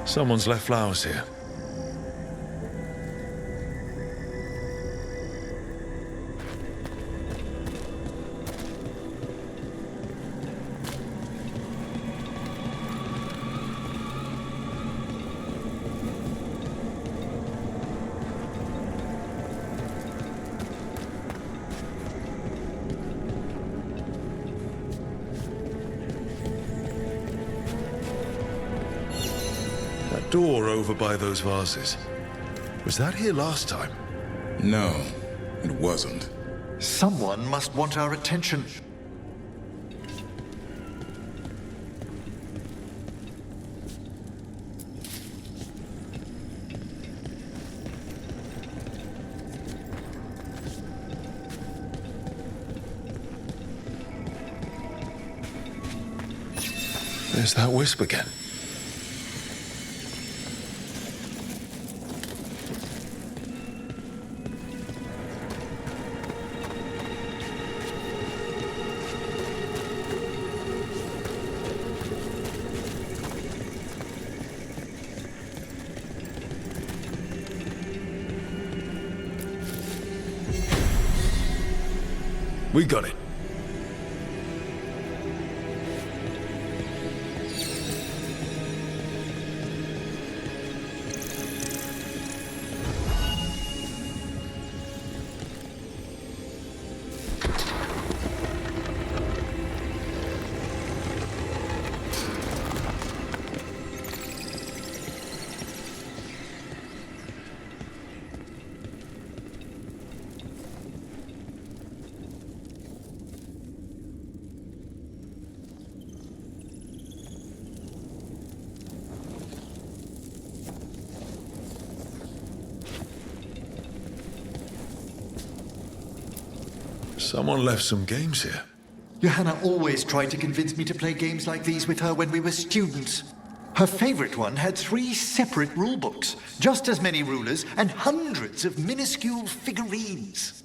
Someone's left flowers here. Door over by those vases. Was that here last time? No, it wasn't. Someone must want our attention. There's that wisp again. We got it. Someone left some games here. Johanna always tried to convince me to play games like these with her when we were students. Her favorite one had 3 separate rulebooks, just as many rulers, and hundreds of minuscule figurines.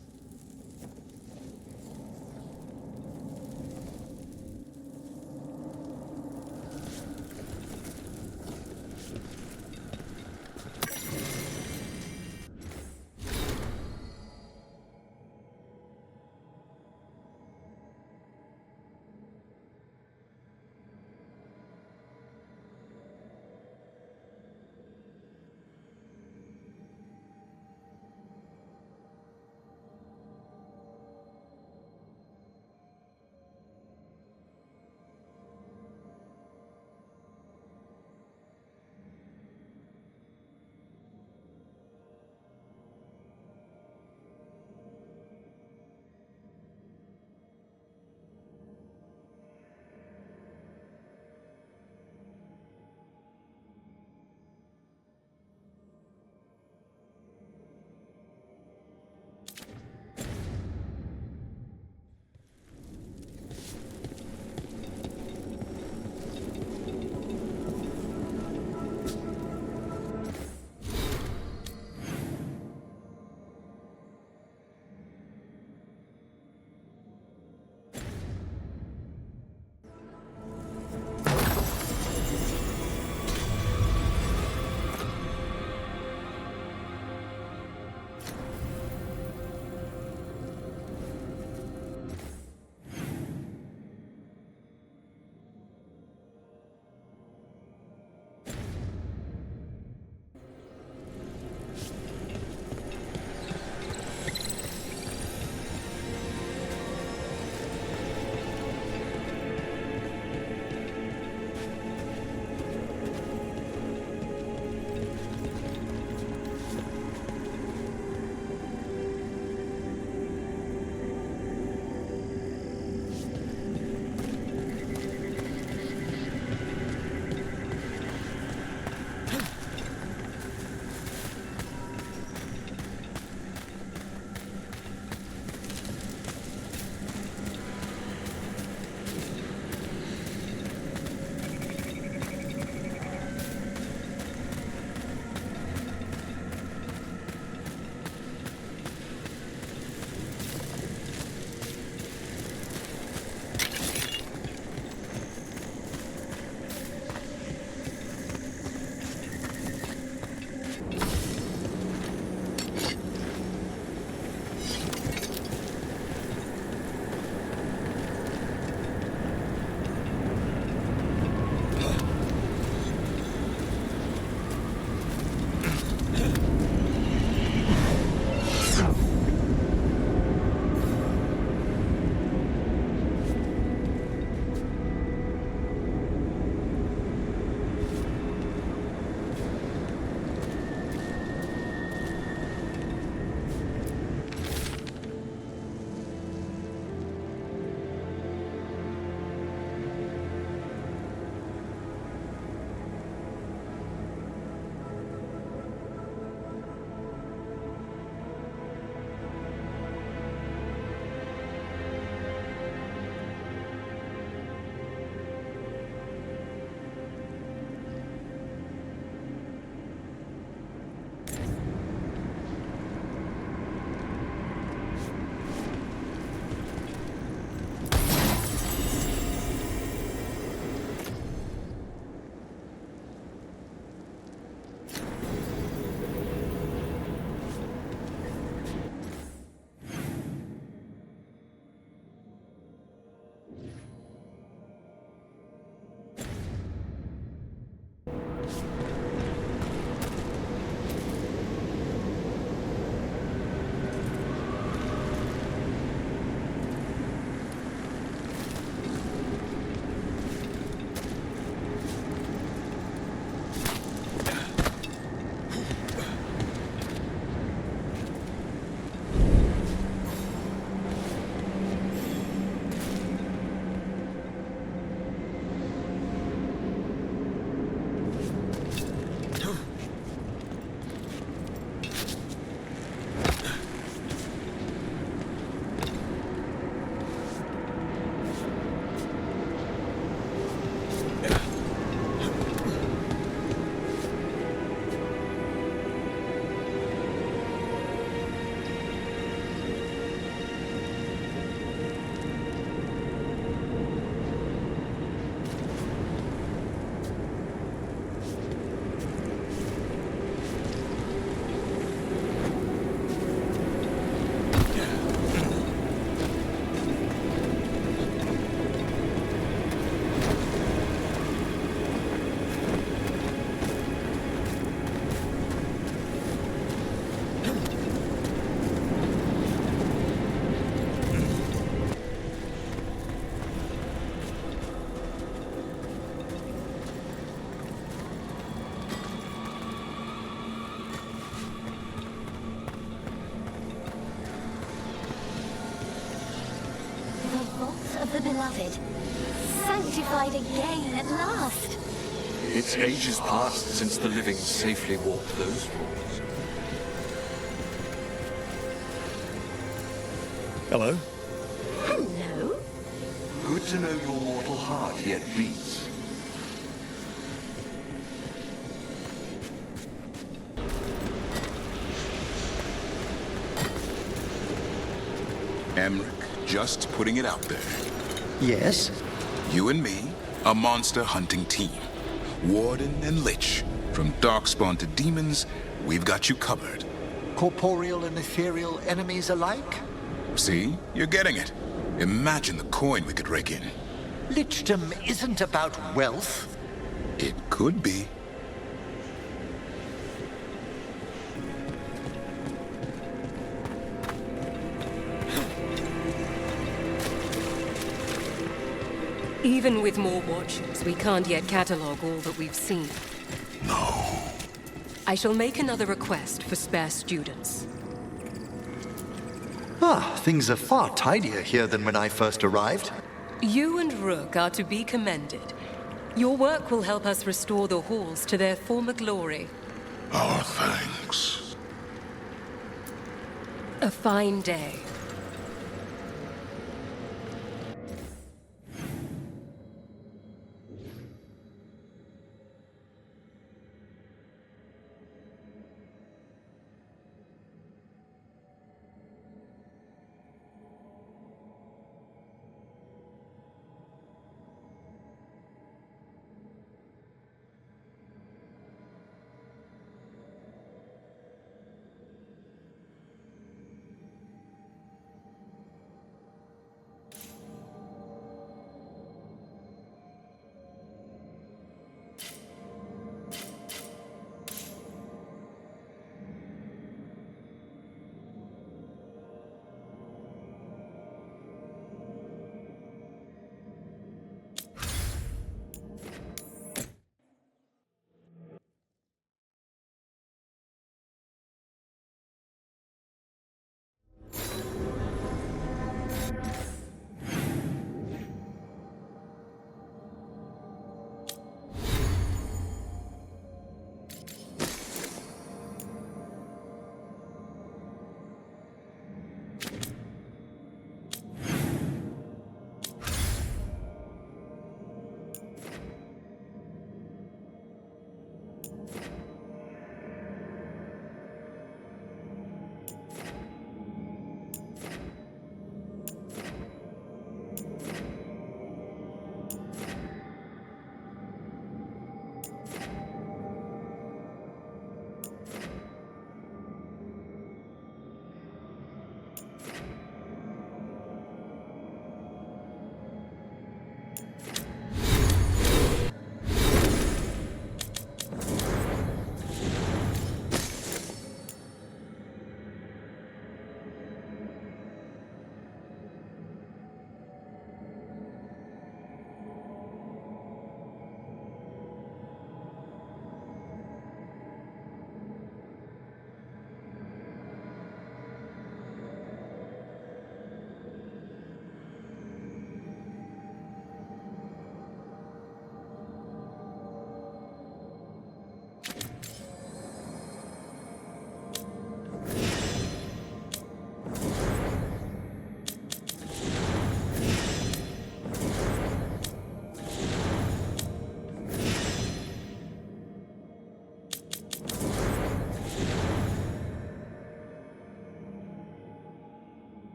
Of the beloved, sanctified again at last. It's ages past since the living safely walked those floors. Hello. Hello? Good to know your mortal heart yet beats. Emmerich, just putting it out there. Yes? You and me, a monster hunting team. Warden and Lich. From Darkspawn to demons, we've got you covered. Corporeal and ethereal enemies alike? See? You're getting it. Imagine the coin we could rake in. Lichdom isn't about wealth. It could be. Even with more watchers, we can't yet catalogue all that we've seen. No. I shall make another request for spare students. Ah, things are far tidier here than when I first arrived. You and Rook are to be commended. Your work will help us restore the halls to their former glory. Our thanks. A fine day.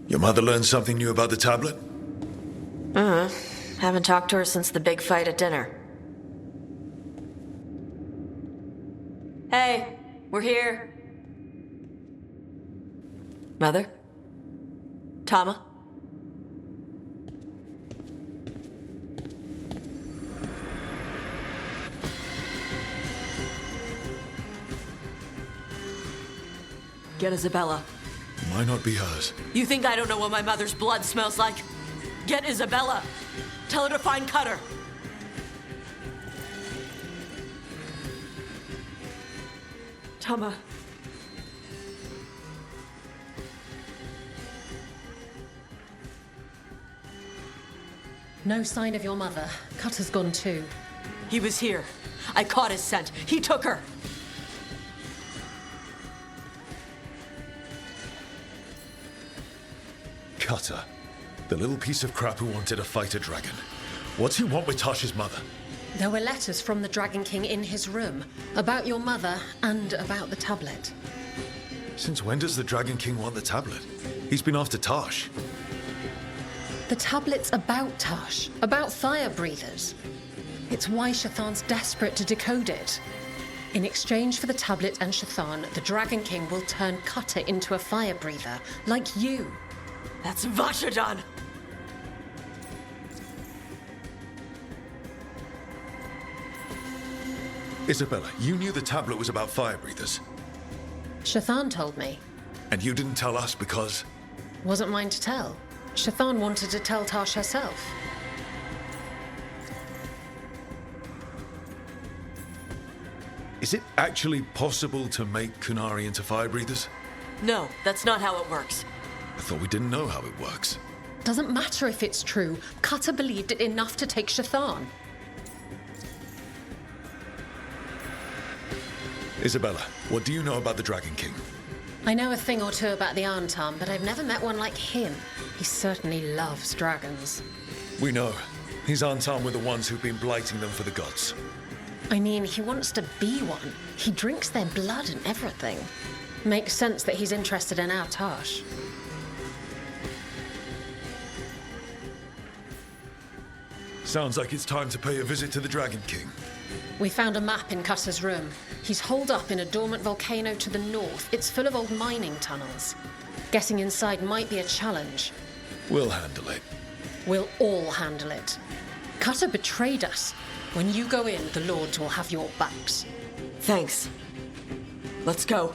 Your mother learned something new about the tablet? Haven't talked to her since the big fight at dinner. Hey, we're here. Mother? Tama? Get Isabella. Might not be hers. You think I don't know what my mother's blood smells like? Get Isabella. Tell her to find Cutter. Tama. No sign of your mother. Cutter's gone too. He was here. I caught his scent. He took her. Cutter. The little piece of crap who wanted to fight a dragon. What's he want with Tasha's mother? There were letters from the Dragon King in his room about your mother and about the tablet. Since when does the Dragon King want the tablet? He's been after Tash. The tablet's about Tash, about fire breathers. It's why Shathan's desperate to decode it. In exchange for the tablet and Shathan, the Dragon King will turn Cutter into a fire breather, like you. That's Vashadan! Isabella, you knew the tablet was about fire breathers. Shathan told me. And you didn't tell us because... Wasn't mine to tell. Shathan wanted to tell Tash herself. Is it actually possible to make Kunari into fire breathers? No, that's not how it works. I thought we didn't know how it works. Doesn't matter if it's true. Cutter believed it enough to take Shathan. Isabella, what do you know about the Dragon King? I know a thing or two about the Antam, but I've never met one like him. He certainly loves dragons. We know. His Antam were the ones who've been blighting them for the gods. I mean, he wants to be one. He drinks their blood and everything. Makes sense that he's interested in our Tash. Sounds like it's time to pay a visit to the Dragon King. We found a map in Cutter's room. He's holed up in a dormant volcano to the north. It's full of old mining tunnels. Getting inside might be a challenge. We'll handle it. We'll all handle it. Cutter betrayed us. When you go in, the Lords will have your backs. Thanks. Let's go.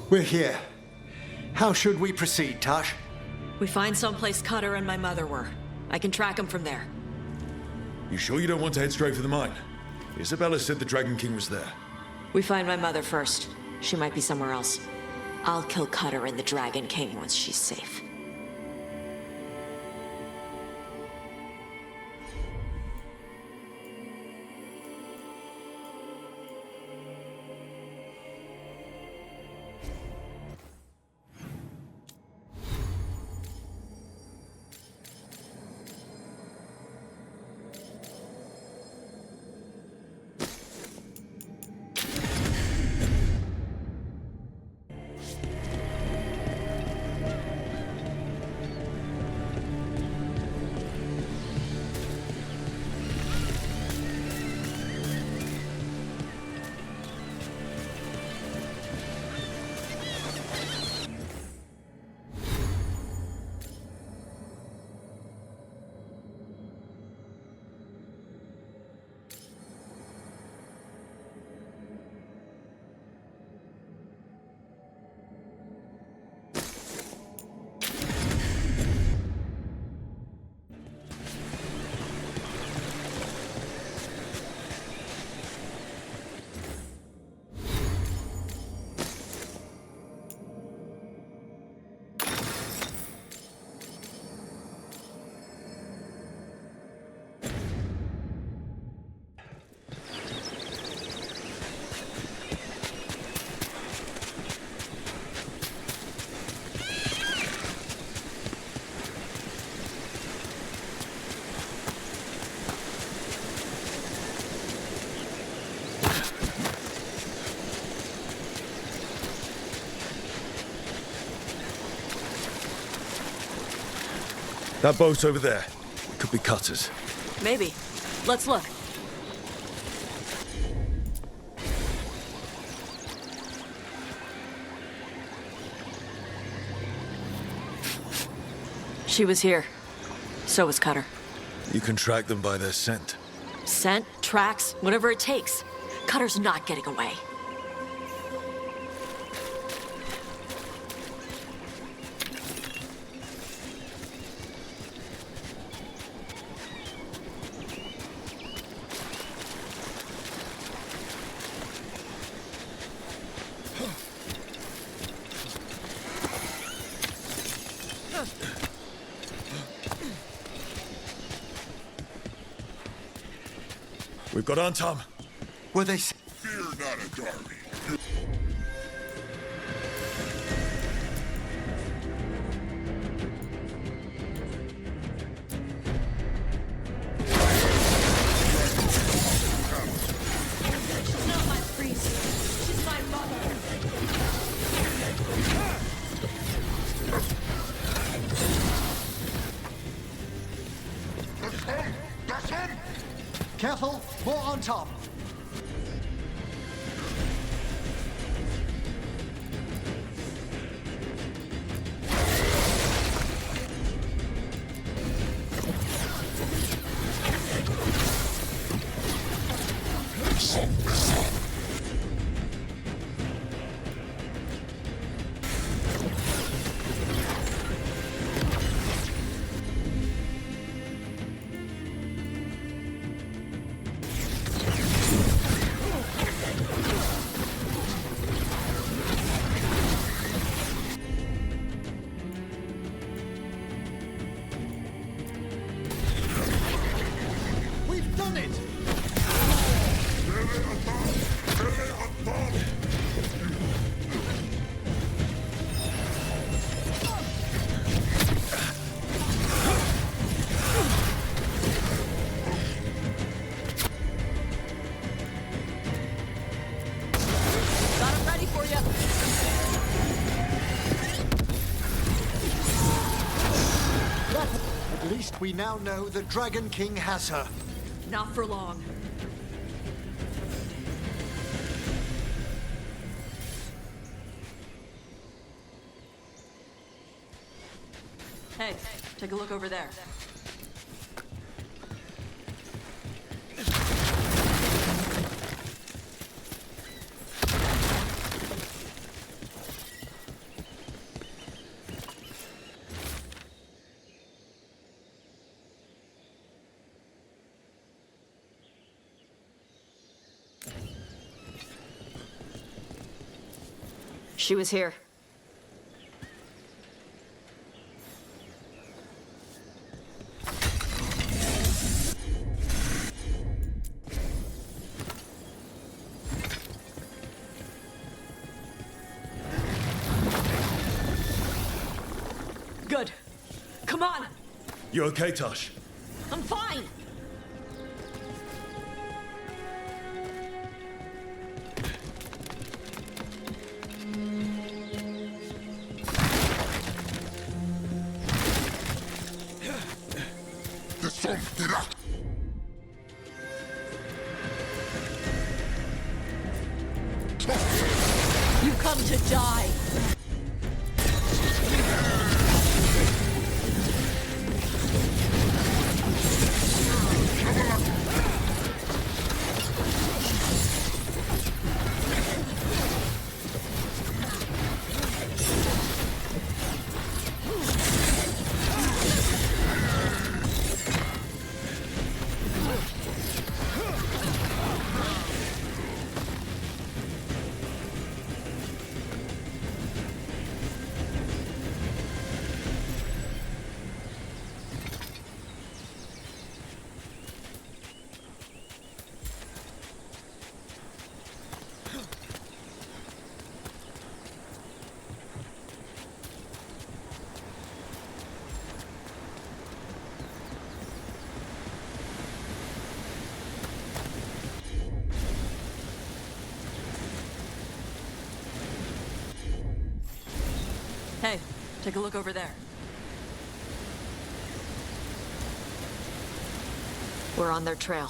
We're here. How should we proceed, Tash? We find someplace Cutter and my mother were. I can track them from there. You sure you don't want to head straight for the mine? Isabella said the Dragon King was there. We find my mother first. She might be somewhere else. I'll kill Cutter and the Dragon King once she's safe. That boat over there could be cutters. Maybe. Let's look. She was here. So was Cutter. You can track them by their scent. Scent, tracks, whatever it takes. Cutter's not getting away. We've got on, Tom. Were they... Fear not, Adari. Careful! More on top! We've done it! Got him ready for you. At least we now know the Dragon King has her. Not for long. Hey, take a look over there. She was here. Good. Come on! You okay, Tosh? I'm fine! You come to die! Hey, take a look over there. We're on their trail.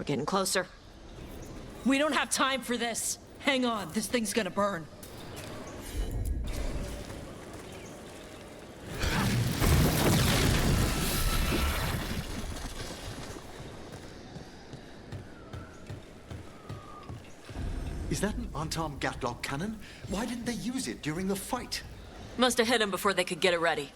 We're getting closer. We don't have time for this. Hang on, this thing's gonna burn. Is that an unarmed Gatlock cannon? Why didn't they use it during the fight? Must have hit him before they could get it ready.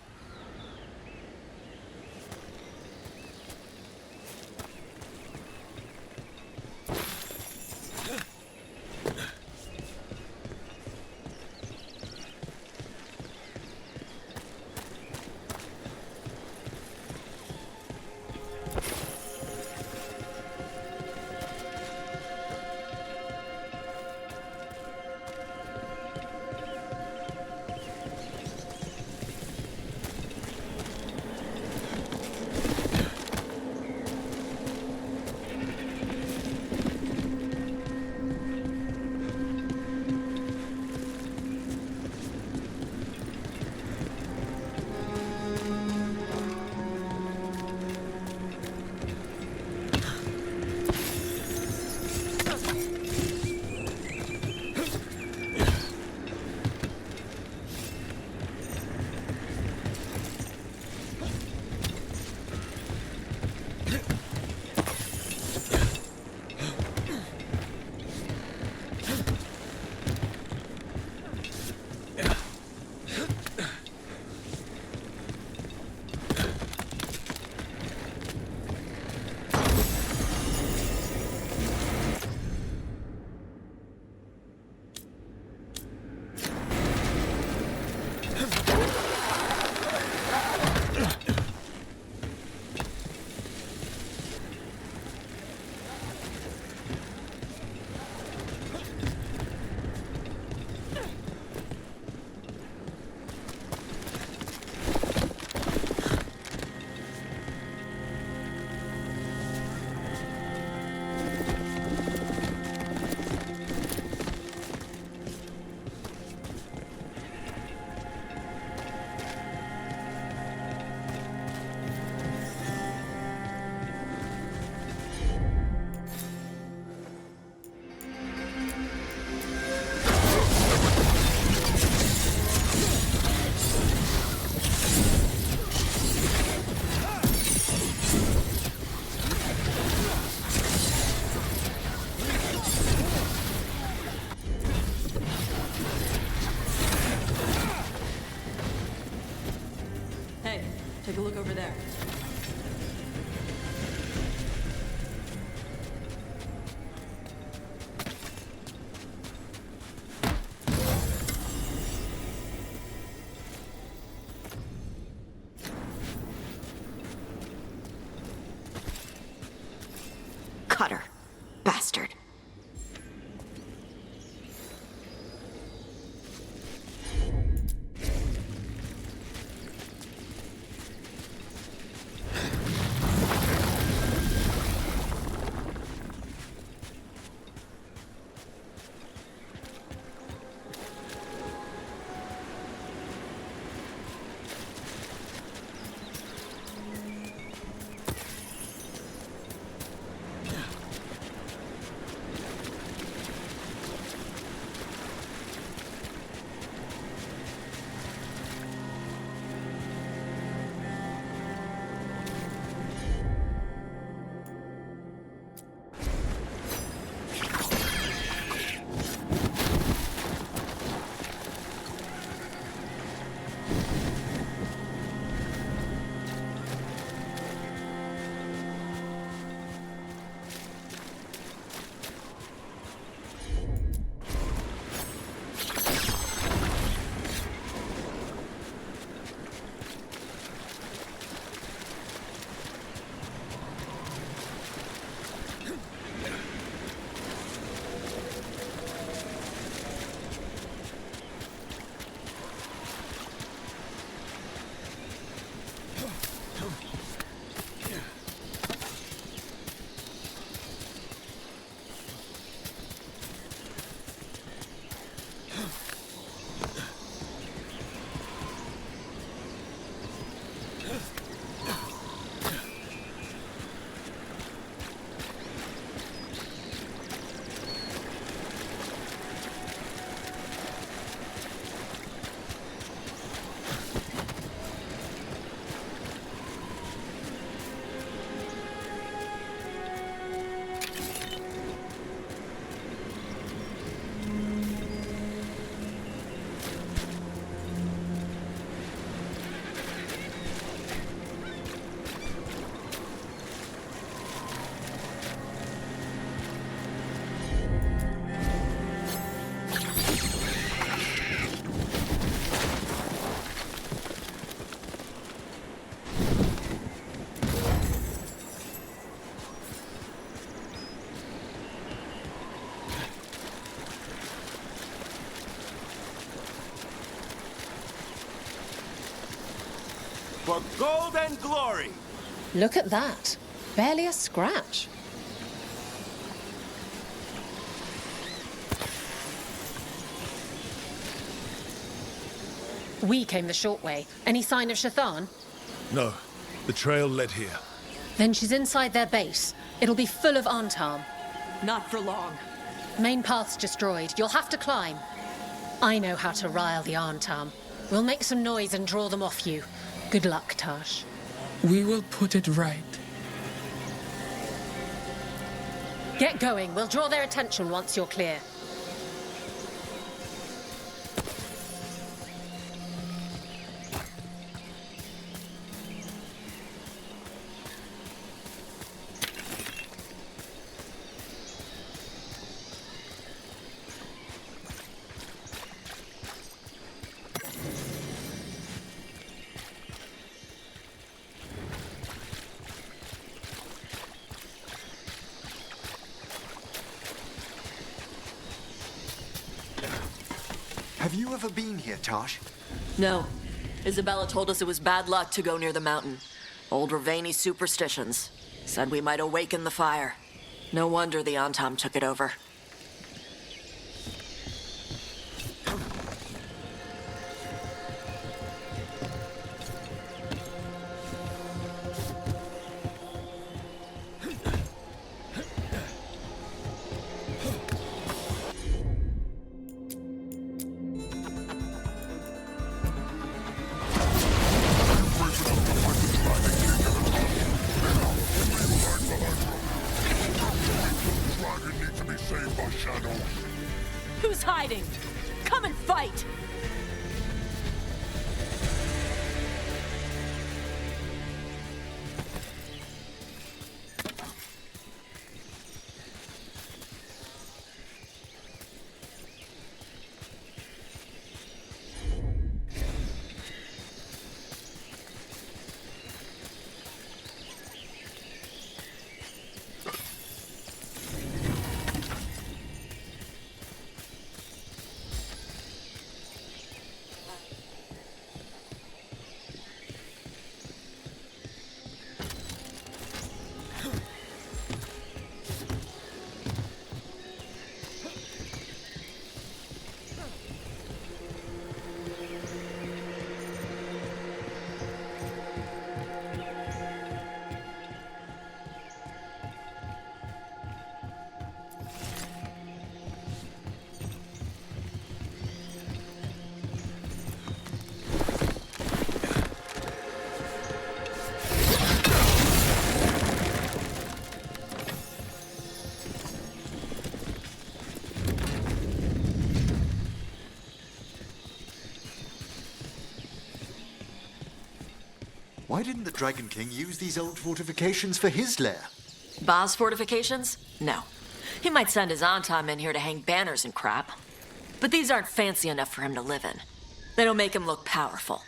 Take a look over there. For gold and glory! Look at that. Barely a scratch. We came the short way. Any sign of Shathan? No, the trail led here. Then she's inside their base. It'll be full of Antam. Not for long. Main path's destroyed. You'll have to climb. I know how to rile the Antam. We'll make some noise and draw them off you. Good luck, Tash. We will put it right. Get going. We'll draw their attention once you're clear. Have you ever been here, Tosh? No. Isabella told us it was bad luck to go near the mountain. Old Ravani superstitions. Said we might awaken the fire. No wonder the Antam took it over. Who's hiding? Come and fight! Why didn't the Dragon King use these old fortifications for his lair? Ba's fortifications? No. He might send his Antam in here to hang banners and crap. But these aren't fancy enough for him to live in. They don't make him look powerful.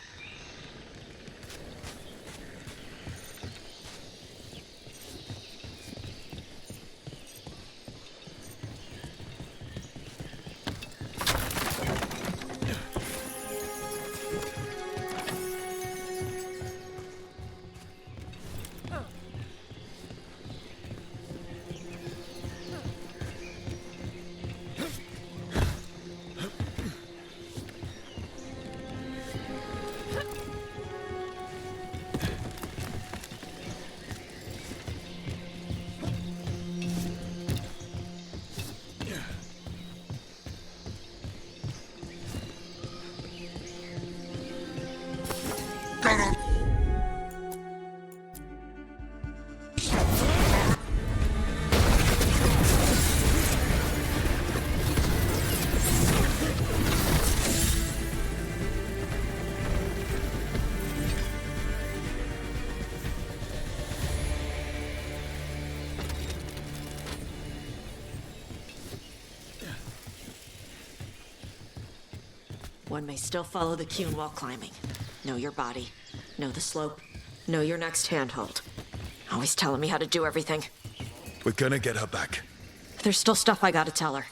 One may still follow the Qun while climbing. Know your body. Know the slope. Know your next handhold. Always telling me how to do everything. We're gonna get her back. There's still stuff I gotta tell her.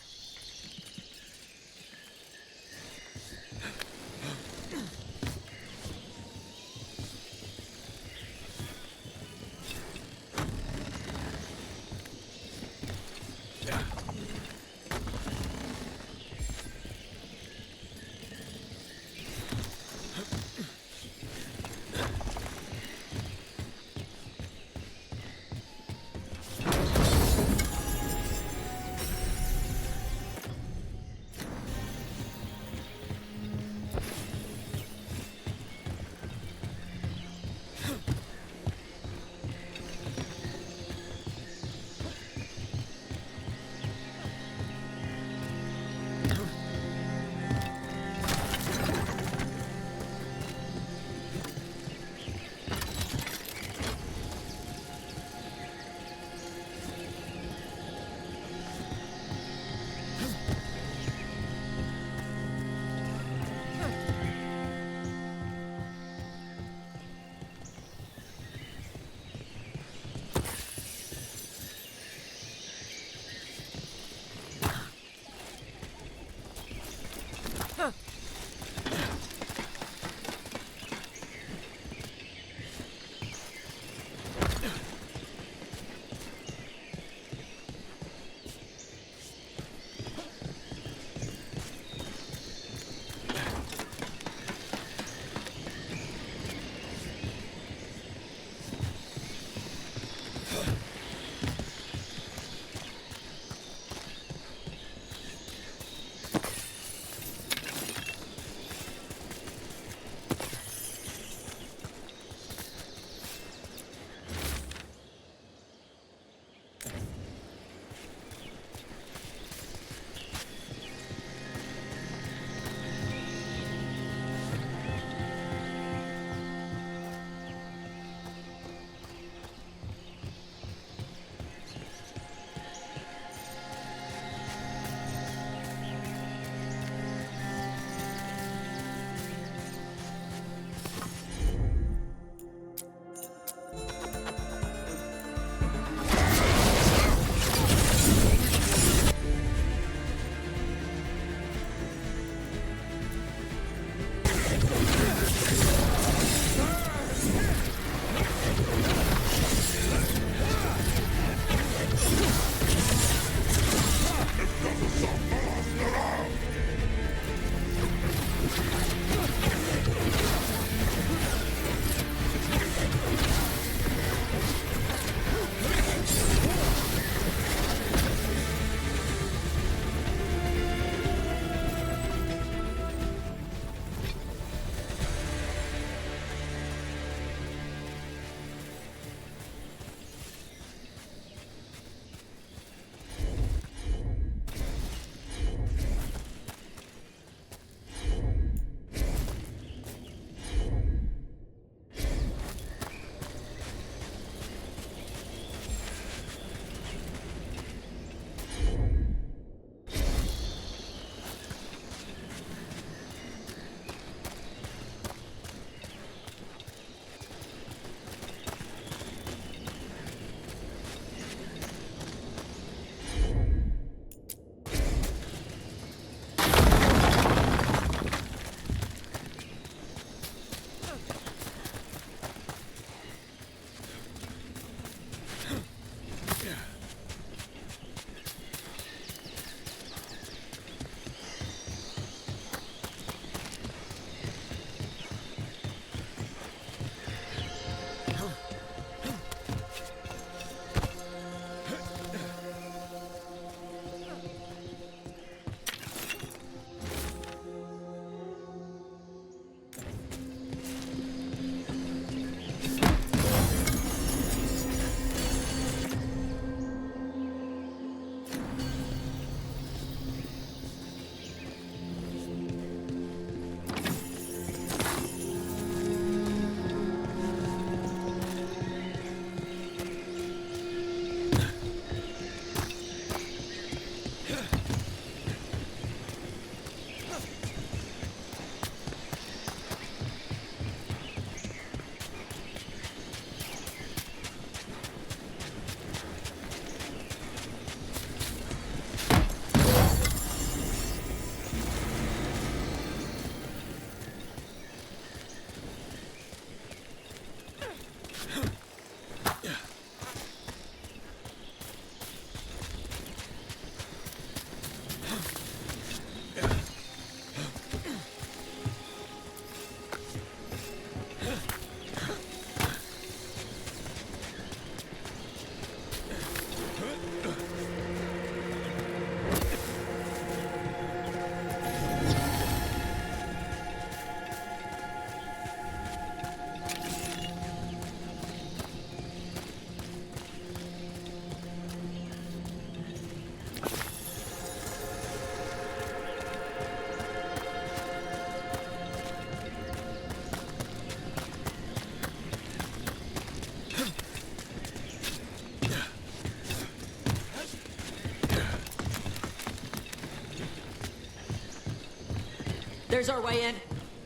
There's our way in.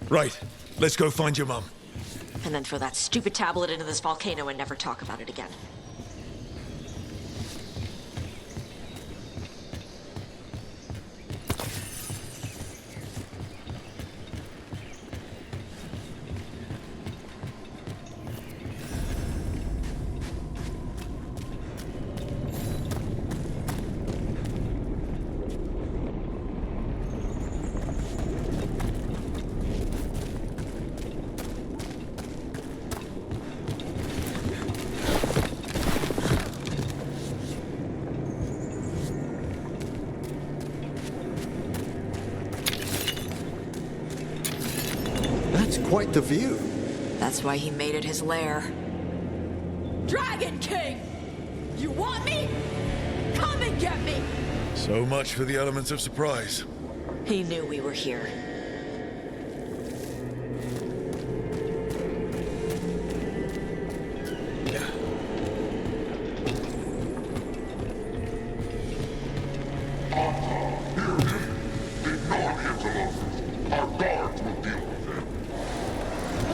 Right. Let's go find your mum. And then throw that stupid tablet into this volcano and never talk about it again. That's quite the view. That's why he made it his lair. Dragon King! You want me? Come and get me! So much for the elements of surprise. He knew we were here.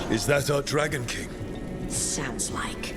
Is that our Dragon King? Sounds like.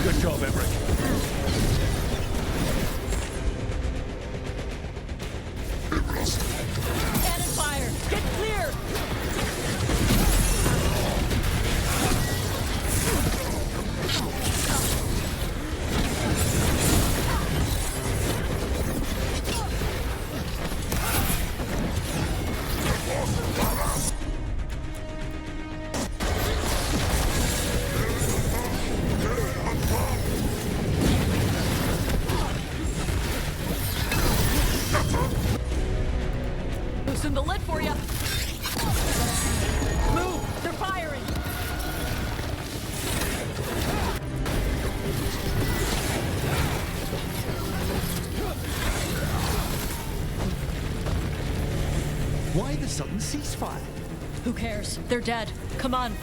Good job, Emmerich. Cannon fire! Get clear! Loosen the lid for you. Move! They're firing! Why the sudden ceasefire? Who cares? They're dead. Come on.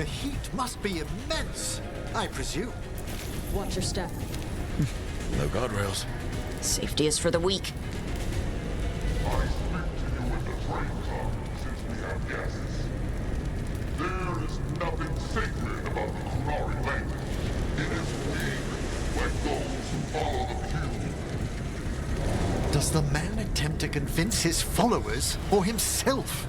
The heat must be immense, I presume. Watch your step. No guardrails. Safety is for the weak. I speak to you in the train tongue since we have guests. There is nothing sacred about the Kunari language. It is weak, like those who follow the pew. Does the man attempt to convince his followers or himself?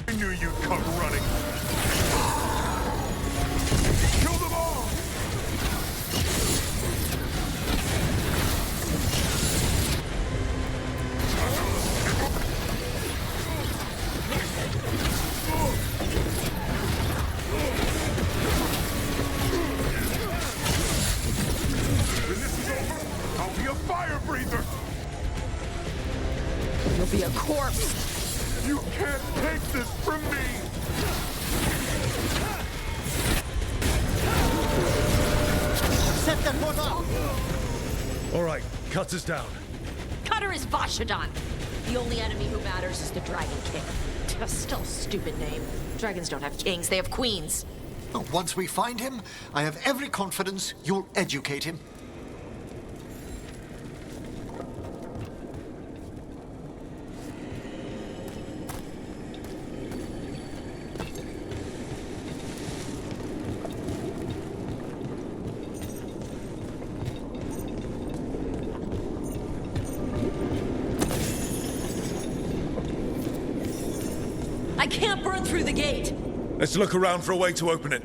I knew you'd come running. Kill them all! When this is over, I'll be a fire breather! You'll be a corpse! You can't take this from me! Set them one up! All right, Cutter's down. Cutter is Vashodon. The only enemy who matters is the Dragon King. Still a stupid name. Dragons don't have kings, they have queens. Once we find him, I have every confidence you'll educate him. I can't burn through the gate! Let's look around for a way to open it.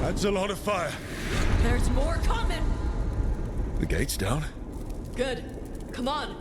That's a lot of fire. There's more coming! The gate's down. Good. Come on.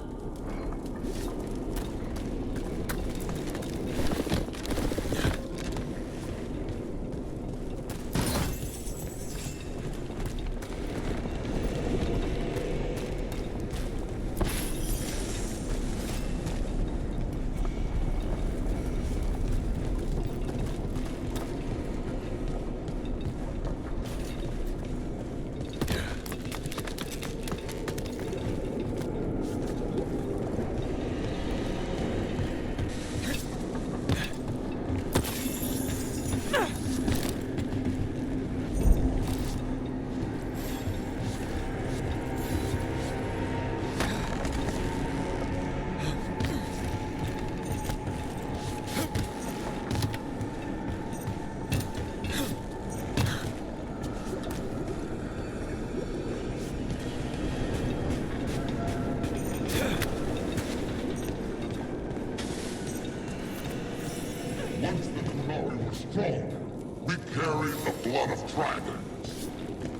Once the Kunari were strong, we carried the blood of dragons.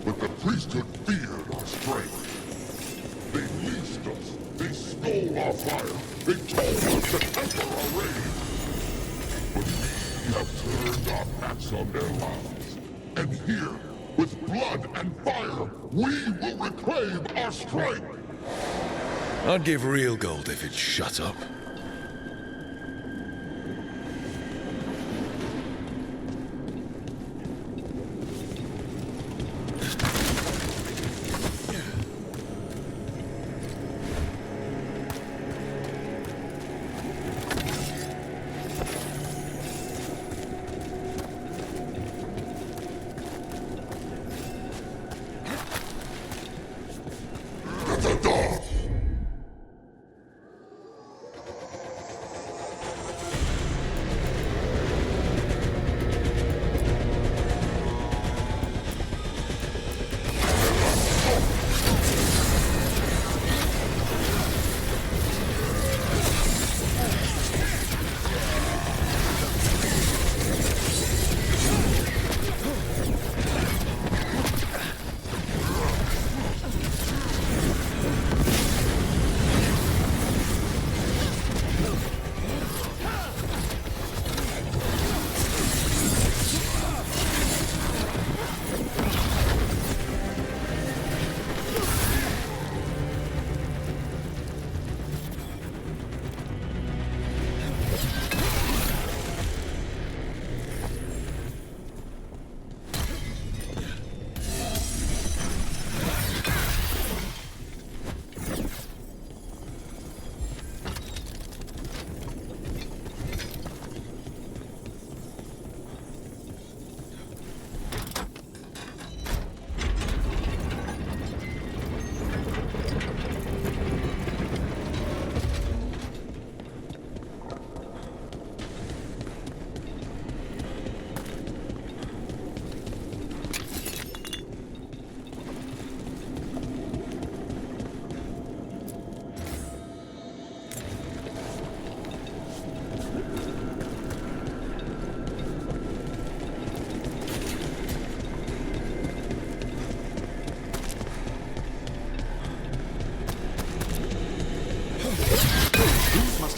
But the priesthood feared our strength. They leased us. They stole our fire. They told us to temper our rage. But we have turned our backs on their lives. And here, with blood and fire, we will reclaim our strength. I'd give real gold if it'd shut up.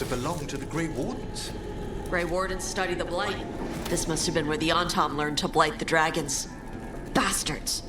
Belonged to the Grey Wardens. Grey Wardens study the Blight. This must have been where the Antom learned to blight the dragons. Bastards!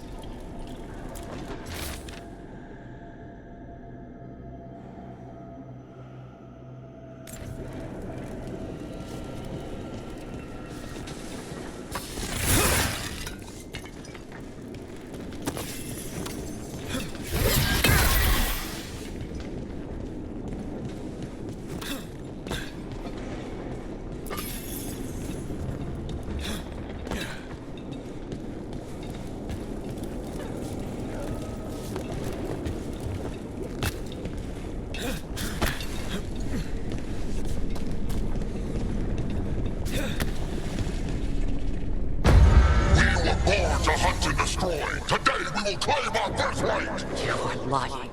Today we will claim our birthright! You are lying.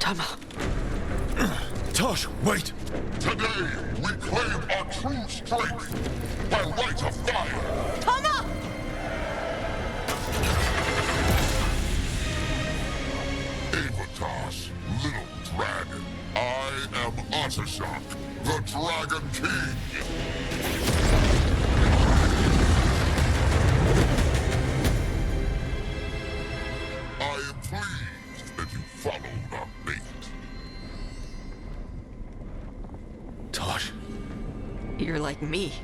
Tama. Tosh, wait! Today we claim our true strength by right of fire! Tama! Dragon King! I am pleased that you followed our bait. Tosh. You're like me.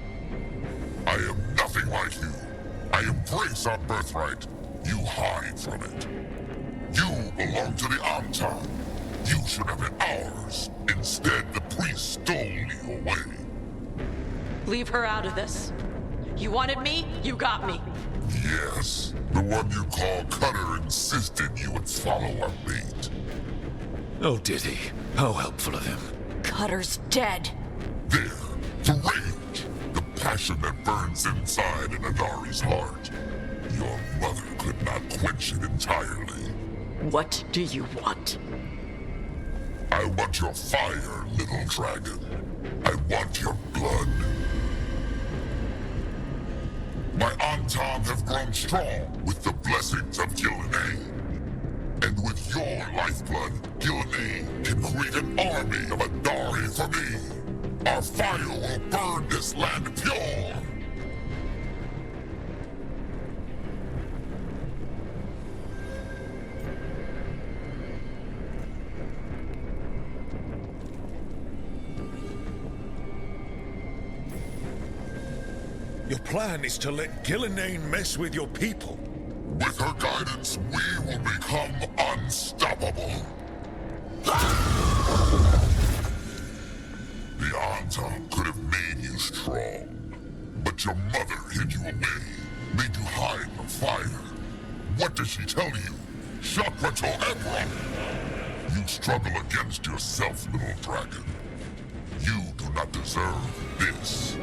I am nothing like you. I embrace our birthright. You hide from it. You belong to the Anton. You should have been ours. Instead, the priest stole you away. Leave her out of this. You wanted me, you got me. Yes, the one you call Cutter insisted you would follow our bait. Oh, did he? How helpful of him. Cutter's dead. There, the rage, the passion that burns inside an Adari's heart. Your mother could not quench it entirely. What do you want? I want your fire, little dragon. I want your blood. My Anton have grown strong with the blessings of Gillenay. And with your lifeblood, Gillenay can create an army of Adari for me. Our fire will burn this land pure. Your plan is to let Gillenay mess with your people. With her guidance, we will become unstoppable. The Anton could have made you strong, but your mother hid you away, made you hide the fire. What did she tell you? Chakra to Ebron! You struggle against yourself, little dragon. You do not deserve this.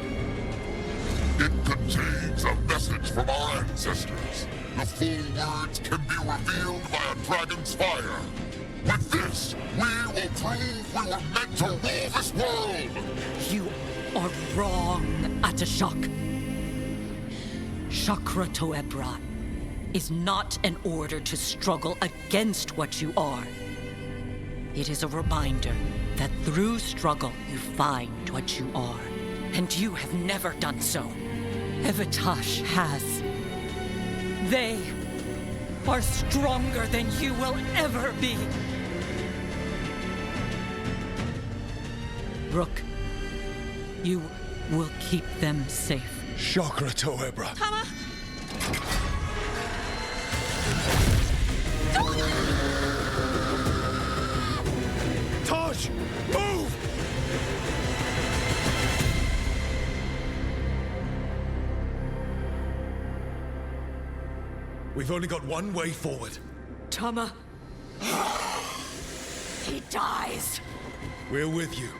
It contains a message from our ancestors. The full words can be revealed by a dragon's fire. With this, we will prove we were meant to rule this world! You are wrong, Atashak. Chakra to Ebron is not an order to struggle against what you are. It is a reminder that through struggle you find what you are. And you have never done so. Evitash has. They are stronger than you will ever be. Rook, you will keep them safe. Chakra to Ebron. Tama! Tosh! Move! We've only got one way forward. Tama. He dies. We're with you.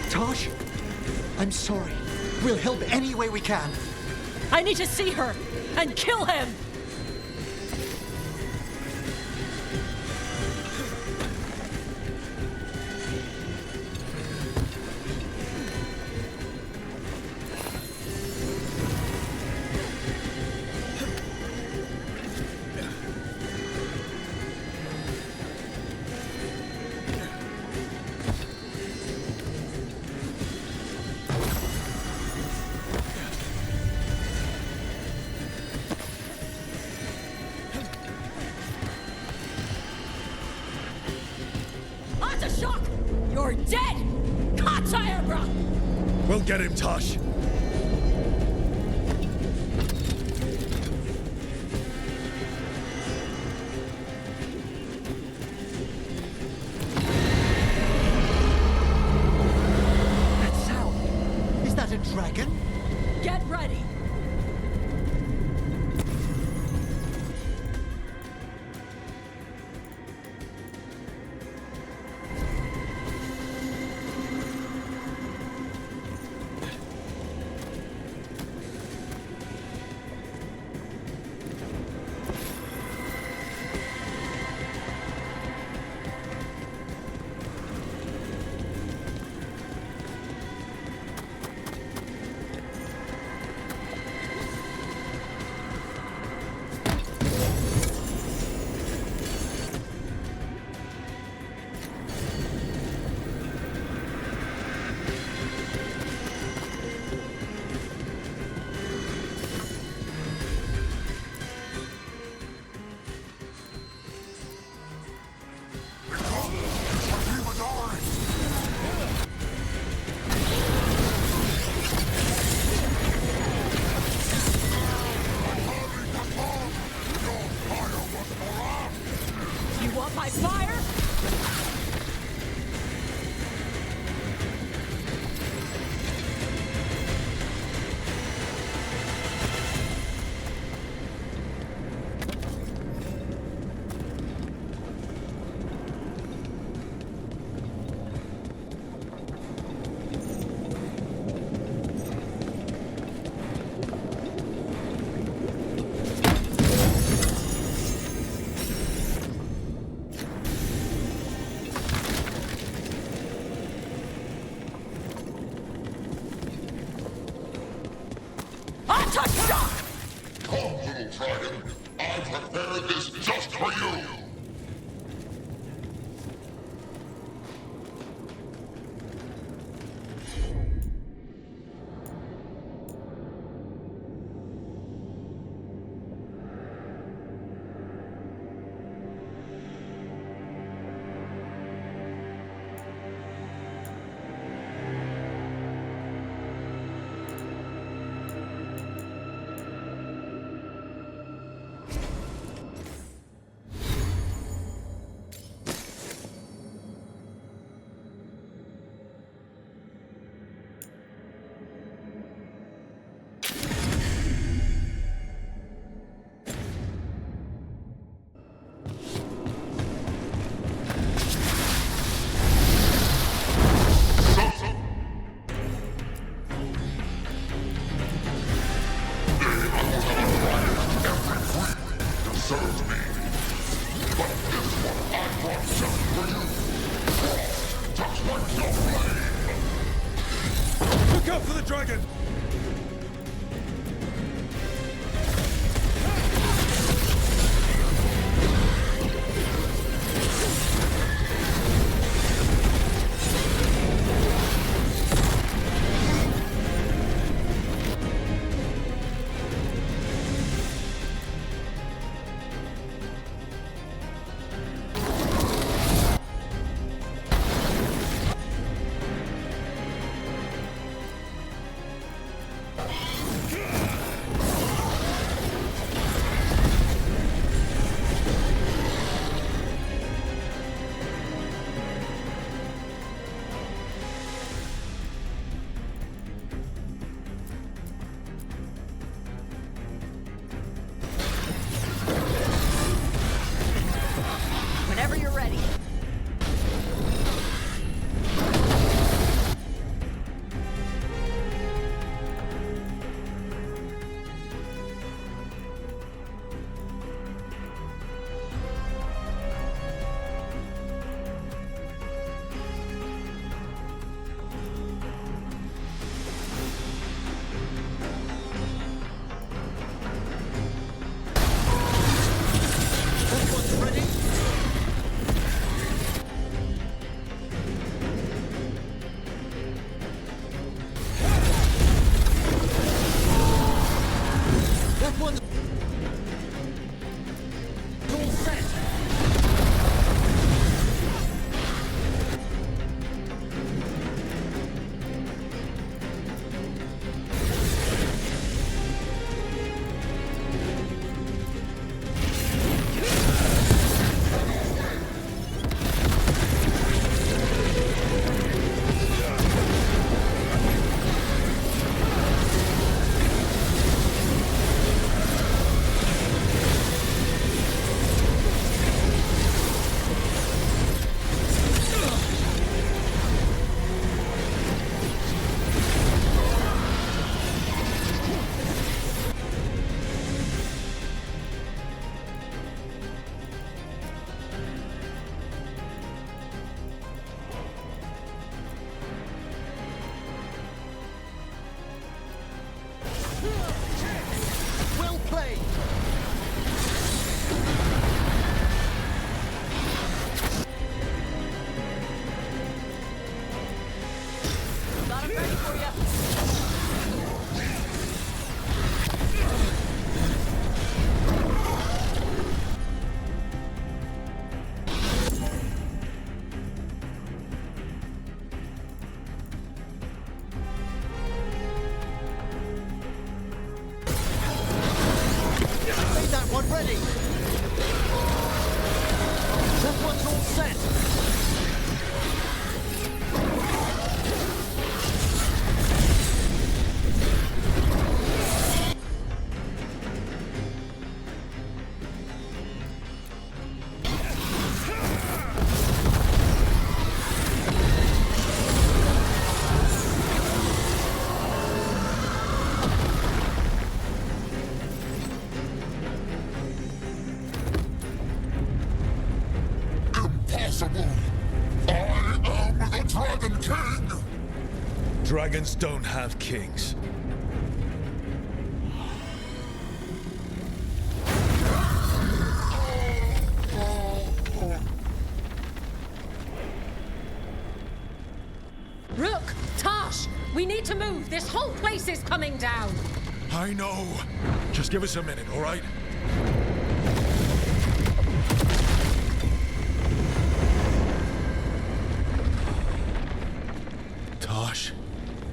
Tosh, I'm sorry. We'll help any way we can. I need to see her and kill him! Shock! You're dead! Katayabra! We'll get him, Tosh. That sound. Is that a dragon? Get ready! My fire? Come, little dragon. I prepared this just for you. ready! That one's all set! Impossible! I am the Dragon King! Dragons don't have kings. Rook! Tosh! We need to move! This whole place is coming down! I know. Just give us a minute, all right? Tosh,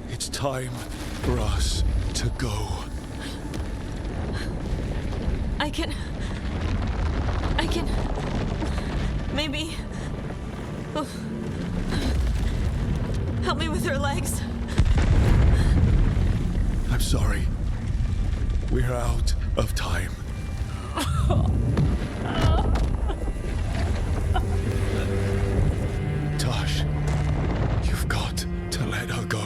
it's time for us to go. I can... Maybe... Oh. Help me with her legs. I'm sorry. We're out of time. Tosh, you've got to let her go.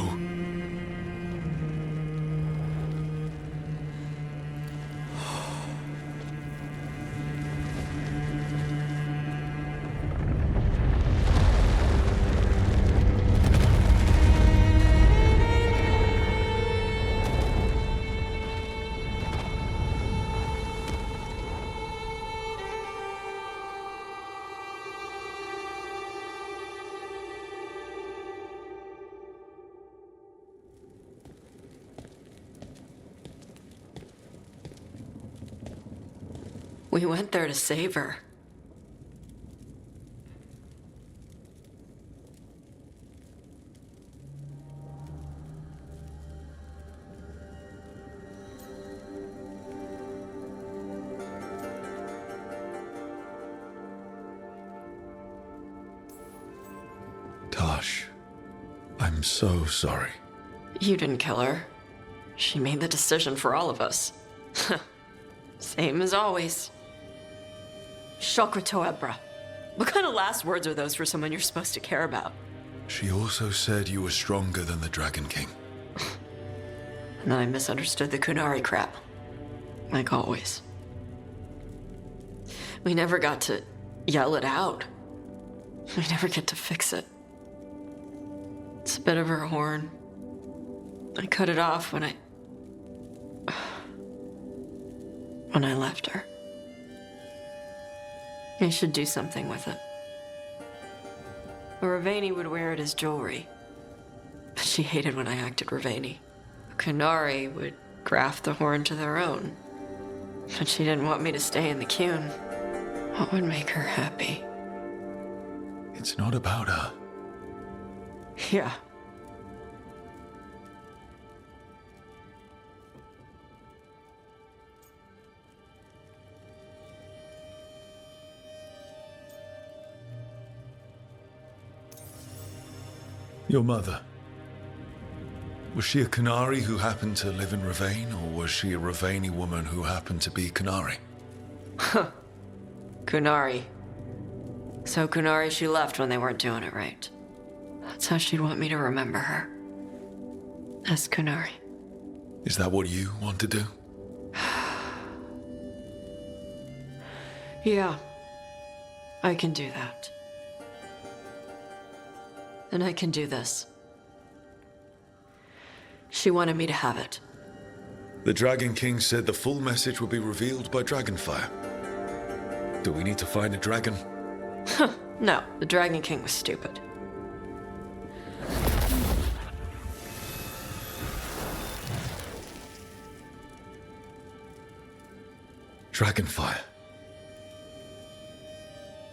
We went there to save her. Tosh, I'm so sorry. You didn't kill her. She made the decision for all of us. Same as always. Shokrato Ebra. What kind of last words are those for someone you're supposed to care about? She also said you were stronger than the Dragon King. And then I misunderstood the Kunari crap. Like always. We never got to yell it out. We never get to fix it. It's a bit of her horn. I cut it off when I left her. I should do something with it. Ravani would wear it as jewelry. But she hated when I acted Ravani. Kunari would graft the horn to their own. But she didn't want me to stay in the Qun. What would make her happy? It's not about her. Yeah. Your mother. Was she a Kunari who happened to live in Ravane, or was she a Ravani woman who happened to be Kunari? Huh. Kunari. So Kunari she left when they weren't doing it right. That's how she'd want me to remember her. As Kunari. Is that what you want to do? Yeah. I can do that. And I can do this. She wanted me to have it. The Dragon King said the full message would be revealed by Dragonfire. Do we need to find a dragon? No, the Dragon King was stupid. Dragonfire.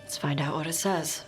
Let's find out what it says.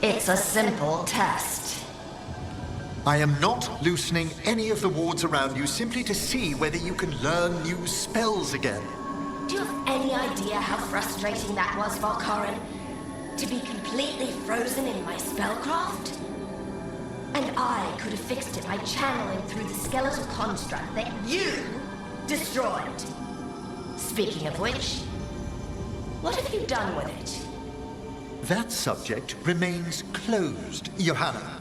It's a simple test. I am not loosening any of the wards around you simply to see whether you can learn new spells again. Do you have any idea how frustrating that was, Valkaran? To be completely frozen in my spellcraft? And I could have fixed it by channeling through the skeletal construct that you destroyed. Speaking of which, what have you done with it? That subject remains closed, Johanna.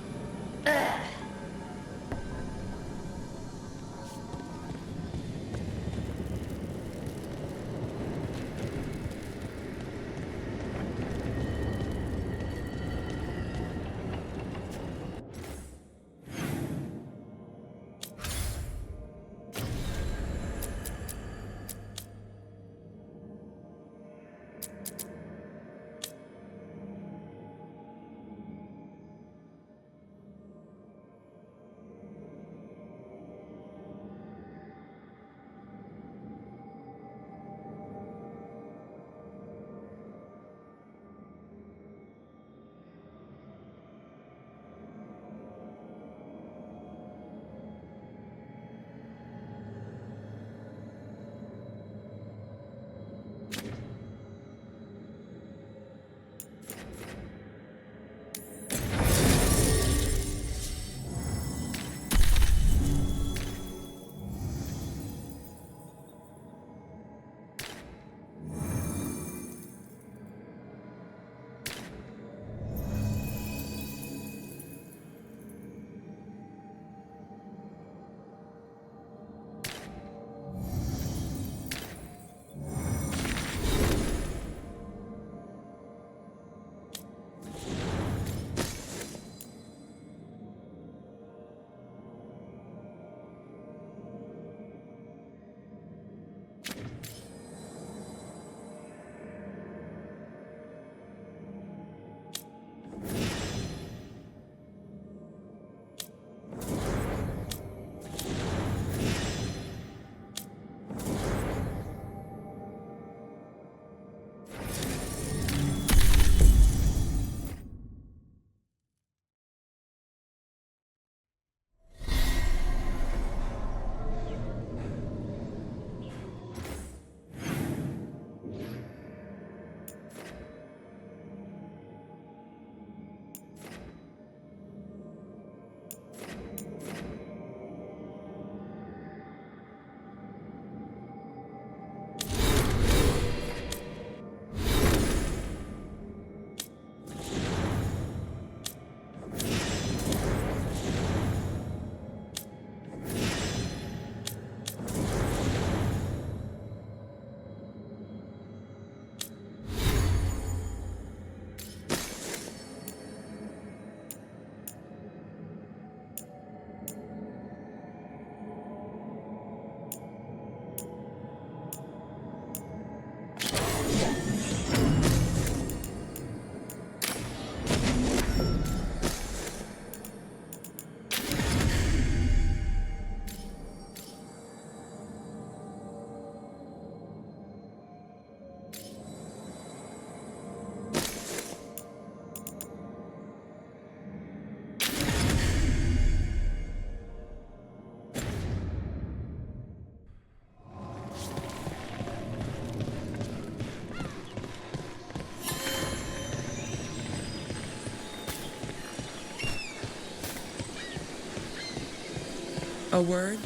A word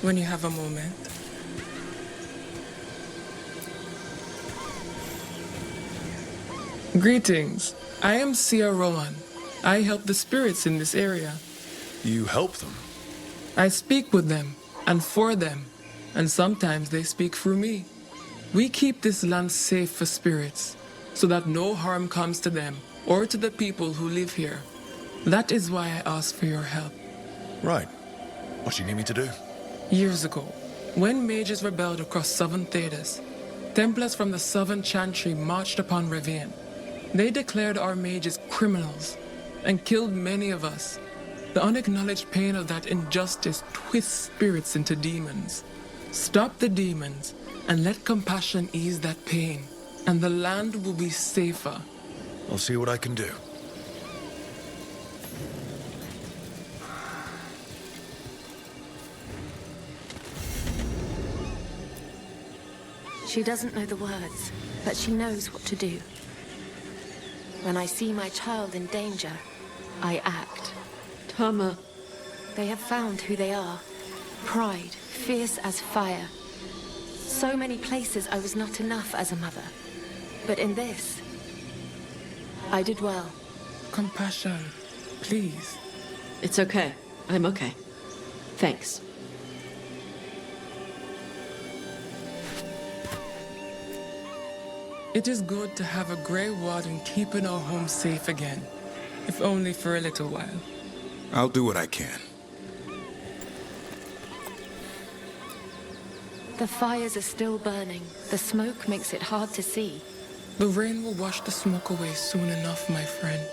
when you have a moment. Greetings. I am Sia Rowan. I help the spirits in this area. You help them? I speak with them and for them, and sometimes they speak through me. We keep this land safe for spirits, so that no harm comes to them or to the people who live here. That is why I ask for your help. Right. What do you need me to do? Years ago, when mages rebelled across southern Thedas, Templars from the southern Chantry marched upon Ravine. They declared our mages criminals and killed many of us. The unacknowledged pain of that injustice twists spirits into demons. Stop the demons and let compassion ease that pain, and the land will be safer. I'll see what I can do. She doesn't know the words, but she knows what to do. When I see my child in danger, I act. Tama. They have found who they are. Pride, fierce as fire. So many places I was not enough as a mother. But in this, I did well. Compassion, please. It's okay. I'm okay. Thanks. It is good to have a Grey Warden keeping our home safe again, if only for a little while. I'll do what I can. The fires are still burning. The smoke makes it hard to see. The rain will wash the smoke away soon enough, my friend.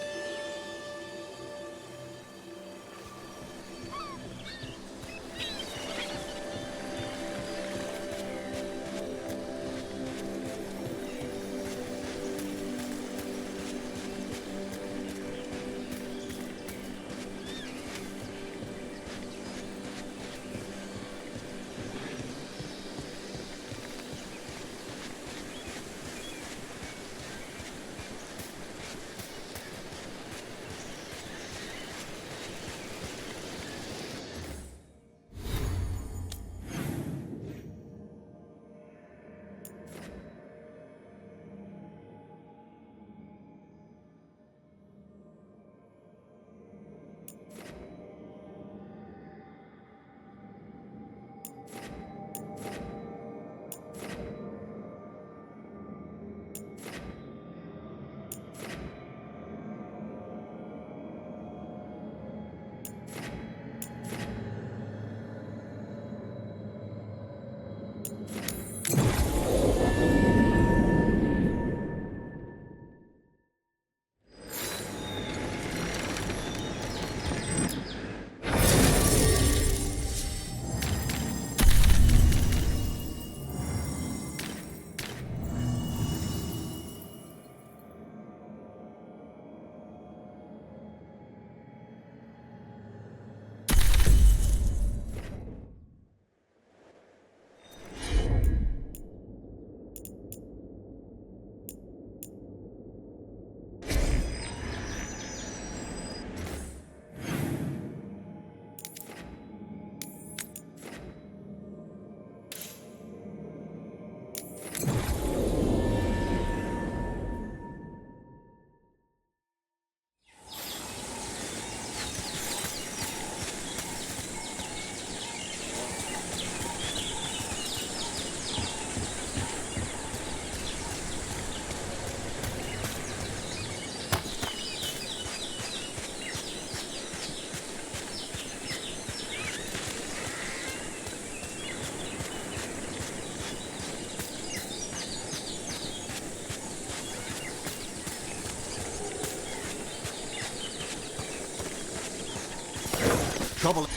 Trouble.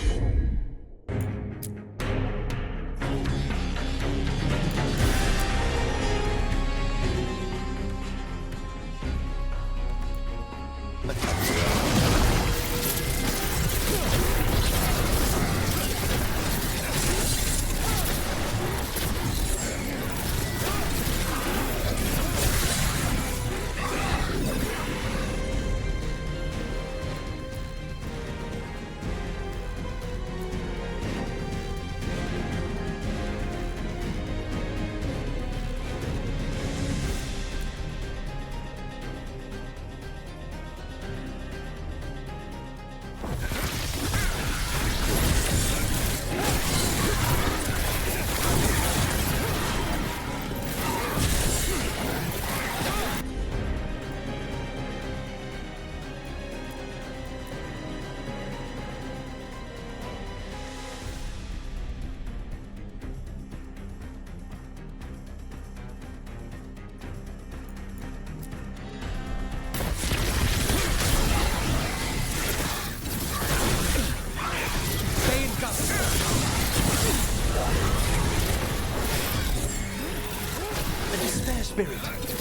Spirit,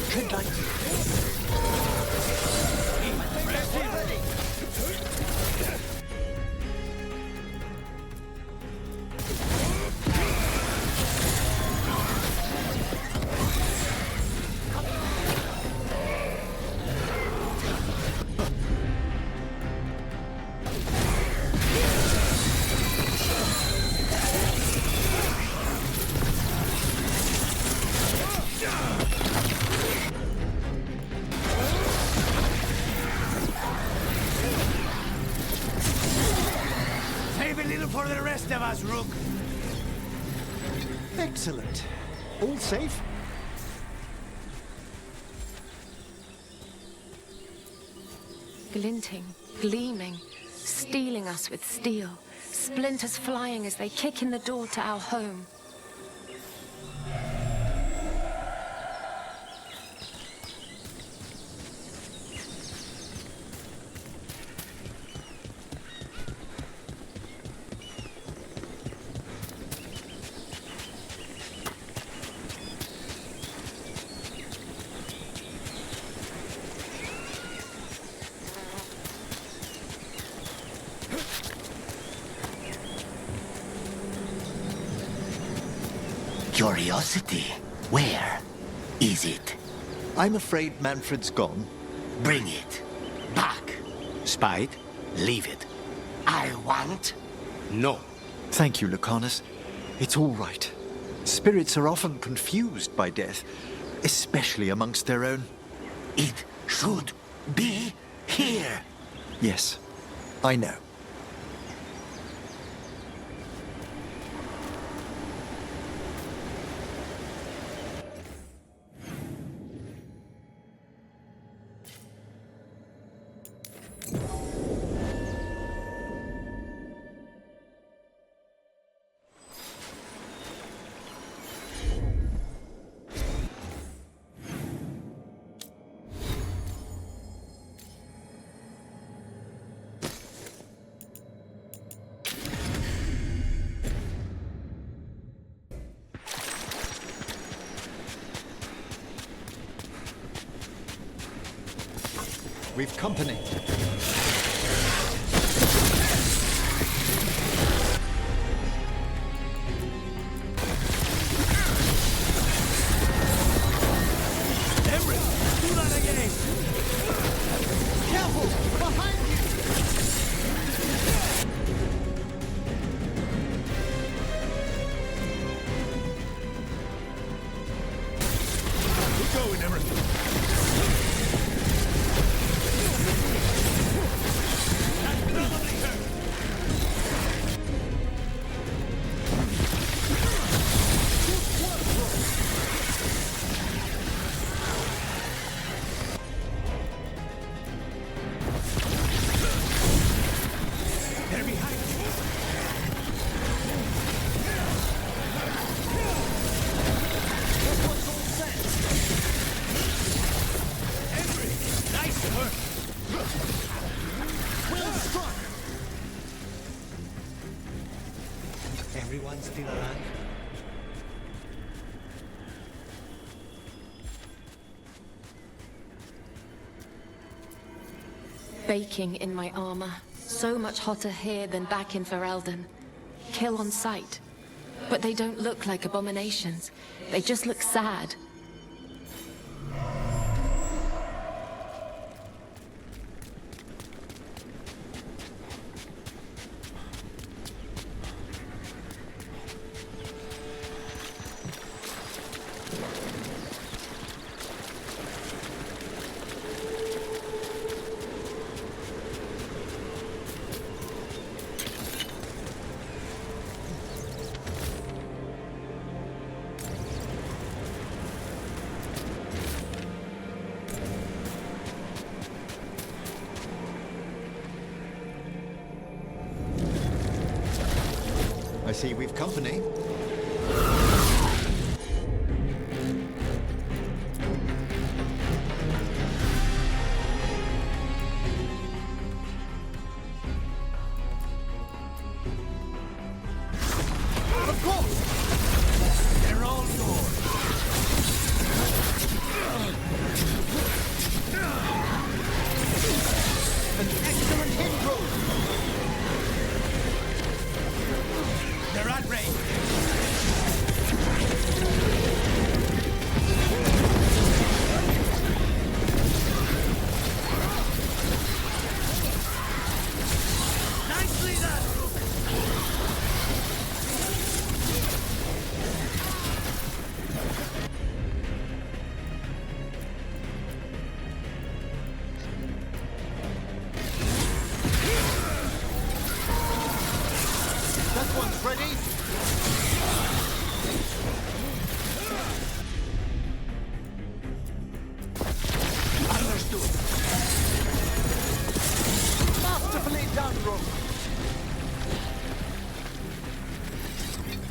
tread lightly. for the rest of us, Rook. Excellent. All safe? Glinting, gleaming, stealing us with steel. Splinters flying as they kick in the door to our home. Curiosity? Where is it? I'm afraid Manfred's gone. Bring it back. Spite, leave it. I want. No. Thank you, Lucanus. It's all right. Spirits are often confused by death, especially amongst their own. It should be here. Yes, I know. We've company. Emery, do that again. Careful, behind you. Keep going, Emery. Everyone's still alive? Baking in my armor. So much hotter here than back in Veilguard. Kill on sight. But they don't look like abominations. They just look sad. I see we've company. Of course! They're all yours. An excellent hit roll. They're at range.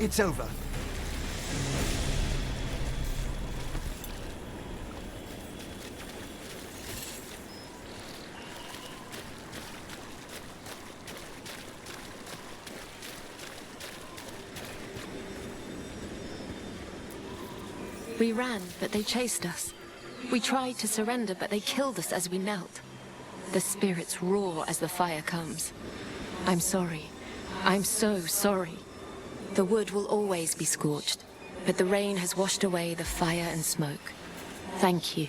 It's over. We ran, but they chased us. We tried to surrender, but they killed us as we knelt. The spirits roar as the fire comes. I'm sorry. I'm so sorry. The wood will always be scorched, but the rain has washed away the fire and smoke. Thank you.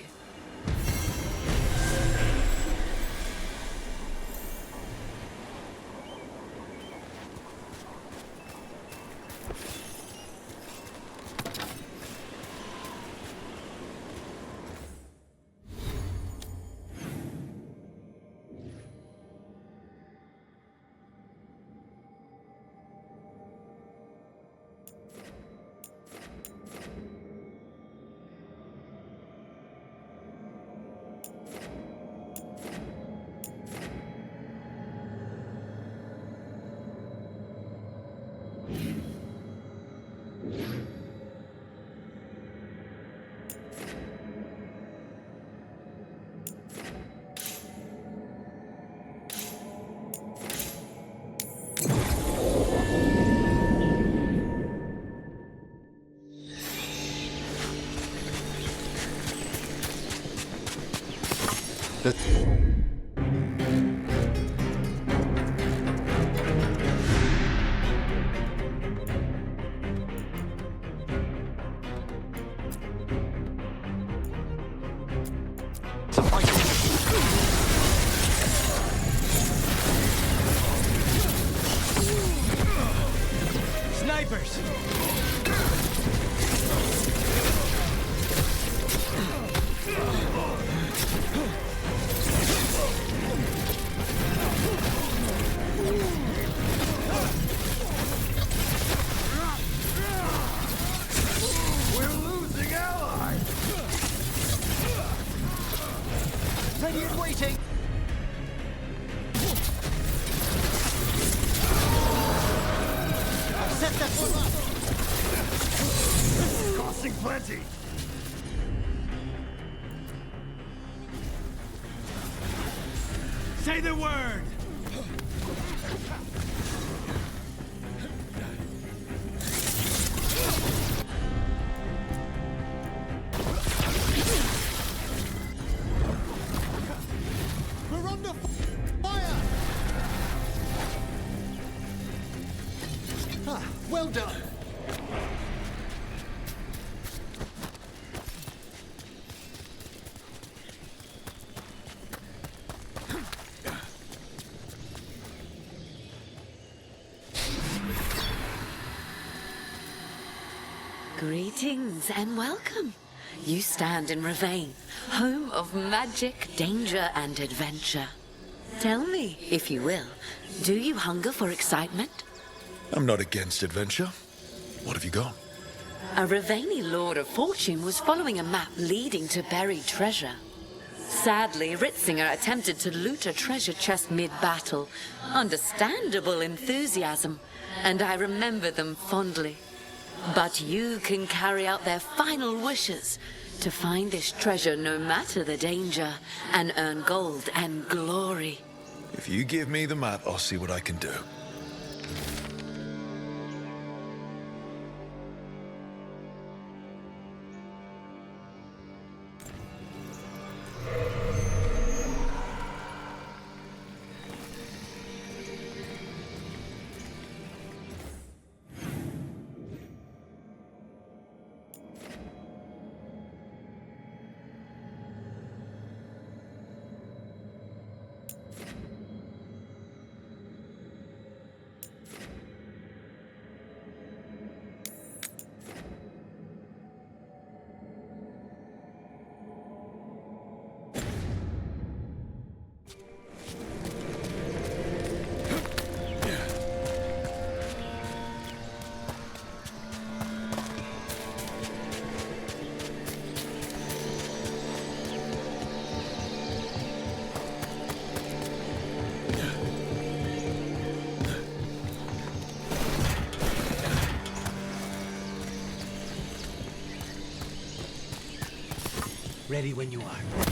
Snipers! We're losing allies! Ready and waiting! Set that one up! This is costing plenty! Say the word! We're under fire! Ah, well done! Greetings and welcome. You stand in Ravane, home of magic, danger, and adventure. Tell me, if you will, do you hunger for excitement? I'm not against adventure. What have you got? A Ravani Lord of Fortune was following a map leading to buried treasure. Sadly, Ritzinger attempted to loot a treasure chest mid-battle. Understandable enthusiasm, and I remember them fondly. But you can carry out their final wishes to find this treasure no matter the danger and earn gold and glory. If you give me the map, I'll see what I can do. Ready when you are.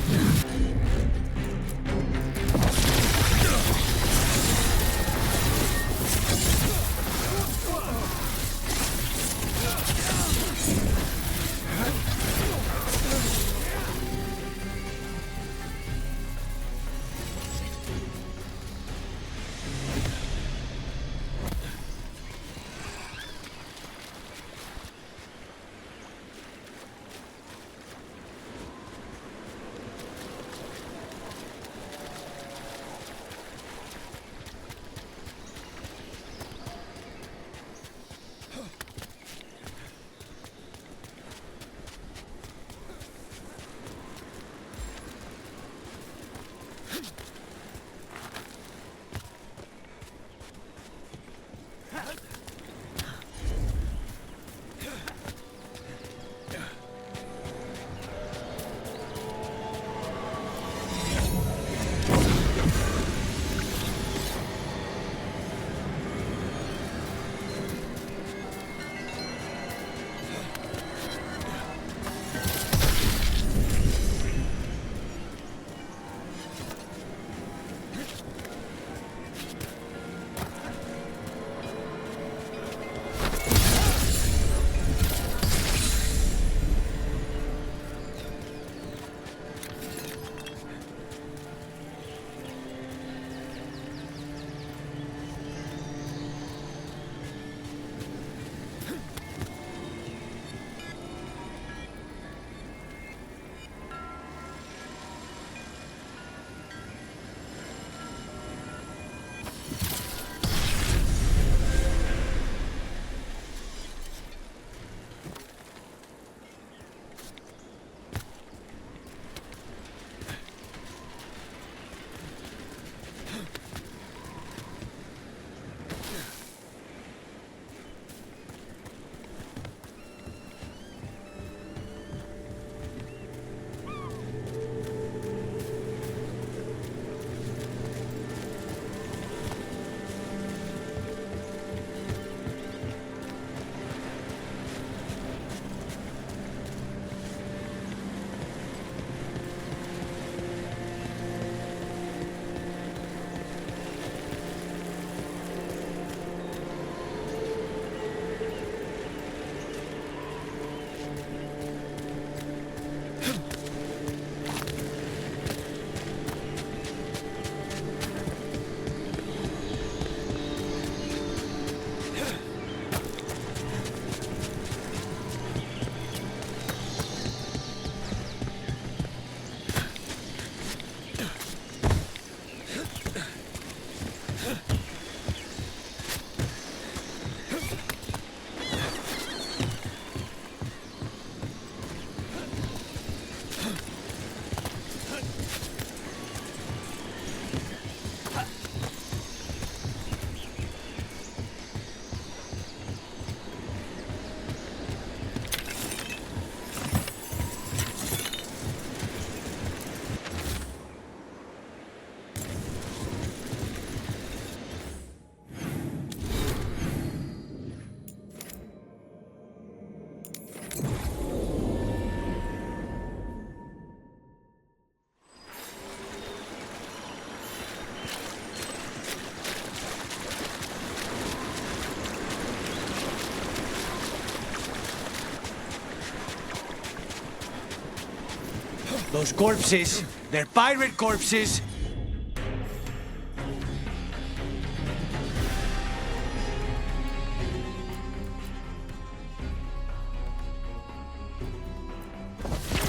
Those corpses, they're pirate corpses.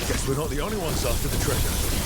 Guess we're not the only ones after the treasure.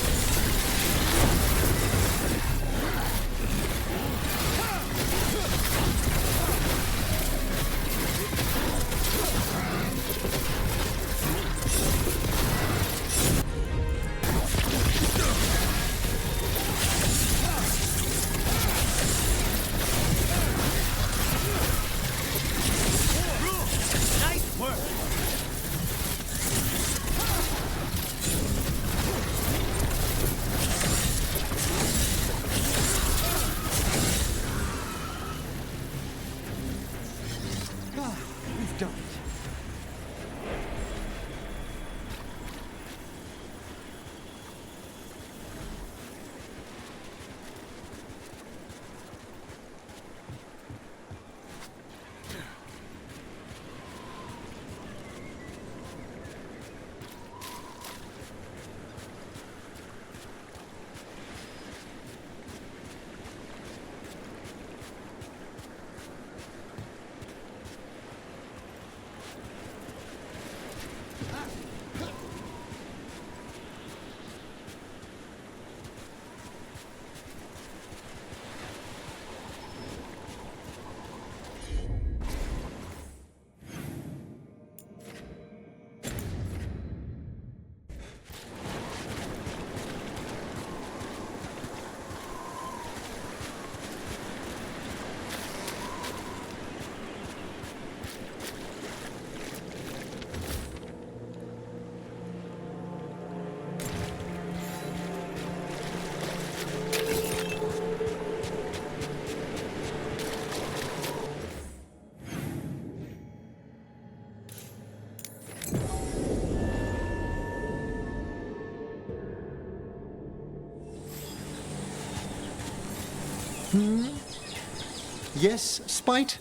Yes, Spite?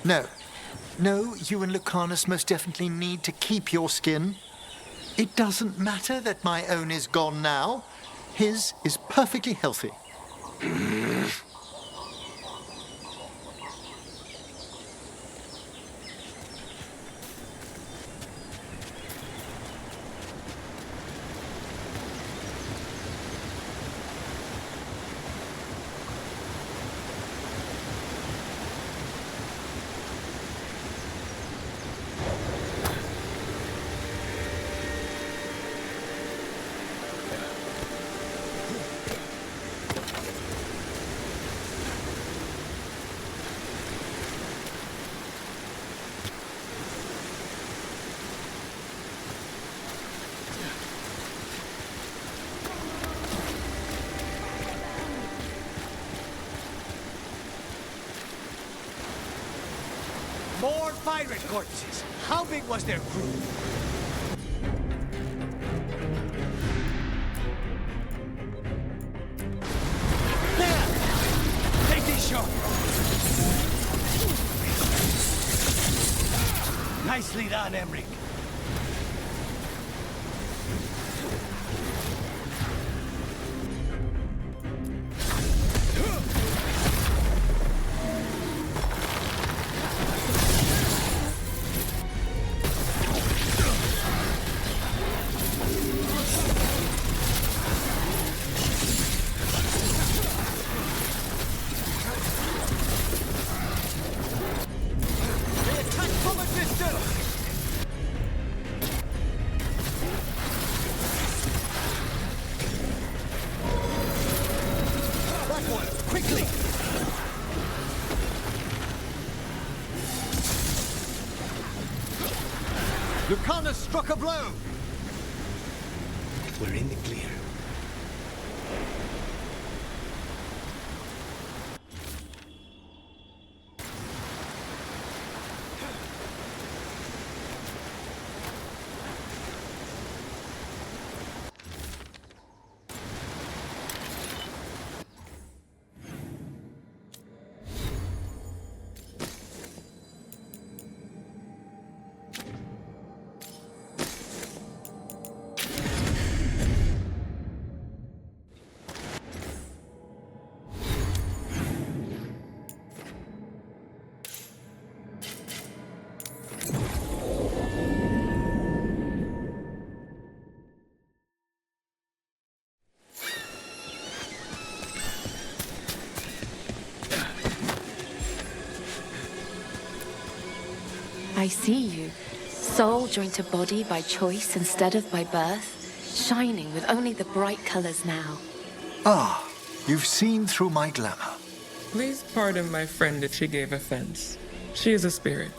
No. No, you and Lucanus most definitely need to keep your skin. It doesn't matter that my own is gone now. His is perfectly healthy. More pirate corpses. How big was their crew? There! Take these shot! Nicely done, Emmerich. Quickly! Lucanus struck a blow! We're in the clear. I see you. Soul joined to body by choice instead of by birth, shining with only the bright colors now. Ah, you've seen through my glamour. Please pardon my friend if she gave offense. She is a spirit.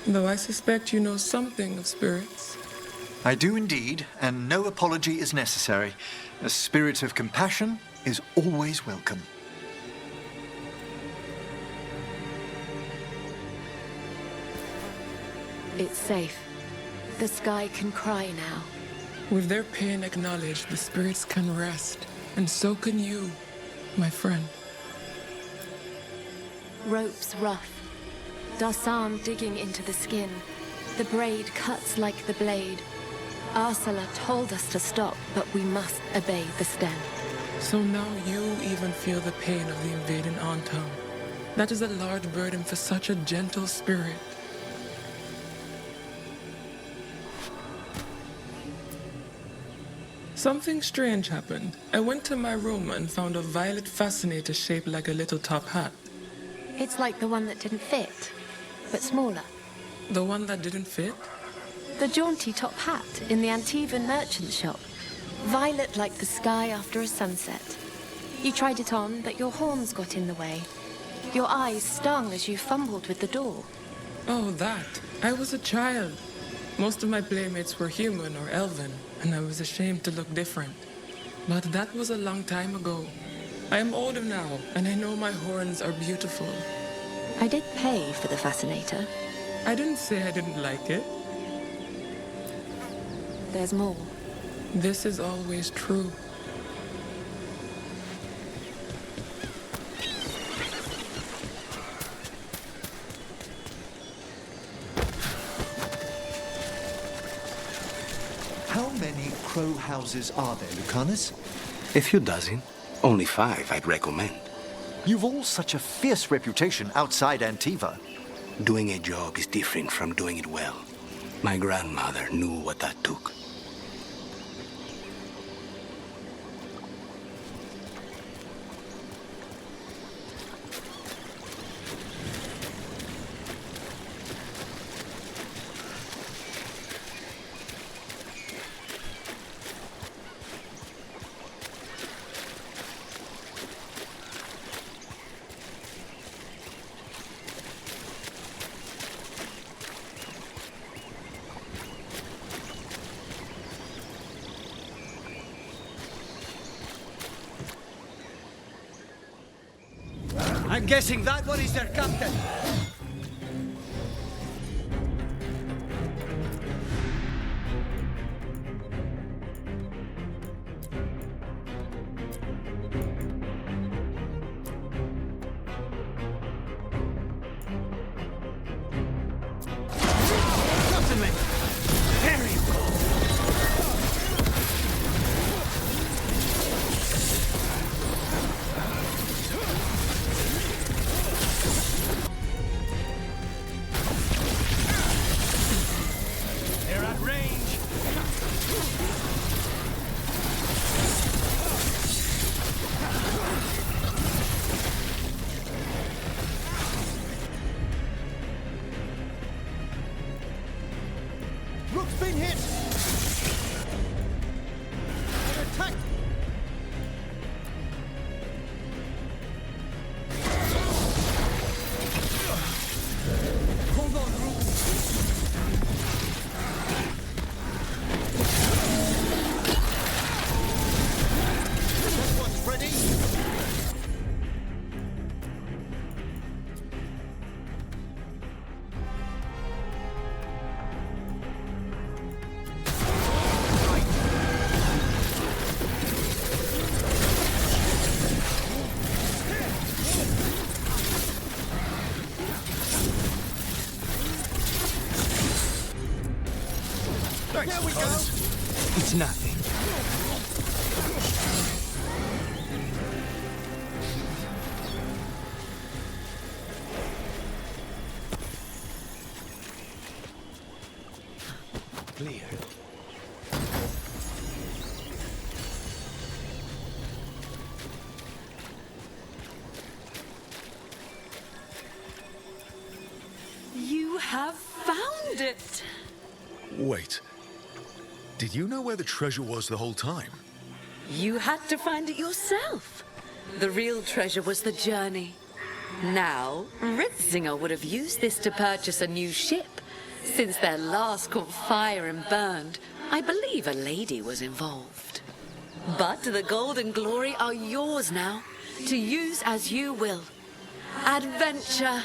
Though I suspect you know something of spirits. I do indeed, and no apology is necessary. A spirit of compassion is always welcome. It's safe. The sky can cry now. With their pain acknowledged, the spirits can rest. And so can you, my friend. Ropes rough. Darsam digging into the skin. The braid cuts like the blade. Arsala told us to stop, but we must obey the stem. So now you even feel the pain of the invading Antam. That is a large burden for such a gentle spirit. Something strange happened. I went to my room and found a violet fascinator shaped like a little top hat. It's like the one that didn't fit, but smaller. The one that didn't fit? The jaunty top hat in the Antivan merchant shop. Violet like the sky after a sunset. You tried it on, but your horns got in the way. Your eyes stung as you fumbled with the door. Oh, that. I was a child. Most of my playmates were human or elven, and I was ashamed to look different. But that was a long time ago. I am older now, and I know my horns are beautiful. I did pay for the fascinator. I didn't say I didn't like it. There's more. This is always true. houses are there, Lucanus? A few dozen. Only 5 I'd recommend. You've all such a fierce reputation outside Antiva. Doing a job is different from doing it well. My grandmother knew what that took. I'm guessing that one is their captain. Gentlemen, very well. They're at range. Rook's been hit. An attack. Hold on, Rook. This one's ready. Thanks, There we go. It's nothing. Clear. You have found it. Wait. Did you know where the treasure was the whole time? You had to find it yourself. The real treasure was the journey. Now, Ritzinger would have used this to purchase a new ship. Since their last caught fire and burned, I believe a lady was involved. But the gold and glory are yours now, to use as you will. Adventure!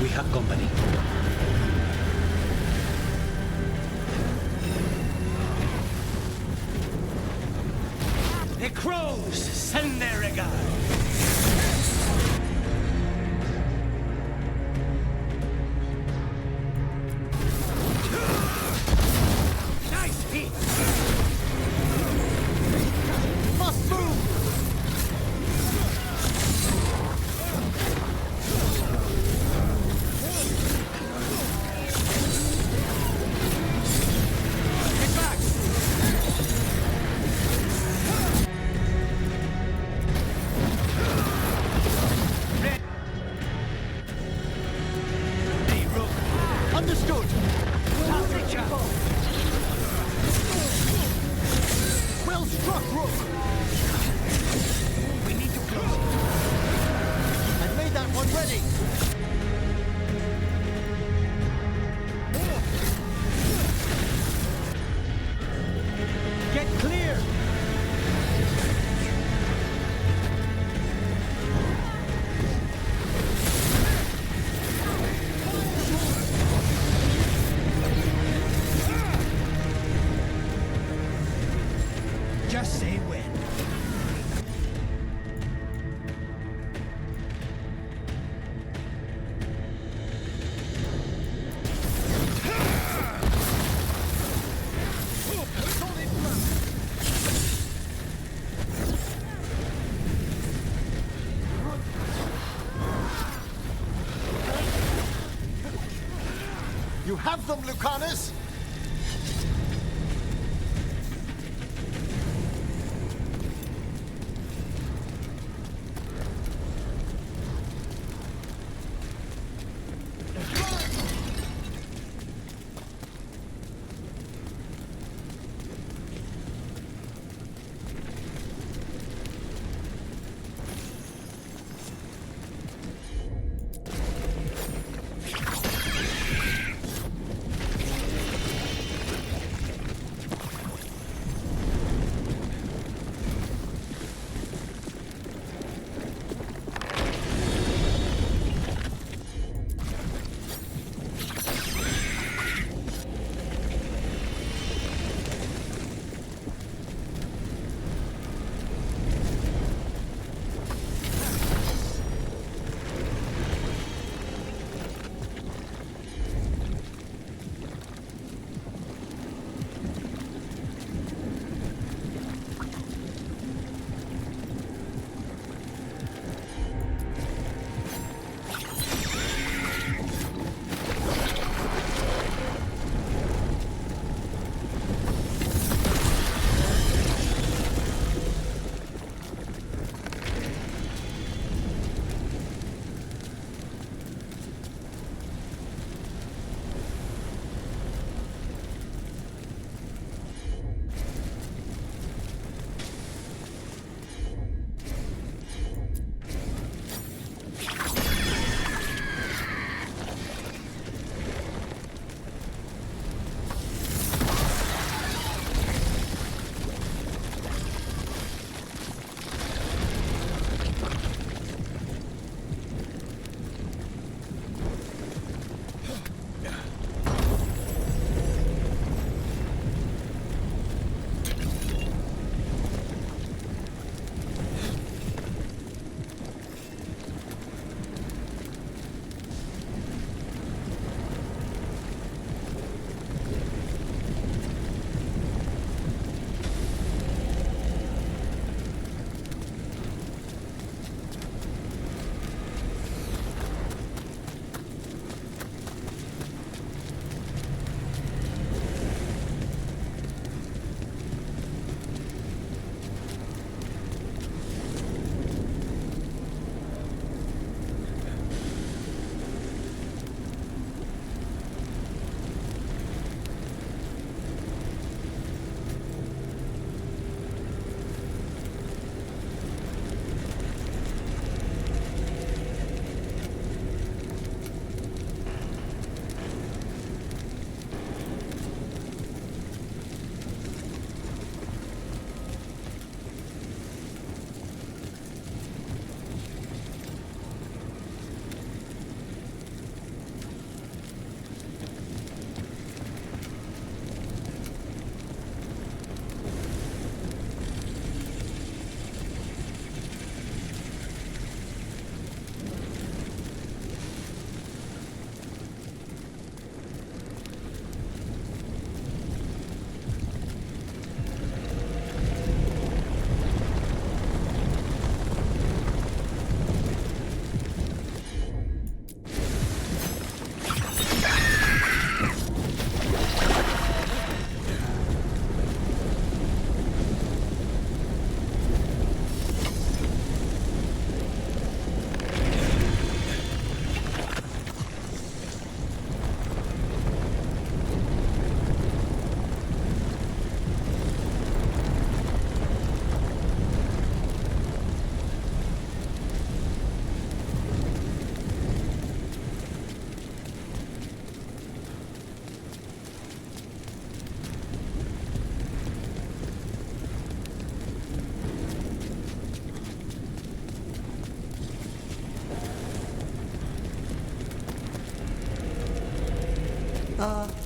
We have company. The crows send their regard. Nice hit. Must move. Get back. You have them, Lucanus!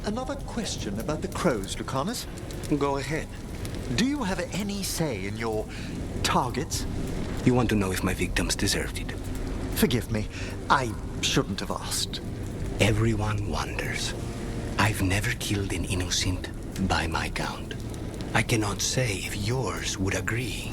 Another question about the crows, Lucanus. Go ahead. Do you have any say in your targets? You want to know if my victims deserved it? Forgive me. I shouldn't have asked. Everyone wonders. I've never killed an innocent by my count. I cannot say if yours would agree.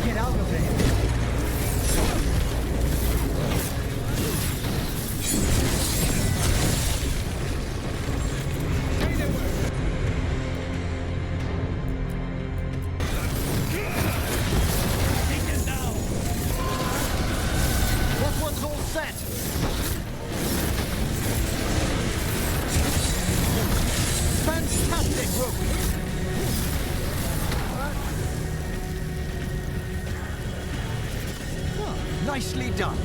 Get out of there! That one's all set! Fantastic, Rogue! Nicely done.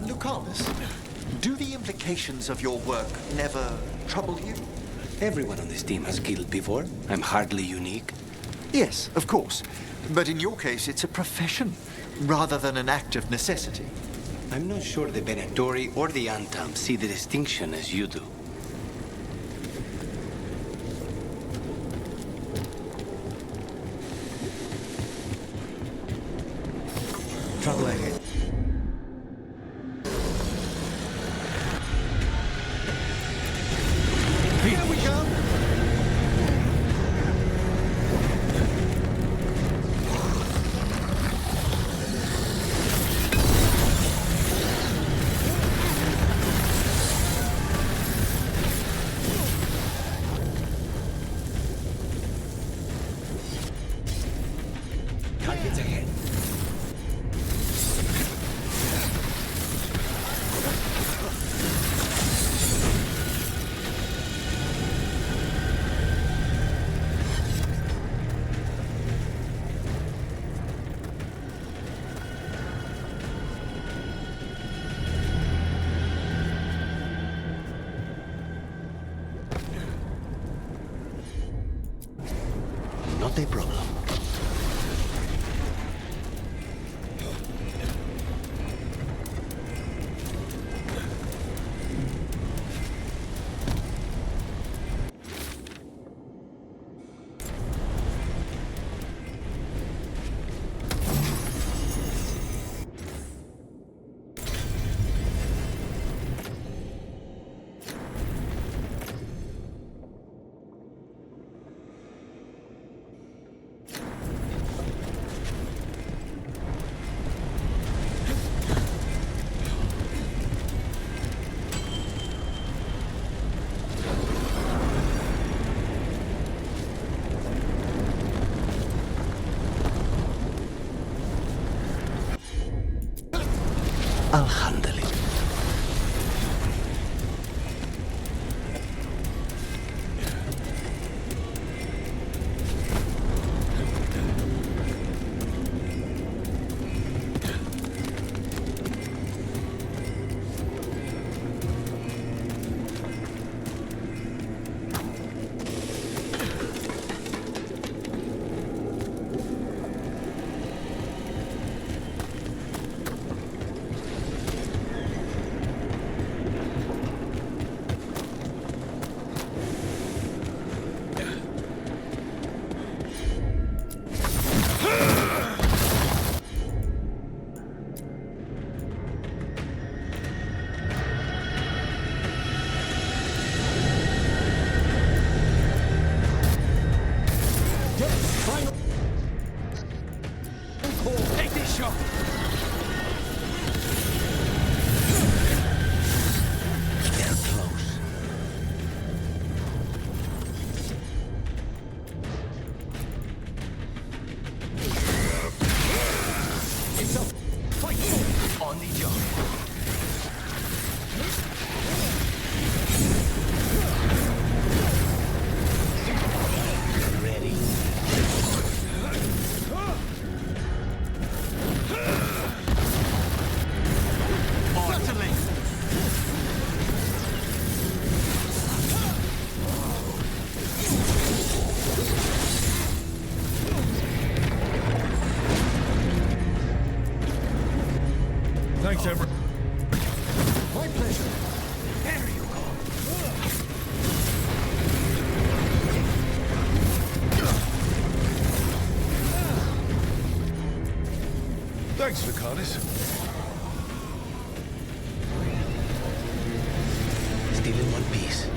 Lucanus, do the implications of your work never trouble you? Everyone on this team has killed before. I'm hardly unique. Yes, of course. But in your case, it's a profession, rather than an act of necessity. I'm not sure the Venatori or the Antam see the distinction as you do. Trouble ahead. Here we go! Targets ahead. Not a problem. I'll handle it. Thanks, Ever. My pleasure. There you go. Thanks, Vicaris. Still in one piece.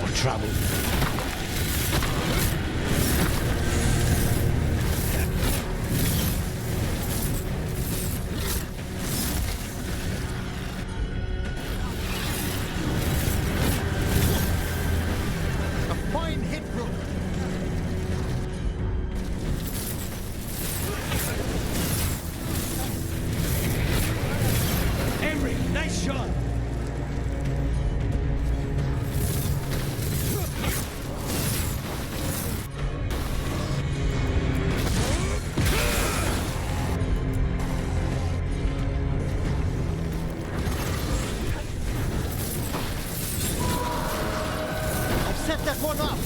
more trouble. A fine hit, Rook. Henry, nice shot. I've set that one up.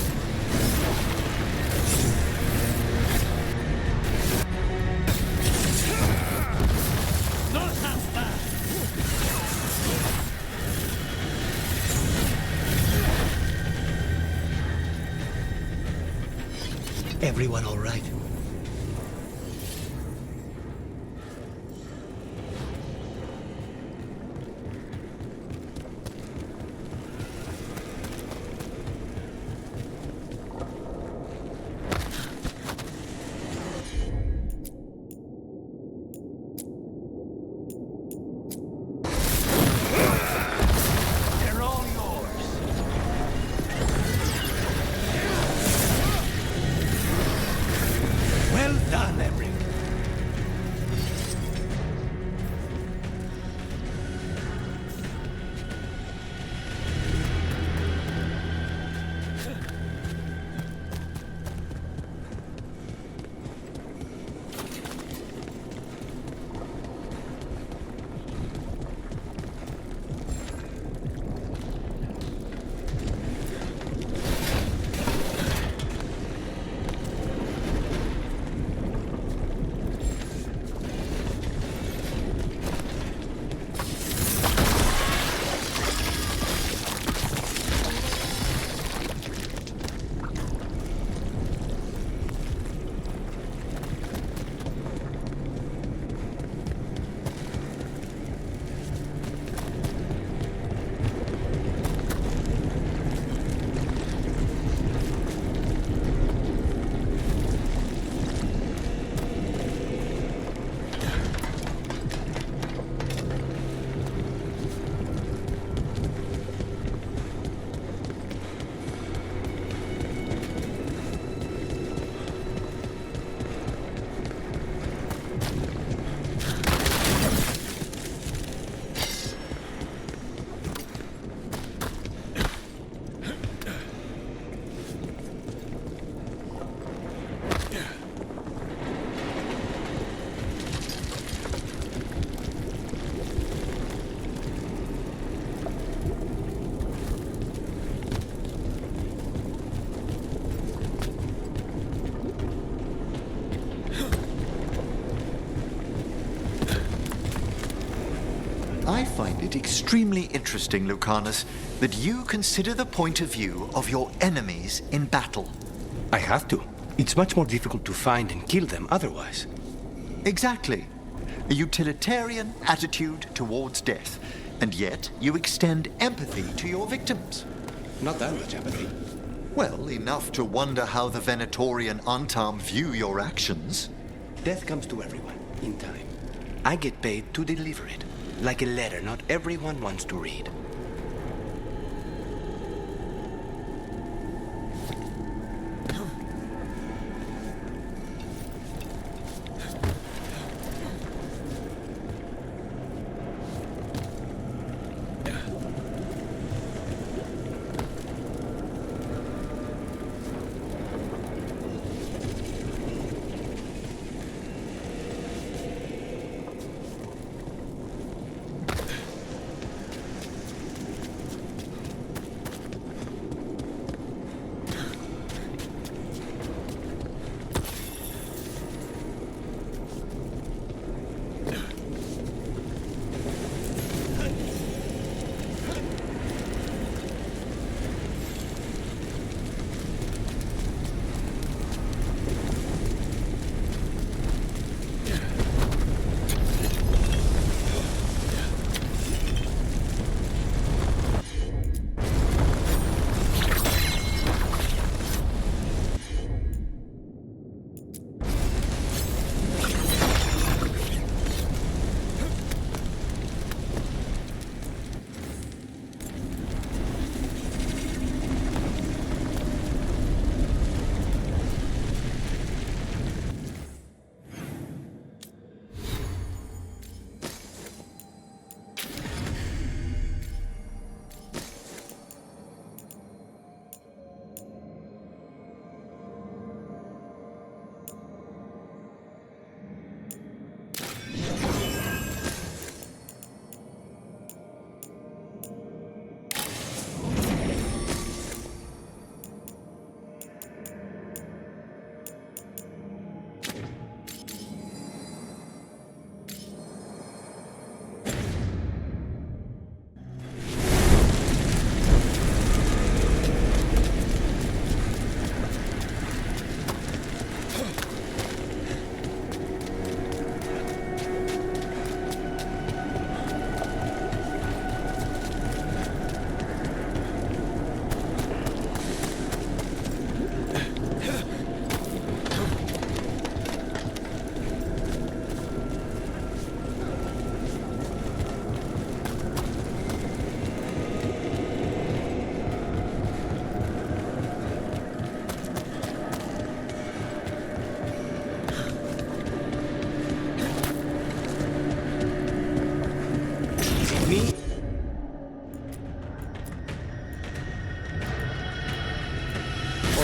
Not half bad. Everyone all right? They're all yours. Well done, Emmerich. I find it extremely interesting, Lucanus, that you consider the point of view of your enemies in battle. I have to. It's much more difficult to find and kill them otherwise. Exactly. A utilitarian attitude towards death, and yet you extend empathy to your victims. Not that much empathy. Well, enough to wonder how the Venatorian Antam view your actions. Death comes to everyone, in time. I get paid to deliver it. Like a letter not everyone wants to read.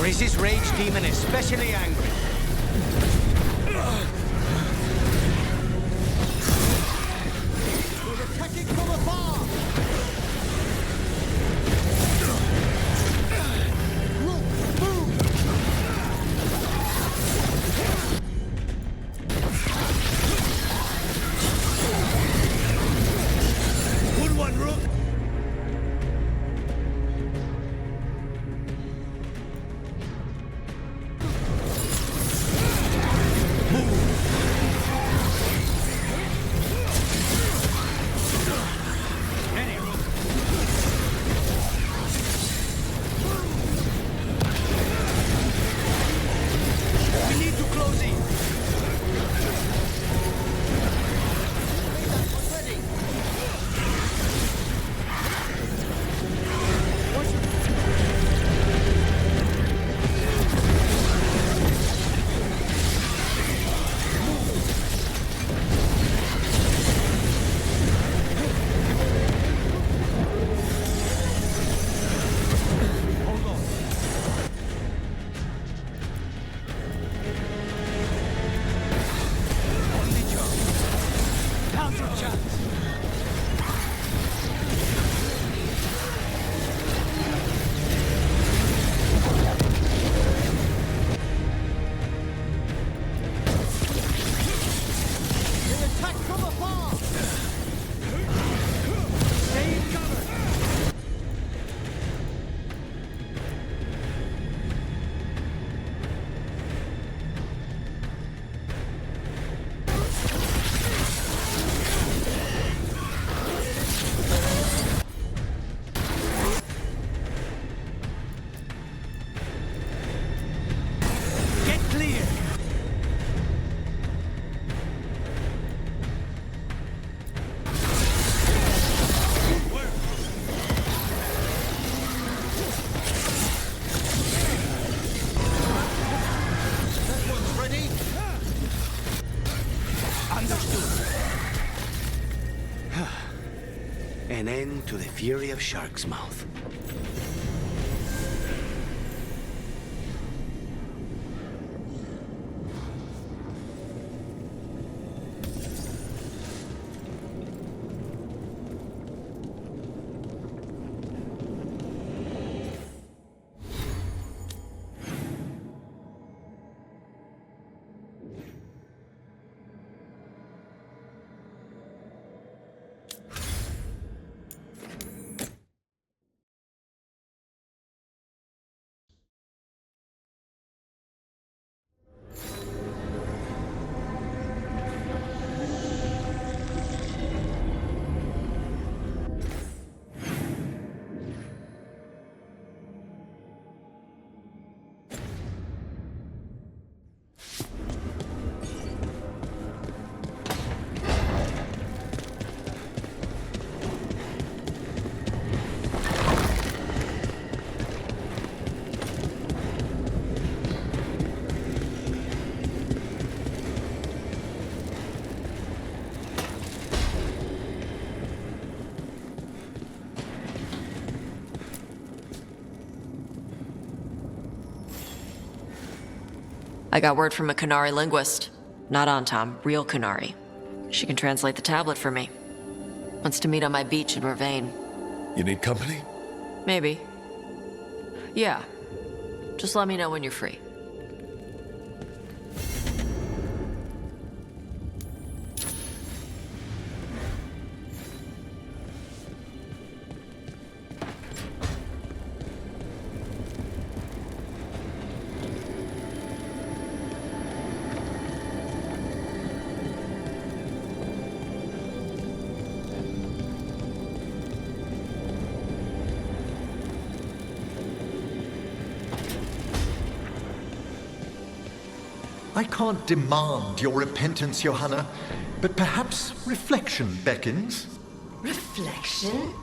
Is this rage demon especially angry? We're attacking from afar! Good one, Rook! An end to the fury of Shark's Mouth. I got word from a Qunari linguist. Not Antam, real Qunari. She can translate the tablet for me. Wants to meet on my beach in Ravane. You need company? Maybe. Yeah. Just let me know when you're free. I can't demand your repentance, Johanna, but perhaps reflection beckons. Reflection?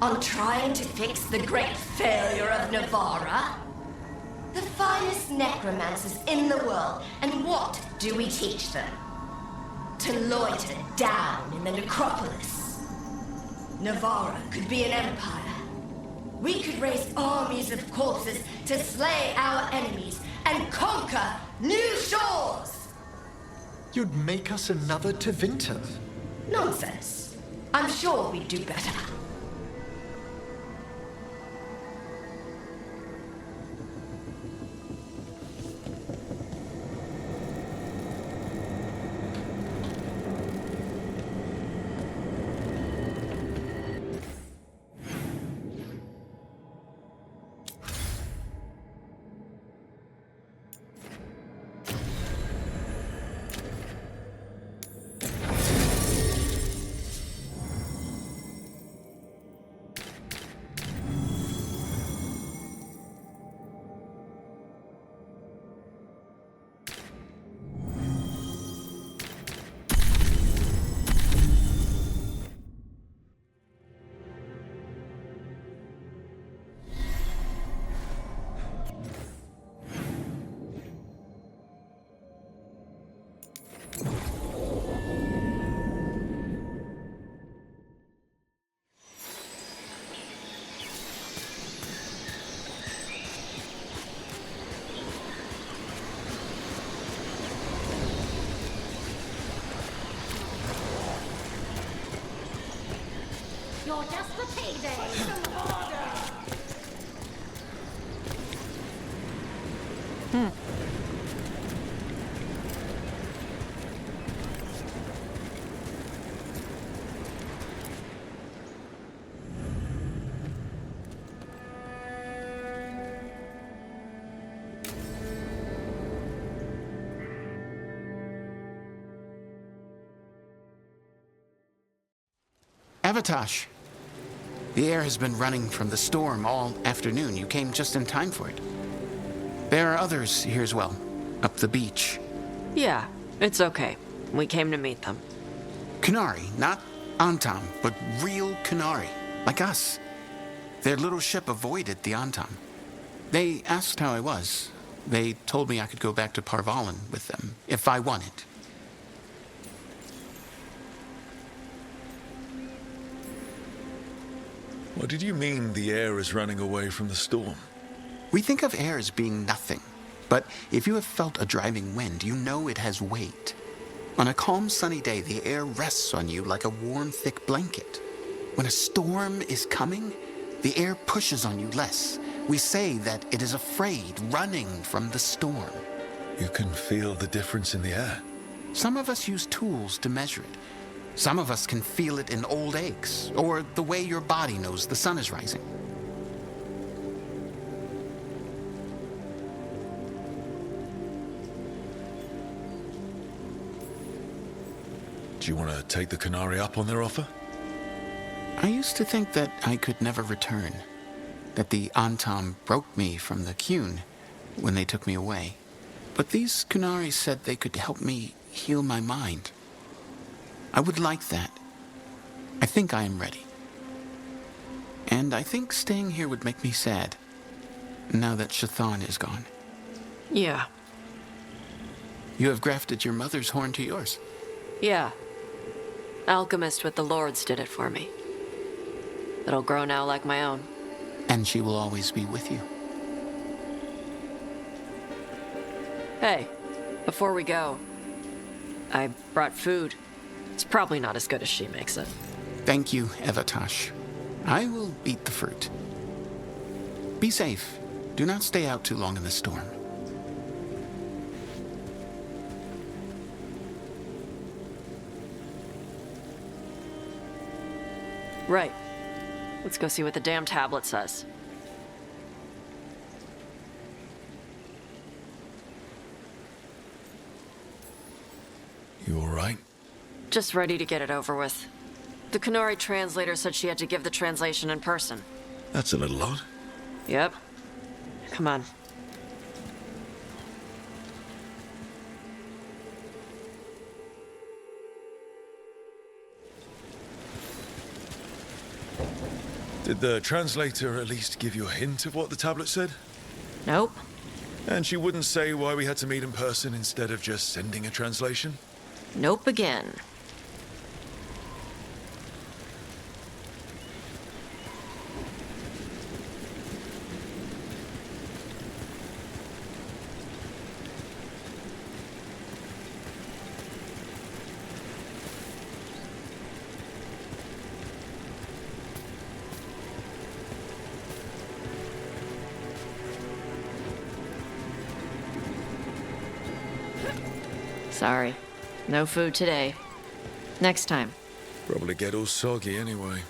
On trying to fix the great failure of Navarra? The finest necromancers in the world, and what do we teach them? To loiter down in the necropolis. Navarra could be an empire. we could raise armies of corpses to slay our enemies and conquer new shores! You'd make us another Tevinter. Nonsense. I'm sure we'd do better. You're just the payday. Avatosh. The air has been running from the storm all afternoon. You came just in time for it. There are others here as well, up the beach. Yeah, it's okay. We came to meet them. Kunari, not Antam, but real Kunari, like us. Their little ship avoided the Antam. They asked how I was. They told me I could go back to Parvalan with them, if I wanted. What did you mean the air is running away from the storm? We think of air as being nothing, but if you have felt a driving wind, you know it has weight. On a calm, sunny day, the air rests on you like a warm, thick blanket. When a storm is coming, the air pushes on you less. We say that it is afraid, running from the storm. You can feel the difference in the air. Some of us use tools to measure it. Some of us can feel it in old aches, or the way your body knows the sun is rising. Do you want to take the Kunari up on their offer? I used to think that I could never return, that the Antam broke me from the Kyun when they took me away. But these Kunari said they could help me heal my mind. I would like that. I think I am ready. And I think staying here would make me sad, now that Shathan is gone. Yeah. You have grafted your mother's horn to yours. Yeah. Alchemist with the Lords did it for me. It'll grow now like my own. And she will always be with you. Hey, before we go, I brought food. It's probably not as good as she makes it. Thank you, Avatosh. I will eat the fruit. Be safe. Do not stay out too long in the storm. Right. Let's go see what the damn tablet says. You all right? Just ready to get it over with. The Kunari translator said she had to give the translation in person. That's a little odd. Yep. Come on. Did the translator at least give you a hint of what the tablet said? Nope. And she wouldn't say why we had to meet in person instead of just sending a translation? Nope again. Sorry. No food today. Next time. Probably get all soggy anyway.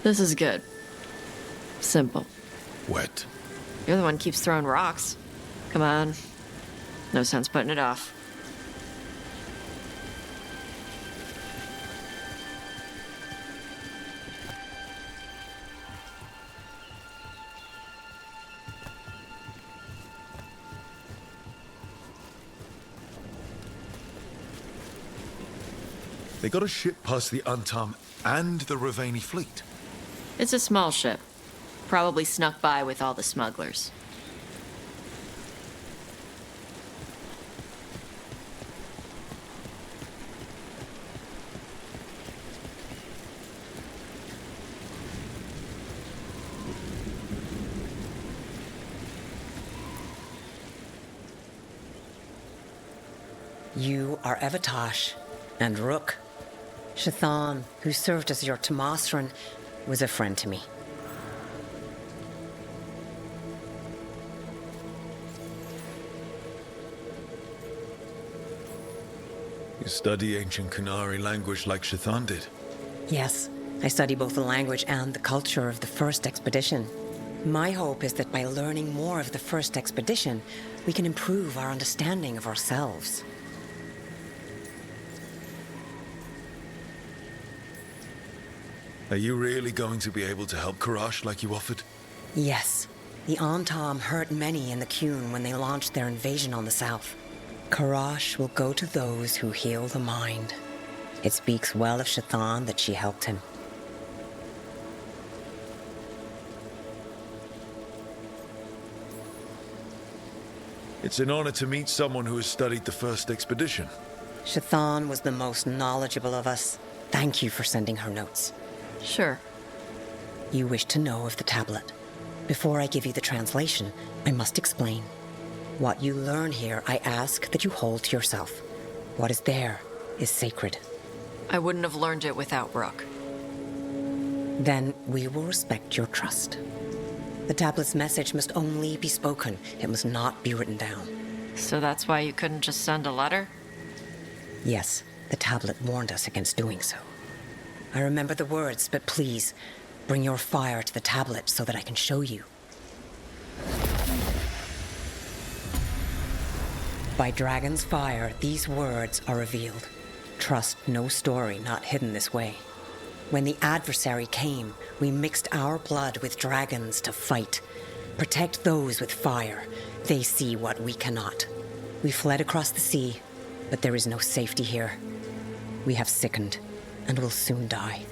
This is good. Simple. Wet. You're the one who keeps throwing rocks. Come on. No sense putting it off. They got a ship past the Untom and the Ravani fleet. It's a small ship. Probably snuck by with all the smugglers. You are Evatosh and Rook. Shathan, who served as your Tomasran, was a friend to me. You study ancient Qunari language like Shathan did? Yes, I study both the language and the culture of the first expedition. My hope is that by learning more of the first expedition, we can improve our understanding of ourselves. Are you really going to be able to help Karash like you offered? Yes. The Antom hurt many in the Qun when they launched their invasion on the south. Karash will go to those who heal the mind. It speaks well of Shathan that she helped him. It's an honor to meet someone who has studied the first expedition. Shathan was the most knowledgeable of us. Thank you for sending her notes. Sure. You wish to know of the tablet. Before I give you the translation, I must explain. What you learn here, I ask that you hold to yourself. What is there is sacred. I wouldn't have learned it without Rook. Then we will respect your trust. The tablet's message must only be spoken. It must not be written down. So that's why you couldn't just send a letter? Yes, the tablet warned us against doing so. I remember the words, but please, bring your fire to the tablet so that I can show you. By Dragon's fire, these words are revealed. Trust no story not hidden this way. When the adversary came, we mixed our blood with dragons to fight. Protect those with fire. They see what we cannot. We fled across the sea, but there is no safety here. We have sickened, and will soon die.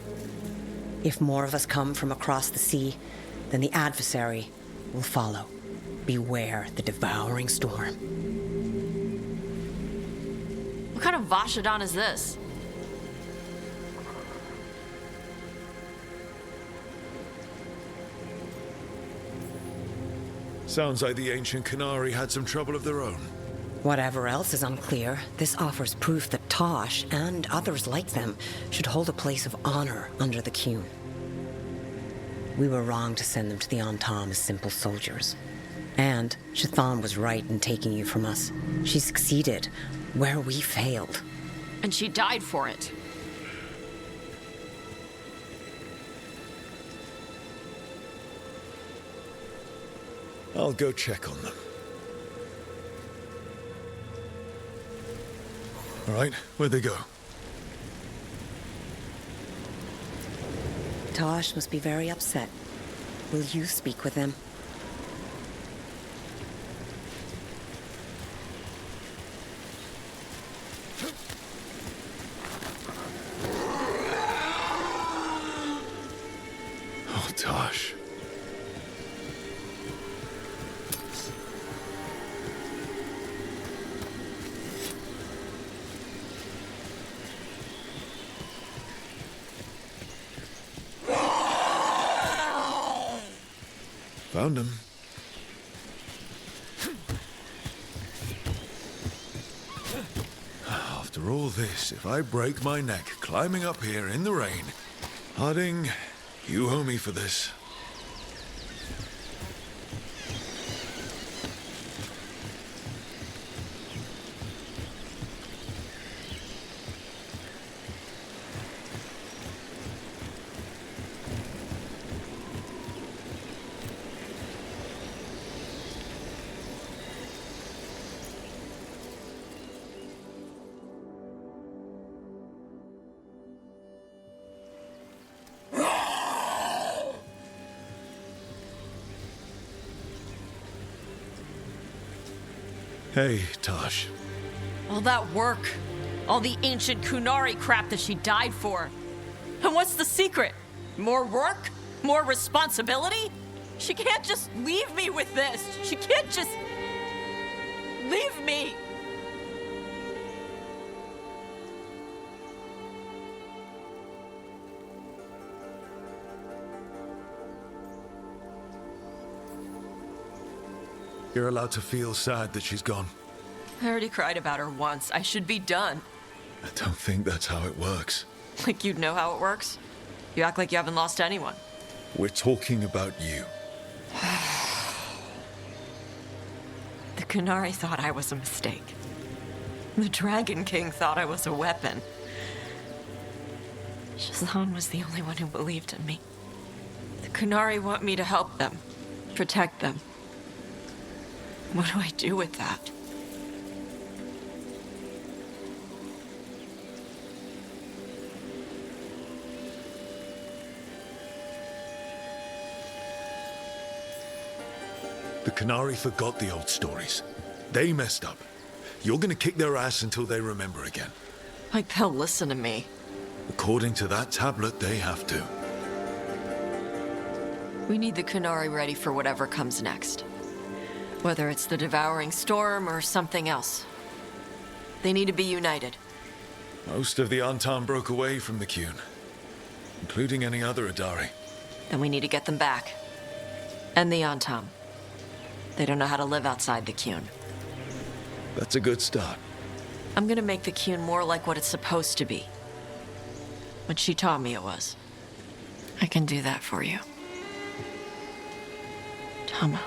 If more of us come from across the sea, then the adversary will follow. Beware the devouring storm. What kind of Vashadan is this? Sounds like the ancient Qunari had some trouble of their own. Whatever else is unclear, this offers proof that Tosh and others like them should hold a place of honor under the Qun. We were wrong to send them to the Antom as simple soldiers. And Shathan was right in taking you from us. She succeeded where we failed. And she died for it. I'll go check on them. All right, where'd they go? Tosh must be very upset. Will you speak with them? Oh, Tosh. Found him. After all this, if I break my neck climbing up here in the rain, Harding, you owe me for this. Hey, Tosh. All that work, all the ancient Kunari crap that she died for. And what's the secret? More work? More responsibility? She can't just leave me with this. She can't just leave me. You're allowed to feel sad that she's gone. I already cried about her once. I should be done. I don't think that's how it works. Like you'd know how it works? You act like you haven't lost anyone. We're talking about you. The Kunari thought I was a mistake. The Dragon King thought I was a weapon. Shazan was the only one who believed in me. The Kunari want me to help them, protect them. What do I do with that? The Kunari forgot the old stories. They messed up. You're gonna kick their ass until they remember again. Like they'll listen to me. According to that tablet, they have to. We need the Kunari ready for whatever comes next. Whether it's the devouring storm or something else. They need to be united. Most of the Antam broke away from the Qun, including any other Adari. Then we need to get them back. And the Antam. They don't know how to live outside the Qun. That's a good start. I'm gonna make the Qun more like what it's supposed to be. What she taught me it was. I can do that for you. Tama.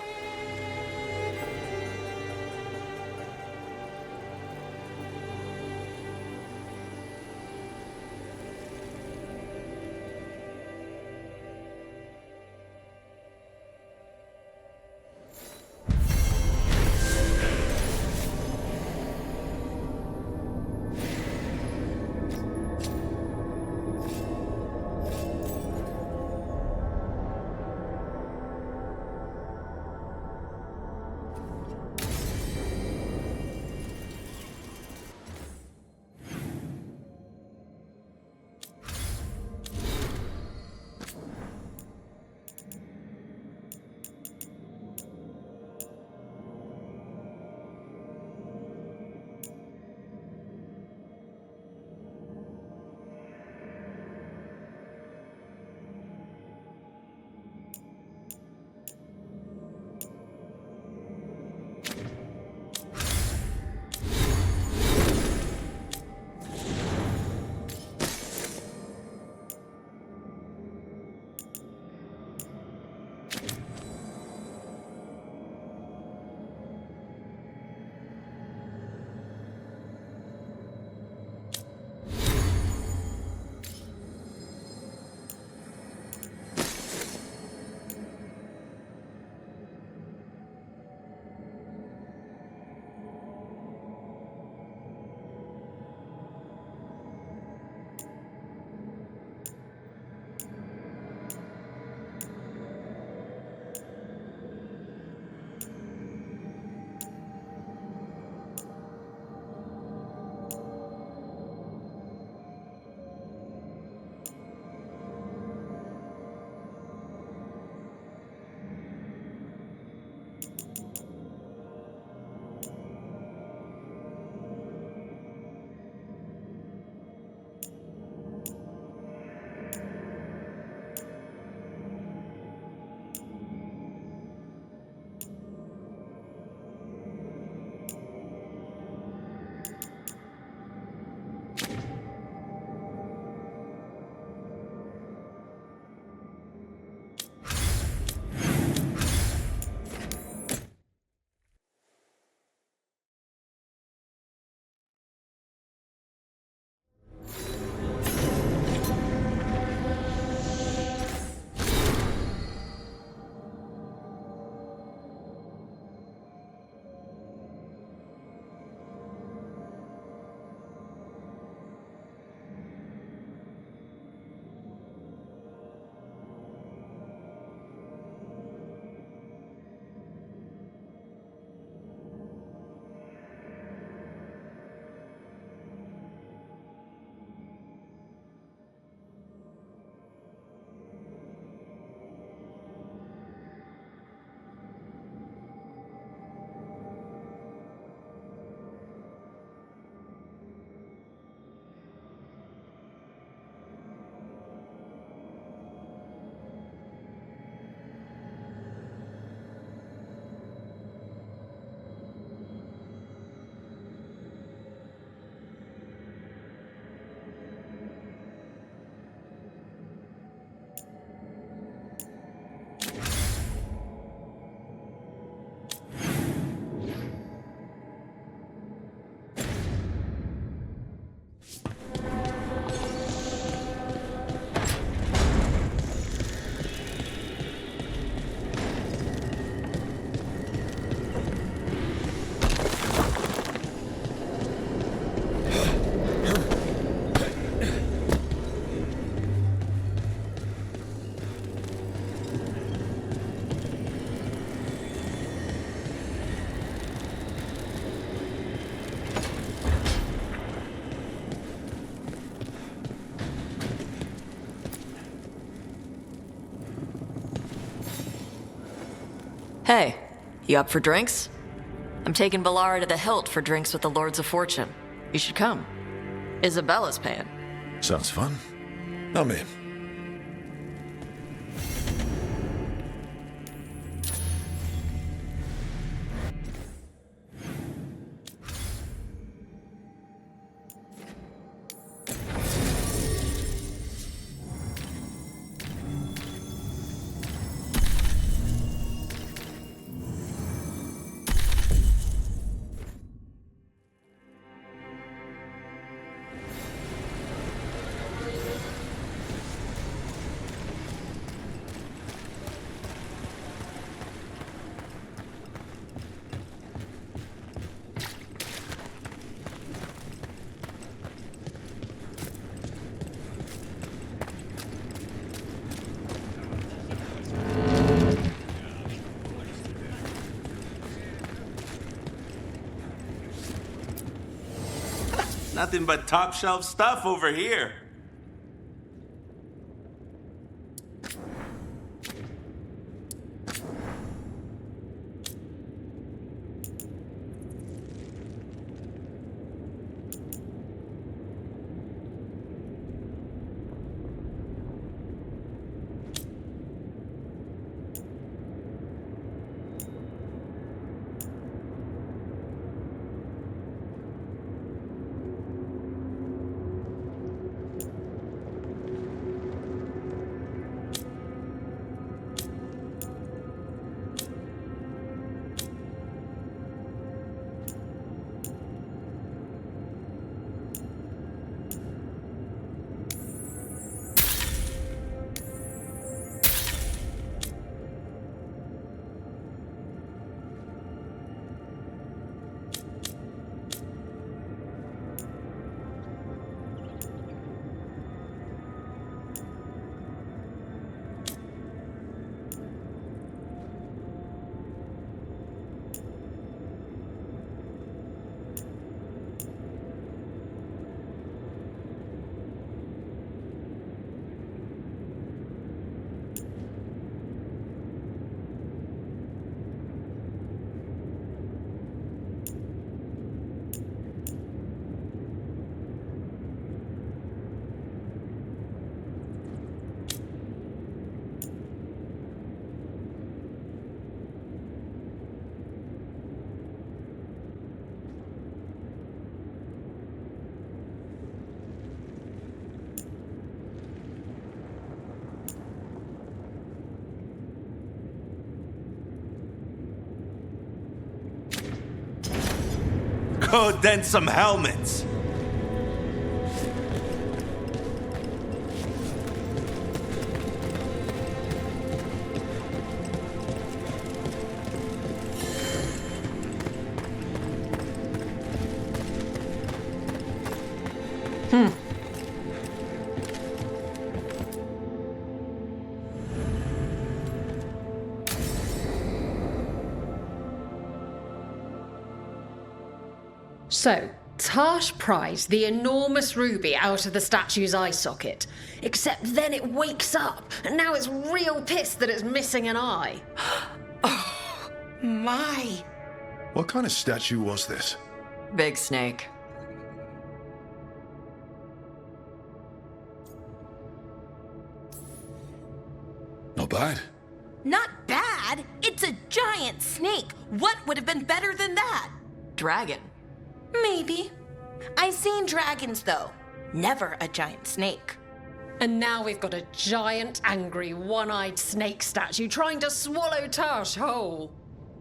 Hey, you up for drinks? I'm taking Valara to the Hilt for drinks with the Lords of Fortune. You should come. Isabella's paying. Sounds fun. I'm in. Nothing but top shelf stuff over here. Go dent some helmets. So, Tash pries the enormous ruby out of the statue's eye socket. Except then it wakes up, and now it's real pissed that it's missing an eye. Oh, my. What kind of statue was this? Big snake. Not bad. Not bad? It's a giant snake. What would have been better than that? Dragon. Maybe. I've seen dragons, though. Never a giant snake. And now we've got a giant, angry, one-eyed snake statue trying to swallow Tash whole.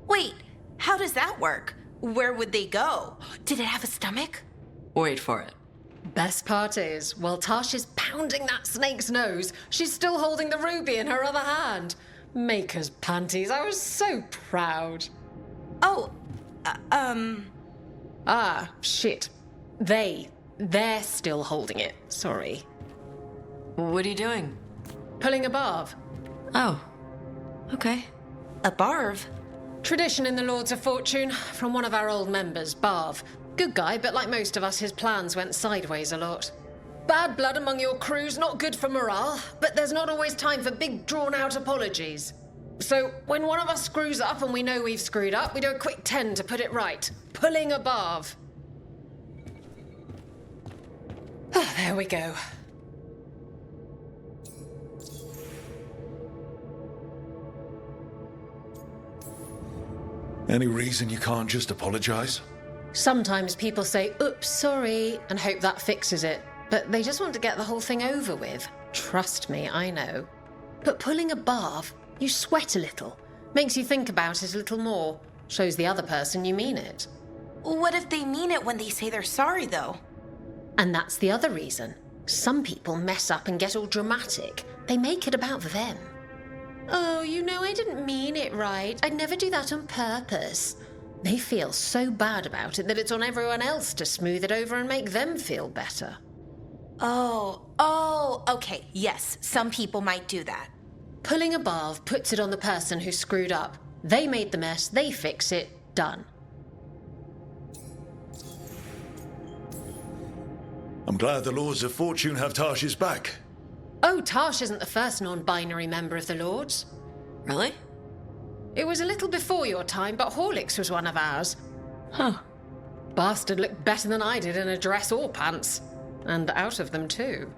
Wait, how does that work? Where would they go? Did it have a stomach? Wait for it. Best part is, while Tash is pounding that snake's nose, she's still holding the ruby in her other hand. Maker's panties, I was so proud. Oh, Ah, shit. They're still holding it. Sorry. What are you doing? Pulling a barb. Oh. Okay. A barb? Tradition in the Lords of Fortune, from one of our old members, Barv. Good guy, but like most of us, his plans went sideways a lot. Bad blood among your crew's not good for morale, but there's not always time for big drawn-out apologies. So when one of us screws up and we know we've screwed up, we do a quick 10 to put it right. Pulling a barv. Oh, there we go. Any reason you can't just apologize? Sometimes people say, oops, sorry, and hope that fixes it. But they just want to get the whole thing over with. Trust me, I know. But pulling a barv, you sweat a little. Makes you think about it a little more. Shows the other person you mean it. What if they mean it when they say they're sorry, though? And that's the other reason. Some people mess up and get all dramatic. They make it about them. Oh, you know, I didn't mean it right. I'd never do that on purpose. They feel so bad about it that it's on everyone else to smooth it over and make them feel better. Oh, okay, yes, some people might do that. Pulling a barv puts it on the person who screwed up. They made the mess, they fix it, done. I'm glad the Lords of Fortune have Tarsh's back. Oh, Tarsh isn't the first non-binary member of the Lords. Really? It was a little before your time, but Horlicks was one of ours. Huh. Bastard looked better than I did in a dress or pants. And out of them, too.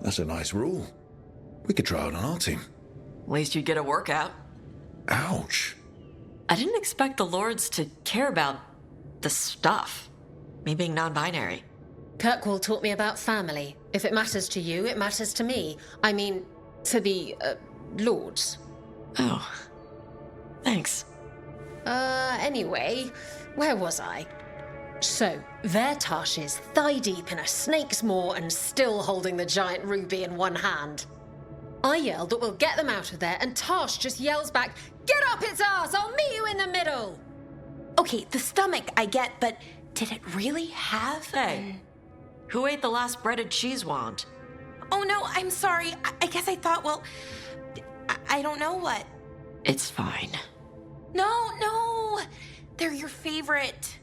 That's a nice rule. We could try it on our team. At least you'd get a workout. Ouch. I didn't expect the Lords to care about the stuff. Me being non-binary. Kirkwall taught me about family. If it matters to you, it matters to me. I mean, to the, Lords. Oh. Thanks. Anyway, where was I? So, there Tarsh is, thigh-deep in a snake's maw and still holding the giant ruby in one hand. I yelled that we'll get them out of there, and Tarsh just yells back, "Get up its ass! I'll meet you in the middle!" Okay, the stomach, I get, but did it really have... Hey, who ate the last breaded cheese wand? Oh no, I'm sorry. I guess I thought, well... I don't know what. It's fine. No! They're your favorite.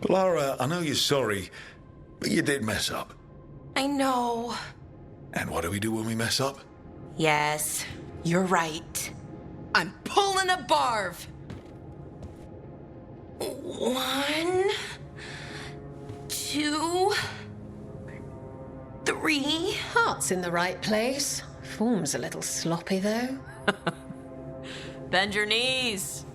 Lara, I know you're sorry, but you did mess up. I know. And what do we do when we mess up? Yes, you're right. I'm pulling a barv. 1, 2, 3. Heart's in the right place. Form's a little sloppy, though. Bend your knees.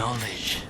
knowledge.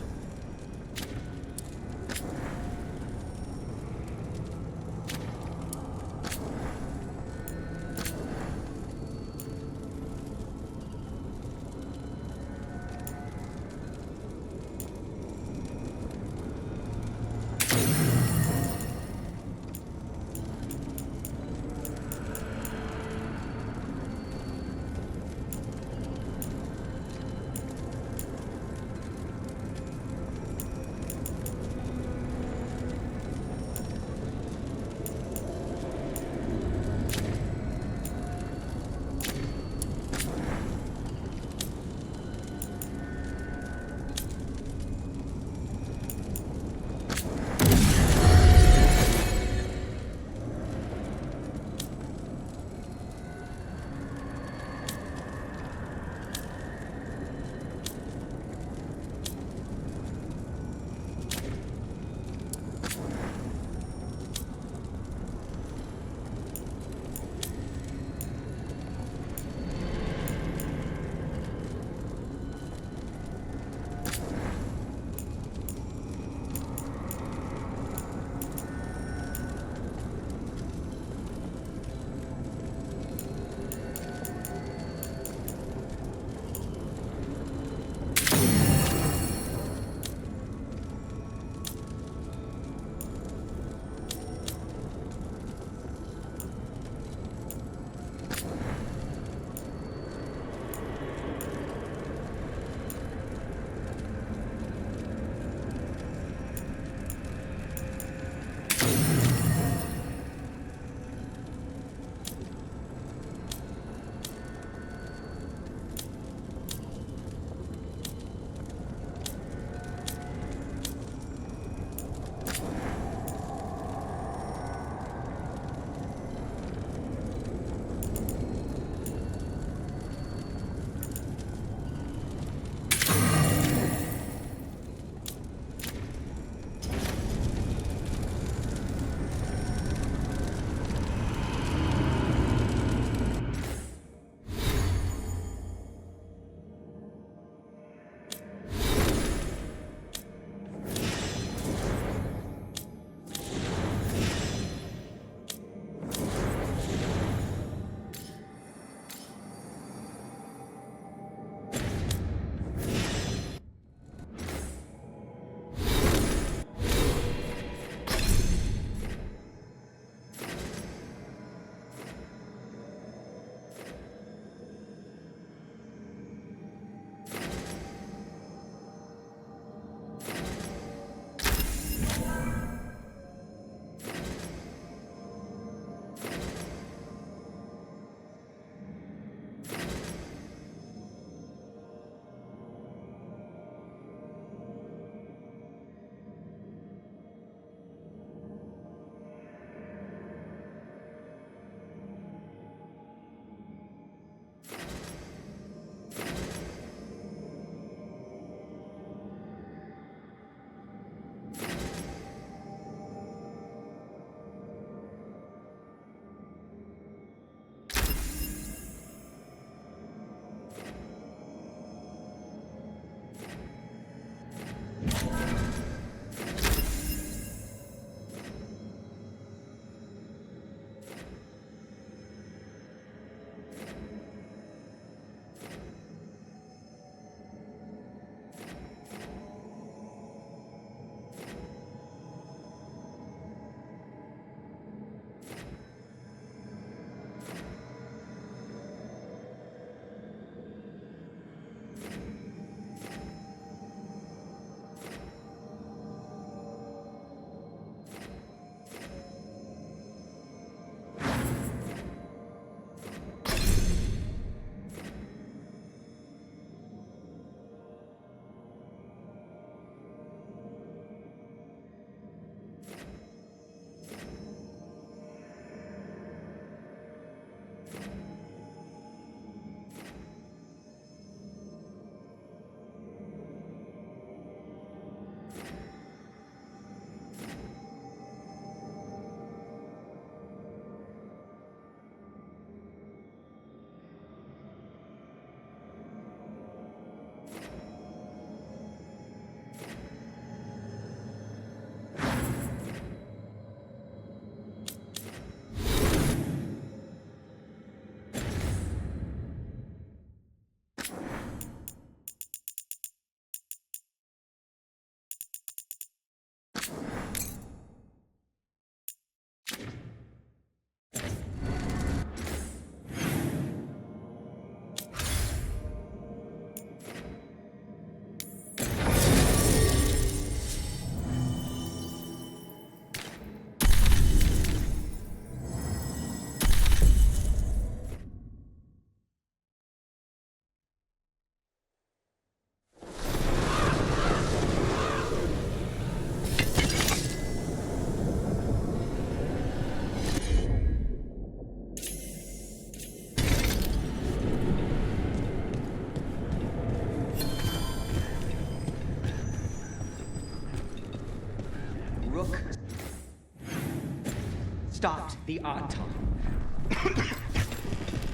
stopped the Antom.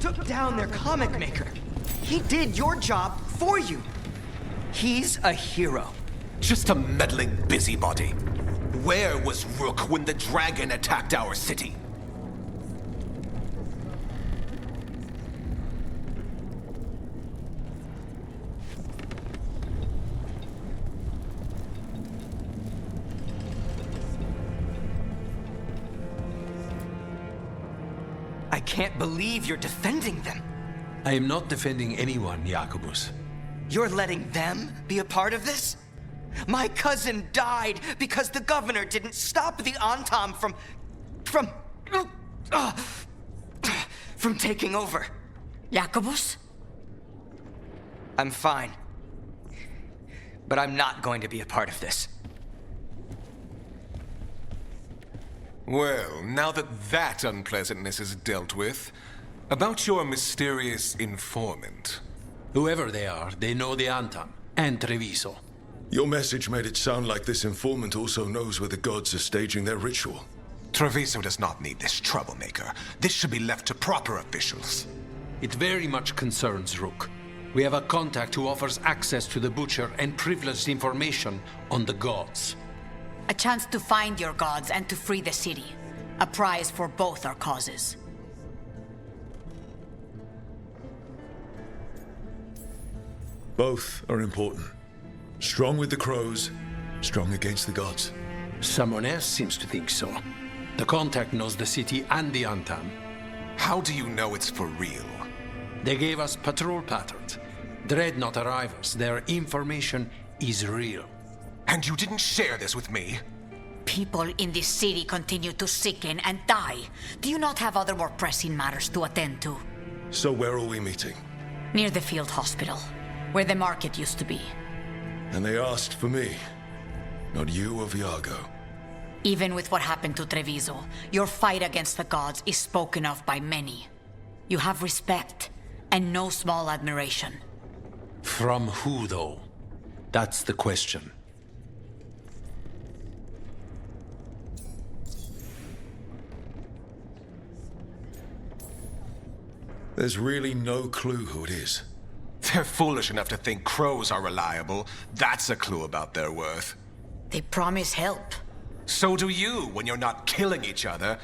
Took down their comic maker. He did your job for you. He's a hero. Just a meddling busybody. Where was Rook when the dragon attacked our city? I can't believe you're defending them. I am not defending anyone, Jacobus. You're letting them be a part of this? My cousin died because the governor didn't stop the Antom from taking over. Jacobus? I'm fine. But I'm not going to be a part of this. Well, now that unpleasantness is dealt with, about your mysterious informant. Whoever they are, they know the Antom and Treviso. Your message made it sound like this informant also knows where the gods are staging their ritual. Treviso does not need this troublemaker. This should be left to proper officials. It very much concerns Rook. We have a contact who offers access to the Butcher and privileged information on the gods. A chance to find your gods and to free the city. A prize for both our causes. Both are important. Strong with the crows, strong against the gods. Someone else seems to think so. The contact knows the city and the Antom. How do you know it's for real? They gave us patrol patterns. Dreadnought arrivals. Their information is real. And you didn't share this with me? People in this city continue to sicken and die. Do you not have other more pressing matters to attend to? So where are we meeting? Near the field hospital, where the market used to be. And they asked for me, not you or Viago. Even with what happened to Treviso, your fight against the gods is spoken of by many. You have respect, and no small admiration. From who, though? That's the question. There's really no clue who it is. They're foolish enough to think crows are reliable. That's a clue about their worth. They promise help. So do you when you're not killing each other.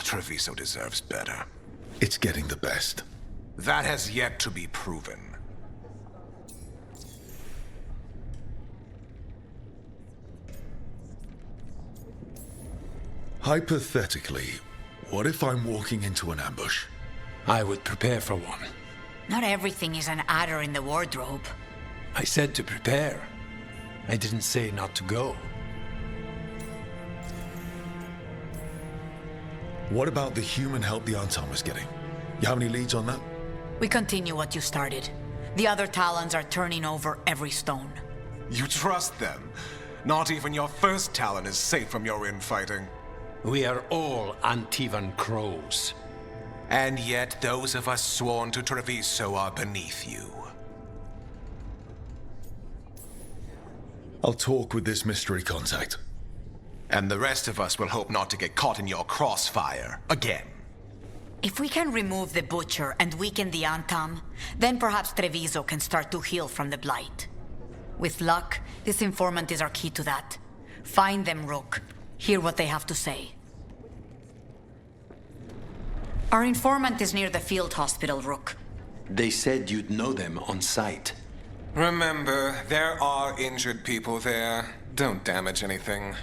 Treviso deserves better. It's getting the best. That has yet to be proven. Hypothetically, what if I'm walking into an ambush? I would prepare for one. Not everything is an adder in the wardrobe. I said to prepare. I didn't say not to go. What about the human help the Antom is getting? You have any leads on that? We continue what you started. The other Talons are turning over every stone. You trust them? Not even your first Talon is safe from your infighting. We are all Antivan crows. And yet those of us sworn to Treviso are beneath you. I'll talk with this mystery contact. And the rest of us will hope not to get caught in your crossfire again. If we can remove the Butcher and weaken the Antom, then perhaps Treviso can start to heal from the Blight. With luck, this informant is our key to that. Find them, Rook. Hear what they have to say. Our informant is near the field hospital, Rook. They said you'd know them on sight. Remember, there are injured people there. Don't damage anything.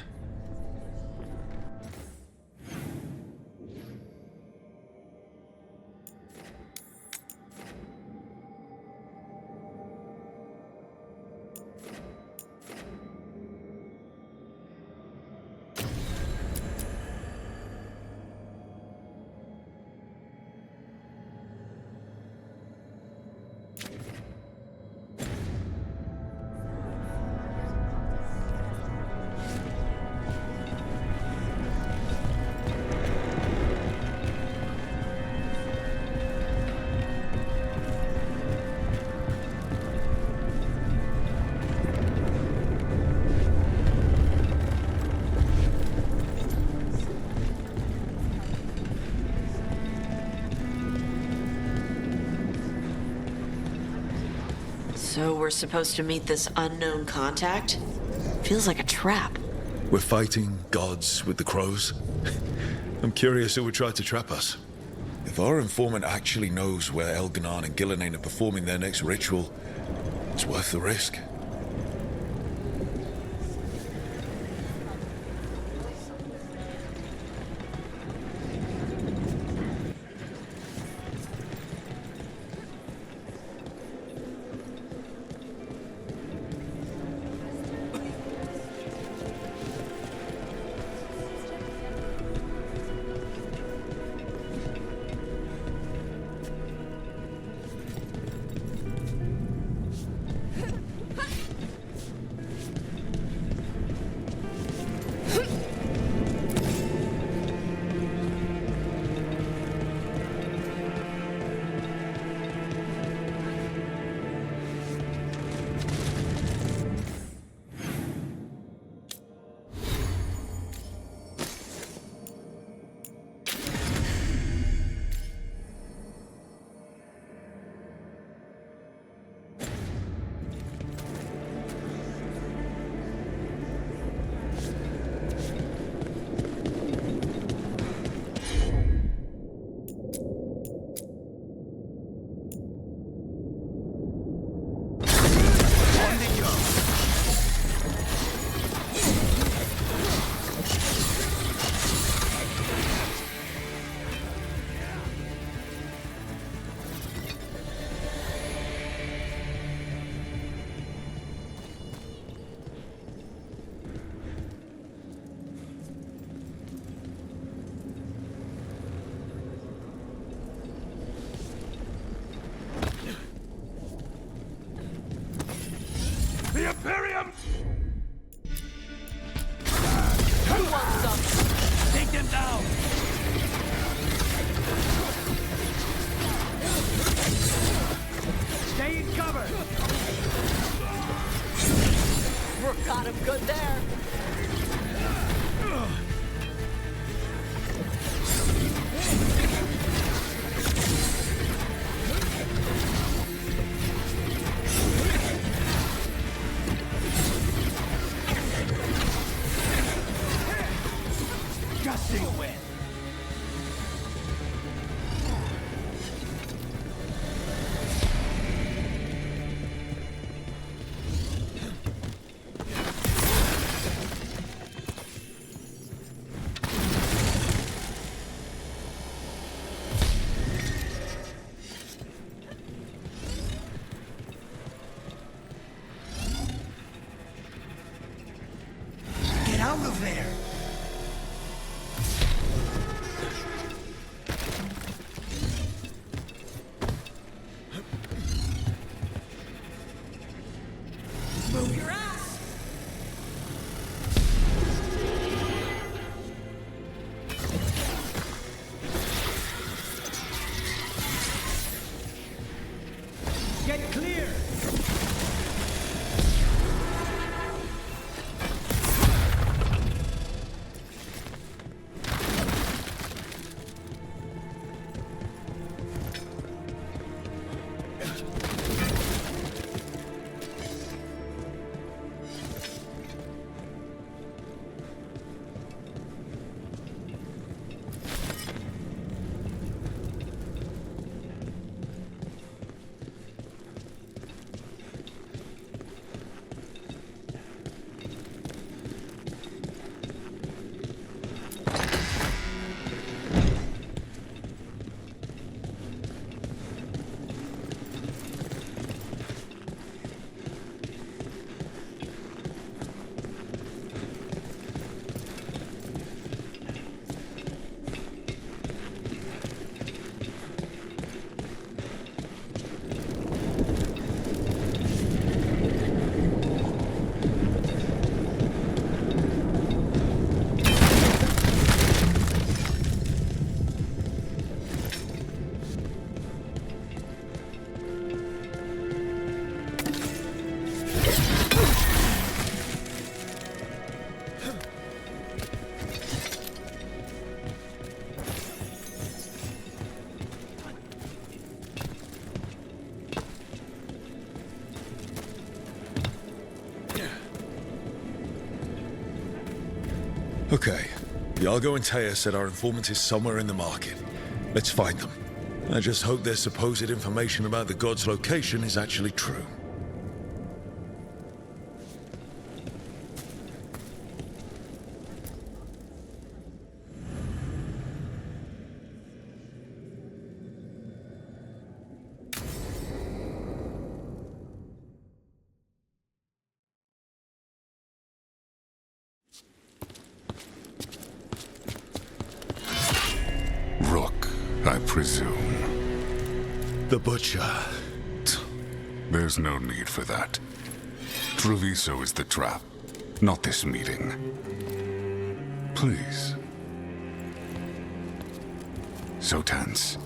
So we're supposed to meet this unknown contact? Feels like a trap. We're fighting gods with the crows. I'm curious who would try to trap us. If our informant actually knows where Elganon and Gillenane are performing their next ritual, it's worth the risk. The Imperium! Who wants some? Take them down! Stay in cover! Rook got him good there. Gusting wind! Get out of there! Okay, Iago and Taya said our informant is somewhere in the market. Let's find them. I just hope their supposed information about the god's location is actually true. Rook, I presume. The Butcher. There's no need for that. Treviso is the trap, not this meeting. Please. So tense.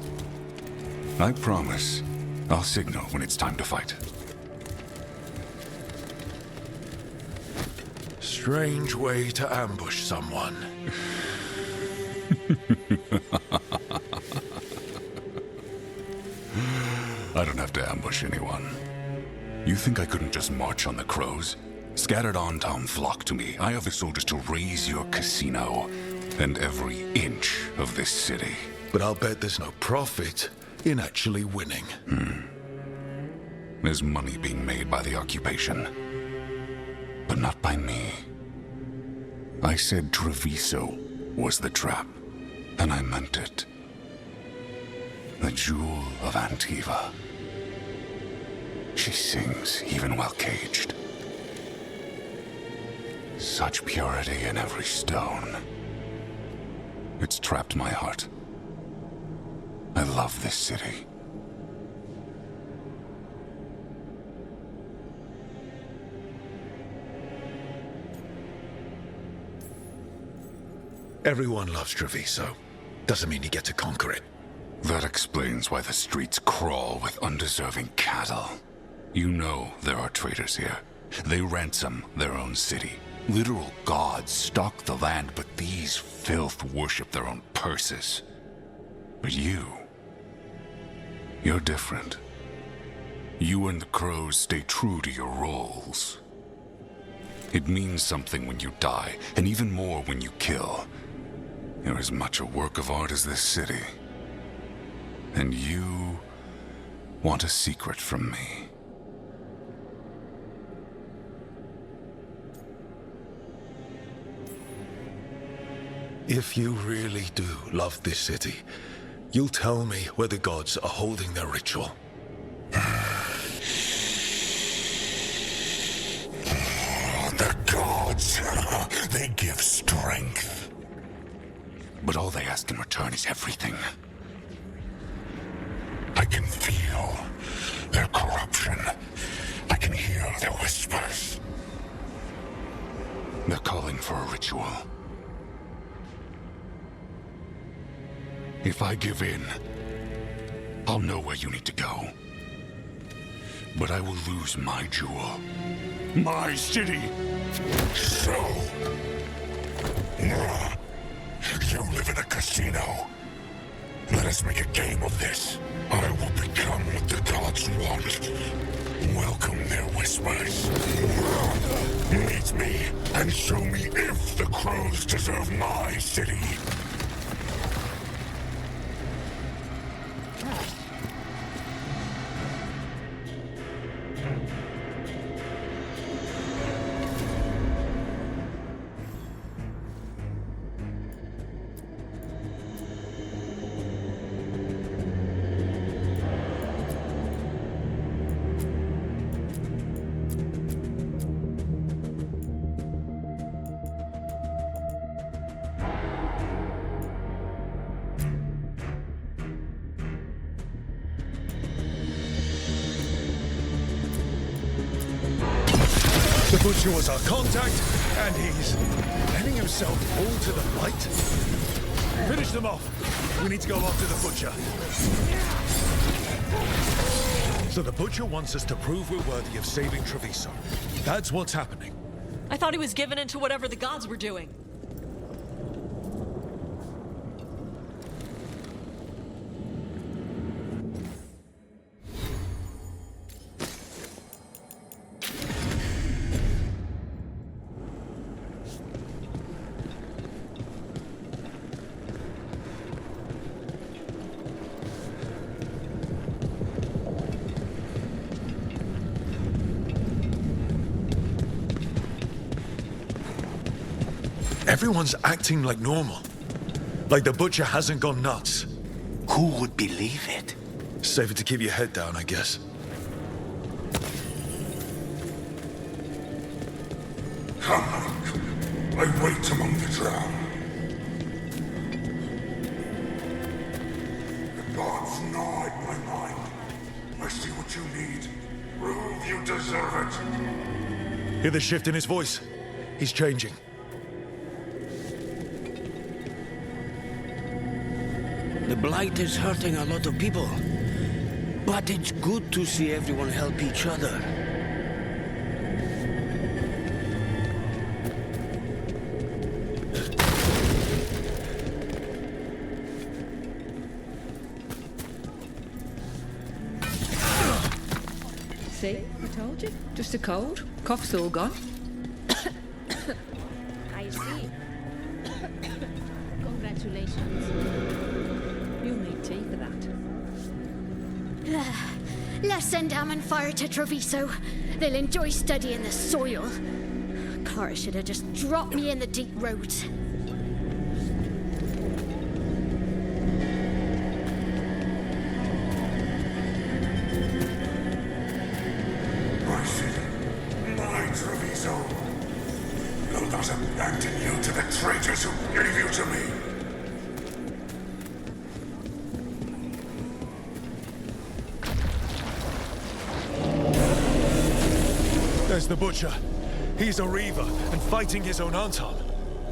I promise, I'll signal when it's time to fight. Strange way to ambush someone. I don't have to ambush anyone. You think I couldn't just march on the crows? Scattered Antom flock to me. I have the soldiers to raise your casino and every inch of this city. But I'll bet there's no profit in actually winning. There's money being made by the occupation, but not by me. I said Treviso was the trap, and I meant it. The jewel of Antiva. She sings even while caged. Such purity in every stone. It's trapped my heart. I love this city. Everyone loves Treviso. Doesn't mean you get to conquer it. That explains why the streets crawl with undeserving cattle. You know there are traitors here. They ransom their own city. Literal gods stalk the land, but these filth worship their own purses. But you're different. You and the crows stay true to your roles. It means something when you die, and even more when you kill. You're as much a work of art as this city. And you want a secret from me. If you really do love this city, you'll tell me where the gods are holding their ritual. The gods, they give strength. But all they ask in return is everything. I can feel their corruption. I can hear their whispers. They're calling for a ritual. If I give in, I'll know where you need to go. But I will lose my jewel. My city! So... you live in a casino. Let us make a game of this. I will become what the gods want. Welcome their whispers. Meet me and show me if the crows deserve my city. The Butcher was our contact, and he's letting himself fall to the fight. Finish them off. We need to go after the Butcher. So the Butcher wants us to prove we're worthy of saving Treviso. That's what's happening. I thought he was given into whatever the gods were doing. Everyone's acting like normal. Like the butcher hasn't gone nuts. Who would believe it? Safer to keep your head down, I guess. Come, I wait among the drowned. The gods gnaw at my mind. I see what you need. Prove you deserve it. Hear the shift in his voice? He's changing. The Blight is hurting a lot of people. But it's good to see everyone help each other. See? I told you. Just a cold. Cough's all gone. I see. Congratulations. You'll need tea for that. Let's send Ammon Fire to Treviso. They'll enjoy studying the soil. Clara should have just dropped me in the deep roads. Thus abandon you to the traitors who gave you to me. There's the butcher. He's a Reaver and fighting his own Anton.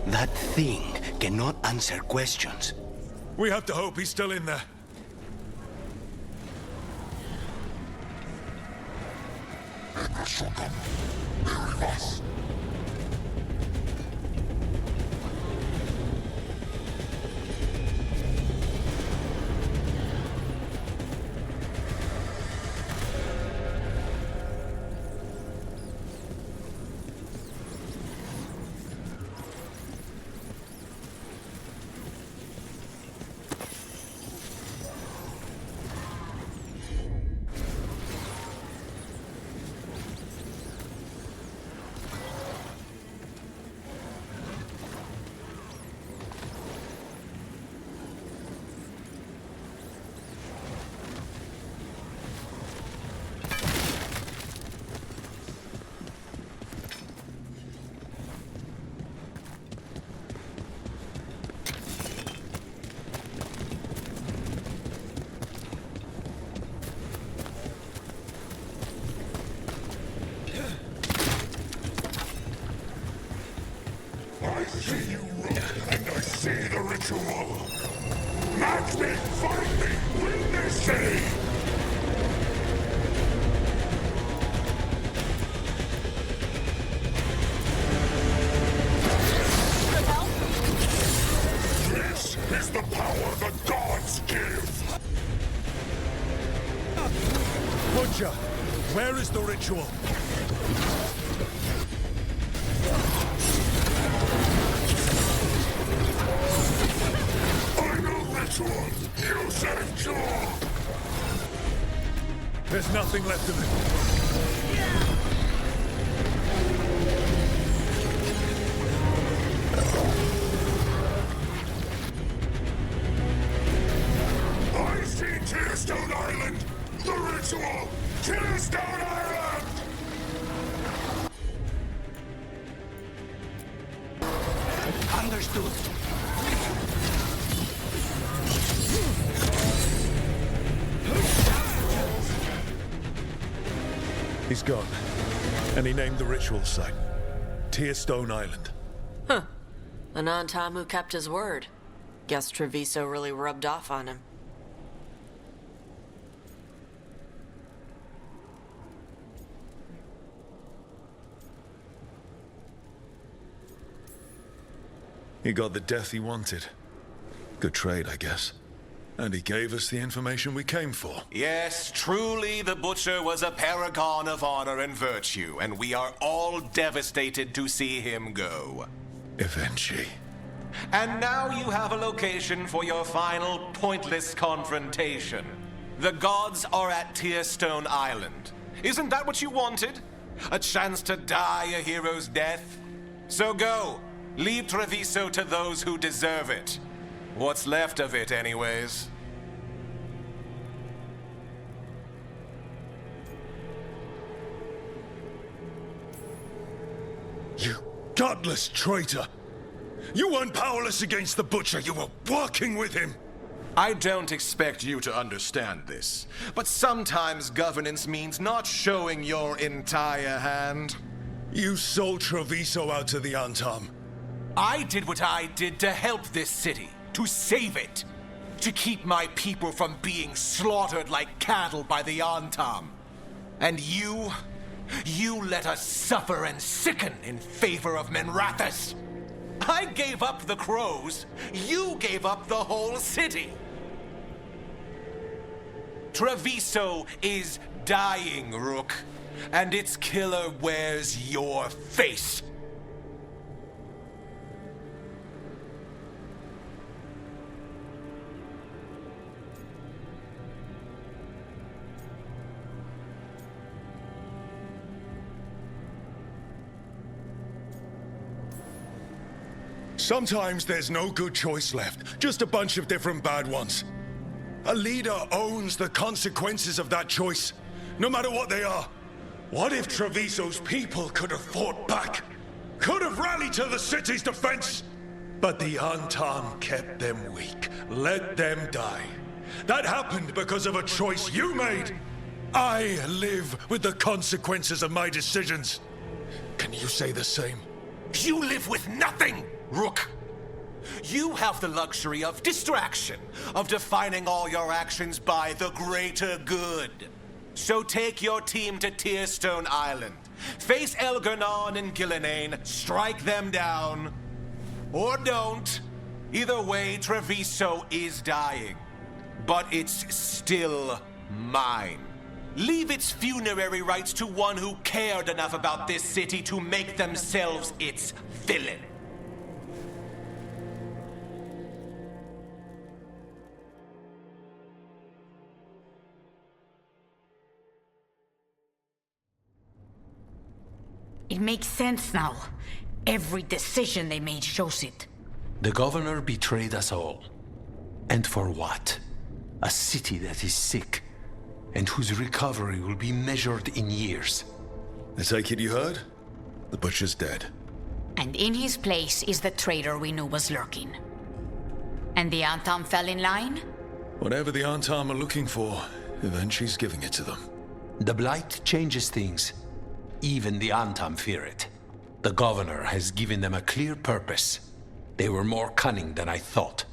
That thing cannot answer questions. We have to hope he's still in there. I see you, Rook, and I see the ritual. Match me, fight me, win this city! This is the power the gods give! Butcher, where is the ritual? You saved Jaw! There's nothing left of it. I see Tearstone Island! The ritual! Tearstone Island! Understood. He's gone. And he named the ritual site. Tearstone Island. Huh. An Antam who kept his word. Guess Treviso really rubbed off on him. He got the death he wanted. Good trade, I guess. And he gave us the information we came for. Yes, truly the Butcher was a paragon of honor and virtue, and we are all devastated to see him go. Eventually. And now you have a location for your final pointless confrontation. The gods are at Tearstone Island. Isn't that what you wanted? A chance to die a hero's death? So go. Leave Treviso to those who deserve it. What's left of it, anyways. You godless traitor! You weren't powerless against the Butcher, you were working with him! I don't expect you to understand this, but sometimes governance means not showing your entire hand. You sold Treviso out to the Antam. I did what I did to help this city, to save it, to keep my people from being slaughtered like cattle by the Antam. And you let us suffer and sicken in favor of Minrathous. I gave up the crows, you gave up the whole city. Treviso is dying, Rook, and its killer wears your face. Sometimes there's no good choice left, just a bunch of different bad ones. A leader owns the consequences of that choice, no matter what they are. What if Treviso's people could have fought back? Could have rallied to the city's defense? But the Antam kept them weak, let them die. That happened because of a choice you made. I live with the consequences of my decisions. Can you say the same? You live with nothing, Rook. You have the luxury of distraction, of defining all your actions by the greater good. So take your team to Tearstone Island. Face Elgarnon and Gillenane, strike them down. Or don't. Either way, Treviso is dying. But it's still mine. Leave its funerary rites to one who cared enough about this city to make themselves its villain. It makes sense now. Every decision they made shows it. The governor betrayed us all. And for what? A city that is sick, and whose recovery will be measured in years. I take it you heard? The Butcher's dead. And in his place is the traitor we knew was lurking. And the Antam fell in line? Whatever the Antam are looking for, Eventually's giving it to them. The Blight changes things. Even the Antam fear it. The governor has given them a clear purpose. They were more cunning than I thought.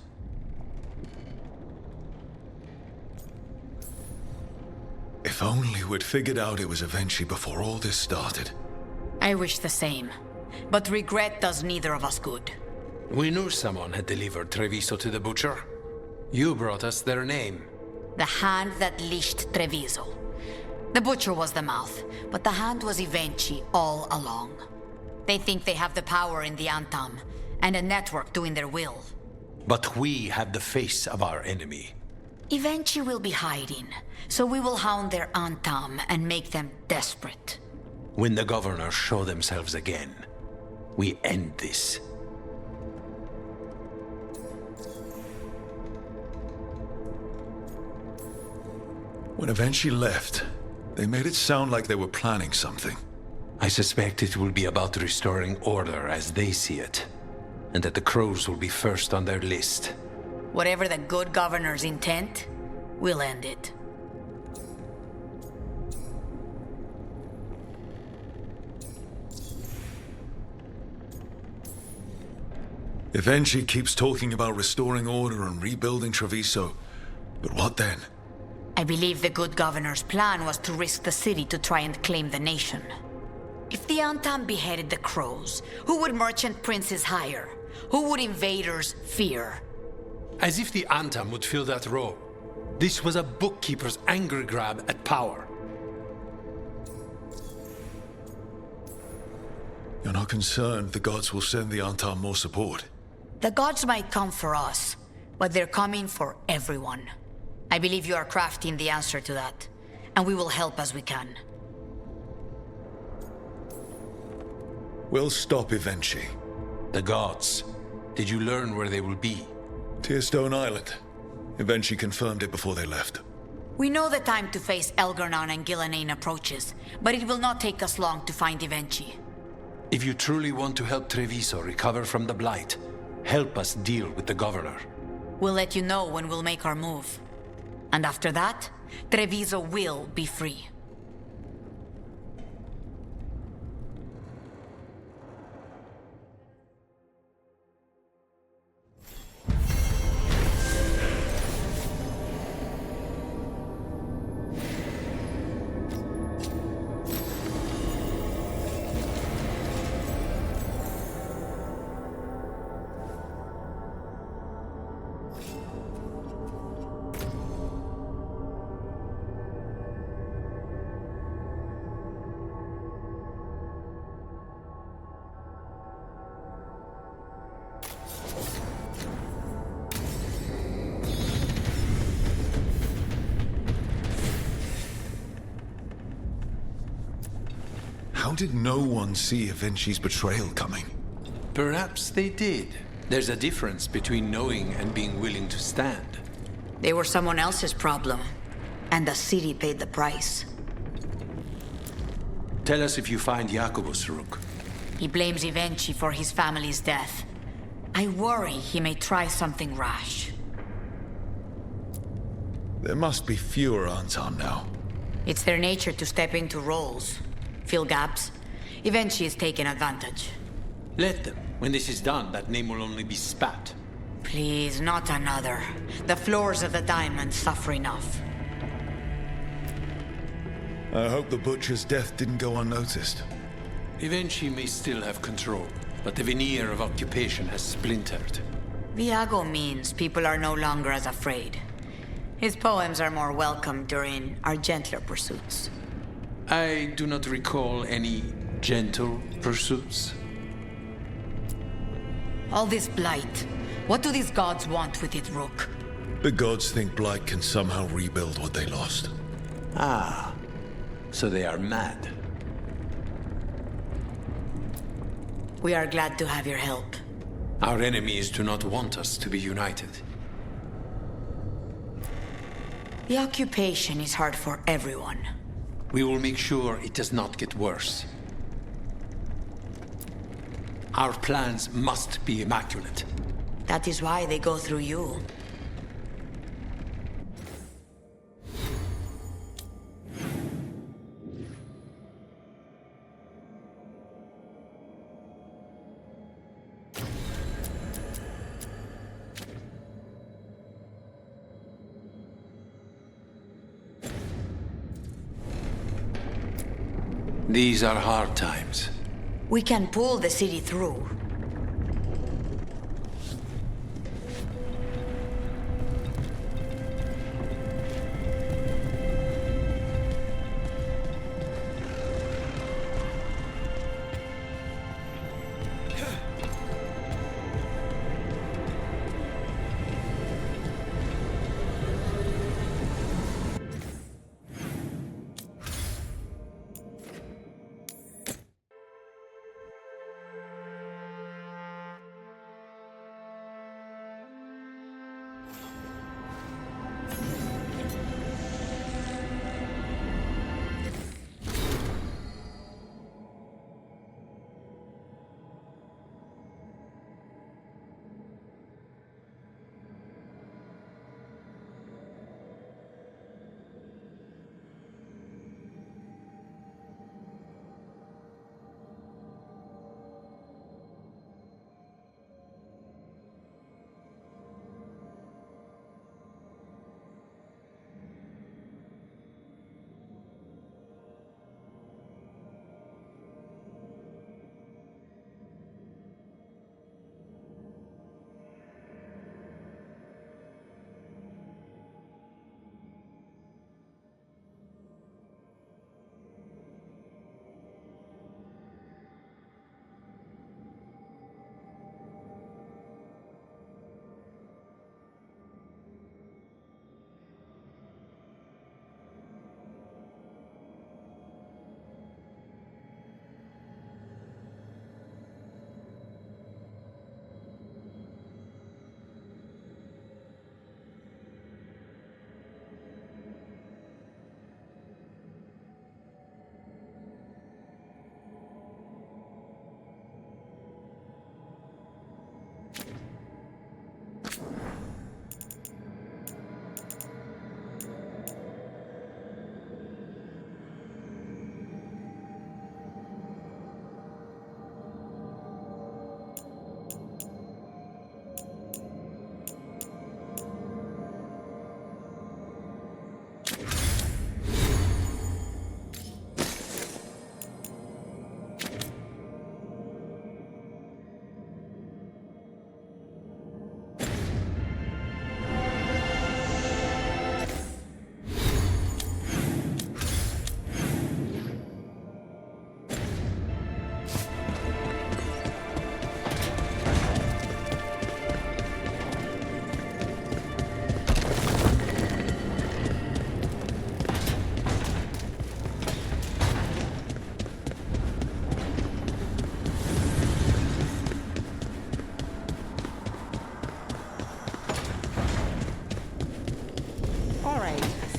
If only we'd figured out it was Eventually before all this started. I wish the same. But regret does neither of us good. We knew someone had delivered Treviso to the Butcher. You brought us their name. The hand that leashed Treviso. The Butcher was the mouth, but the hand was Eventually all along. They think they have the power in the Antam, and a network doing their will. But we have the face of our enemy. Eventually will be hiding, so we will hound their Antam and make them desperate. When the governors show themselves again, we end this. When Eventually left, they made it sound like they were planning something. I suspect it will be about restoring order as they see it, and that the Crows will be first on their list. Whatever the good governor's intent, we'll end it. Eventually keeps talking about restoring order and rebuilding Treviso. But what then? I believe the good governor's plan was to risk the city to try and claim the nation. If the Antam beheaded the Crows, who would merchant princes hire? Who would invaders fear? As if the Antam would fill that role. This was a bookkeeper's angry grab at power. You're not concerned the gods will send the Antam more support? The gods might come for us, but they're coming for everyone. I believe you are crafting the answer to that, and we will help as we can. We'll stop Eventually. The gods. Did you learn where they will be? Tearstone Island. Eventually confirmed it before they left. We know the time to face Elgar'nan and Gillenane approaches, but it will not take us long to find Evenchi. If you truly want to help Treviso recover from the Blight, help us deal with the governor. We'll let you know when we'll make our move. And after that, Treviso will be free. How did no one see Evenchi's betrayal coming? Perhaps they did. There's a difference between knowing and being willing to stand. They were someone else's problem, and the city paid the price. Tell us if you find Jacobus, Rook. He blames Evenchi for his family's death. I worry he may try something rash. There must be fewer Anton now. It's their nature to step into roles. Fill gaps. Evenchi is taking advantage. Let them. When this is done, that name will only be spat. Please, not another. The floors of the diamond suffer enough. I hope the butcher's death didn't go unnoticed. Evenchi may still have control, but the veneer of occupation has splintered. Viago means people are no longer as afraid. His poems are more welcome during our gentler pursuits. I do not recall any gentle pursuits. All this blight. What do these gods want with it, Rook? The gods think Blight can somehow rebuild what they lost. Ah, so they are mad. We are glad to have your help. Our enemies do not want us to be united. The occupation is hard for everyone. We will make sure it does not get worse. Our plans must be immaculate. That is why they go through you. These are hard times. We can pull the city through.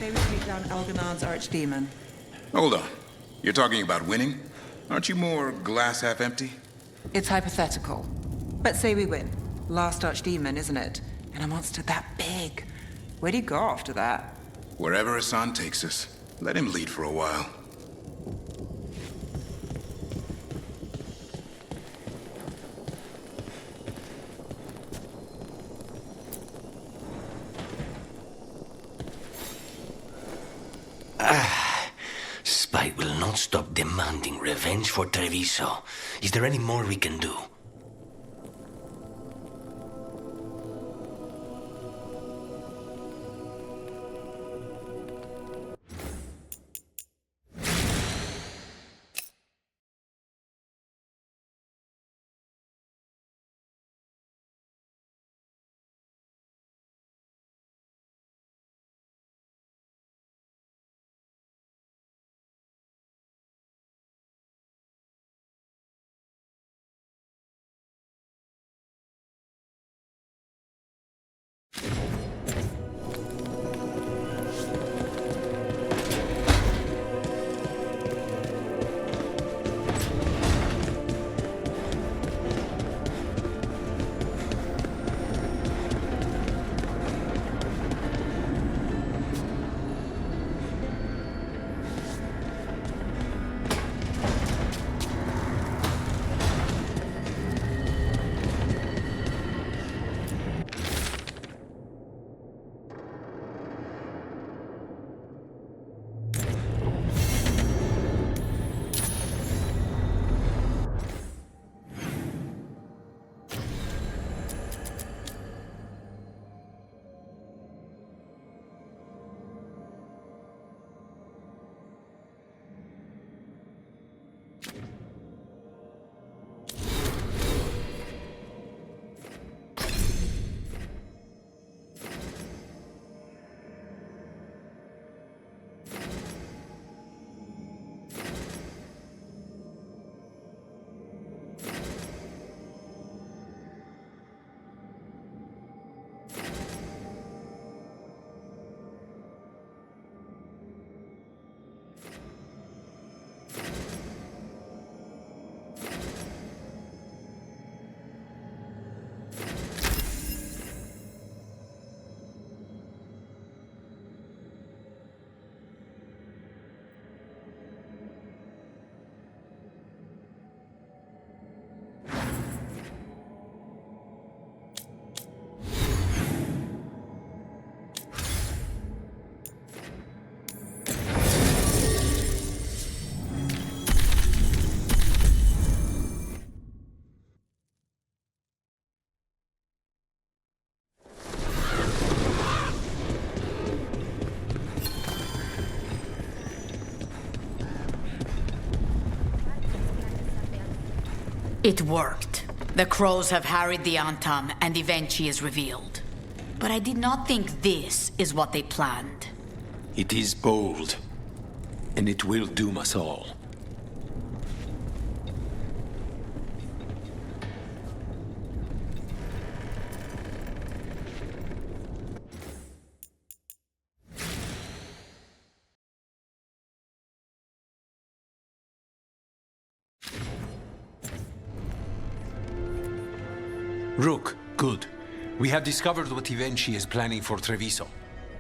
say we take down Elganon's archdemon. Hold on. You're talking about winning? Aren't you more glass half empty? It's hypothetical. But say we win. Last archdemon, isn't it? And a monster that big. Where do you go after that? Wherever Hassan takes us. Let him lead for a while. Spite will not stop demanding revenge for Treviso. Is there any more we can do? It worked. The crows have harried the Antam, and Evenchi is revealed. But I did not think this is what they planned. It is bold, and it will doom us all. Rook, good. We have discovered what Evenchi is planning for Treviso.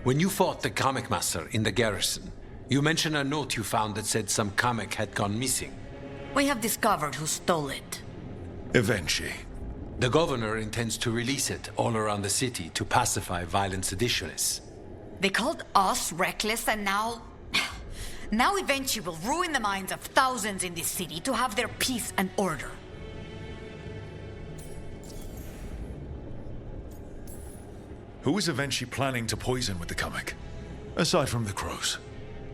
When you fought the comic master in the garrison, you mentioned a note you found that said some comic had gone missing. We have discovered who stole it. Evenchi. The governor intends to release it all around the city to pacify violent seditionists. They called us reckless, and now... Now Evenchi will ruin the minds of thousands in this city to have their peace and order. Who is Evenchi planning to poison with the comic? Aside from the crows.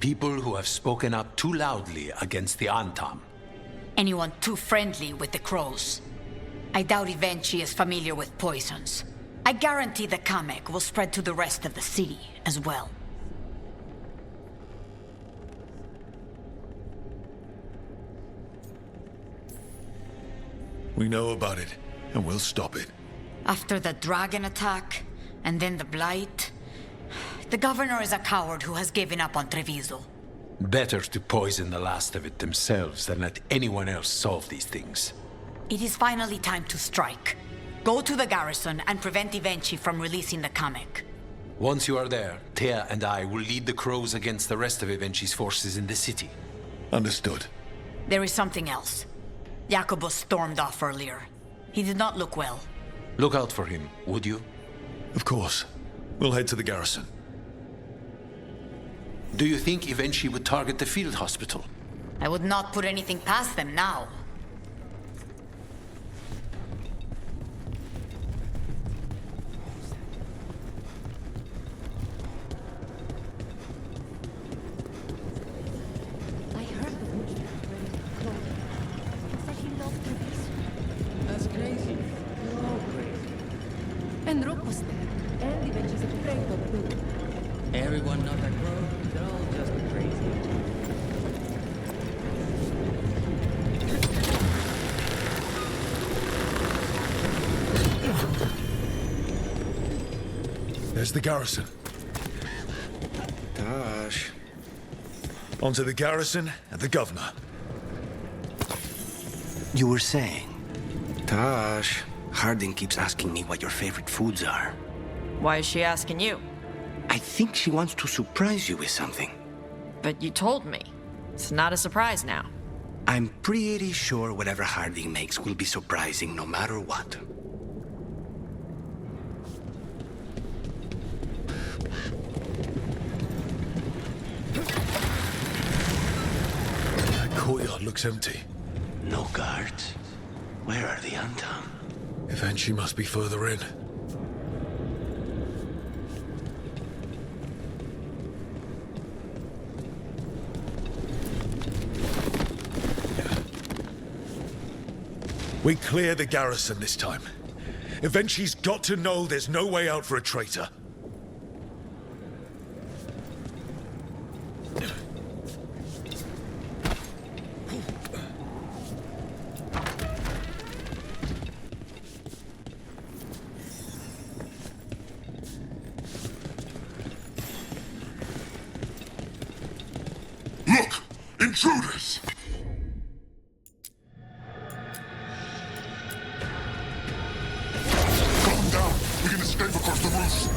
People who have spoken up too loudly against the Antam. Anyone too friendly with the crows. I doubt Evenchi is familiar with poisons. I guarantee the comic will spread to the rest of the city as well. We know about it, and we'll stop it. After the dragon attack, and then the blight, The governor is a coward who has given up on Treviso. Better to poison the last of it themselves than let anyone else solve these things. It is finally time to strike. Go to the garrison and prevent Ivenchi from releasing the comic. Once you are there, Thea and I will lead the Crows against the rest of Ivenchi's forces in the city. Understood. There is something else. Jacobus stormed off earlier. He did not look well. Look out for him, would you? Of course. We'll head to the garrison. Do you think Ivenchi would target the field hospital? I would not put anything past them now. I heard the witch said he loved Treviso. That's crazy. You're all crazy. And Rook was there. And Ivenchi's afraid of too. Everyone not that crow, they're all just crazy. There's the garrison. Tosh. Onto the garrison and the governor. You were saying? Tosh, Harding keeps asking me what your favorite foods are. Why is she asking you? I think she wants to surprise you with something. But you told me. It's not a surprise now. I'm pretty sure whatever Harding makes will be surprising no matter what. That courtyard looks empty. No guards. Where are the Antam? Ivenchi must be further in. We clear the garrison this time. Ivenchi's got to know there's no way out for a traitor. Look! Intruders! Calm down. We can escape across the roofs.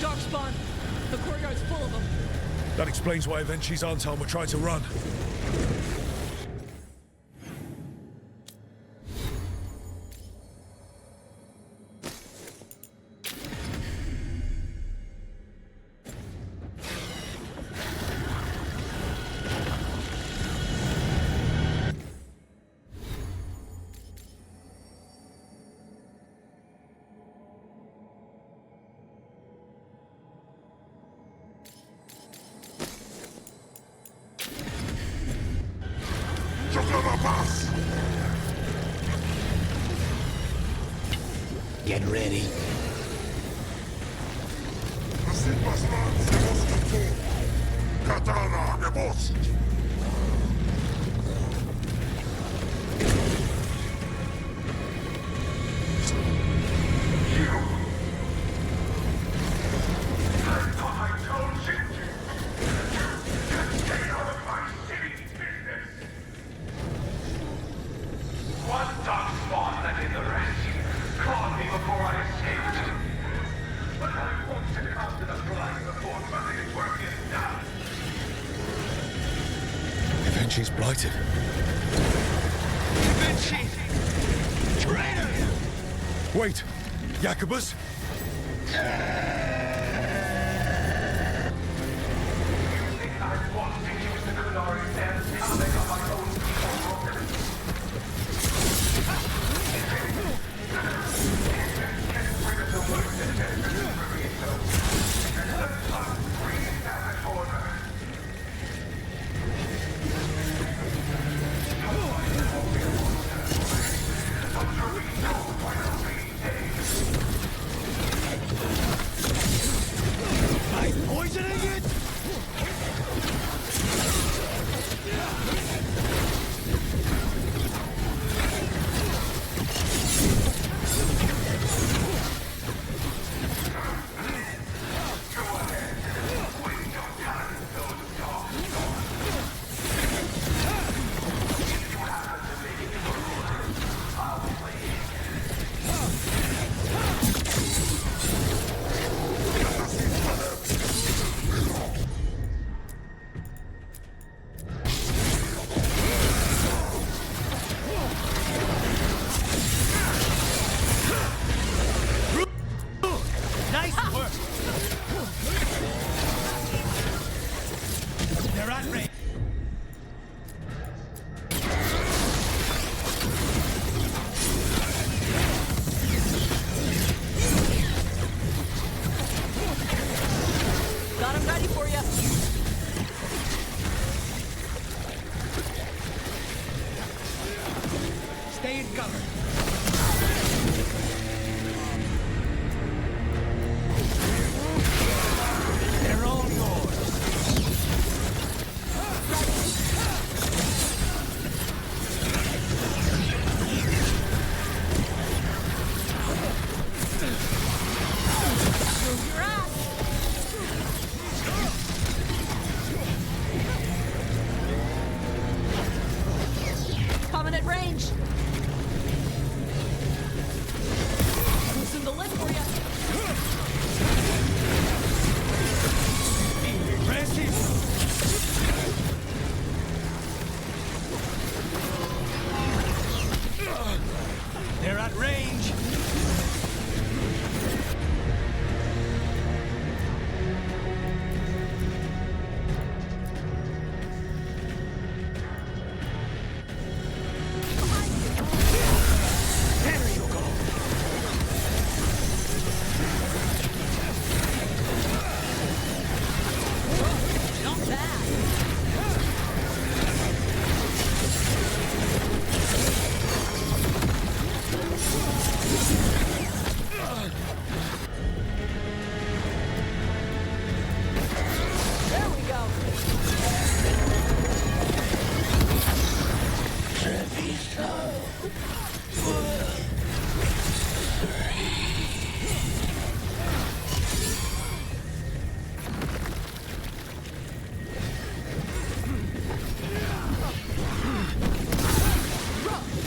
Dark spawn! The courtyard's full of them. That explains why Ivenchi's Antam were trying to run. Get ready. Katana gebost! Ivenchi's blighted. Ivenchi! Traitor! Wait! Jacobus? ready for you. Stay in cover. They're all yours. Move your ass. Coming at range. Loosen the lid for you. They're at range. There you go. Not bad. There we go.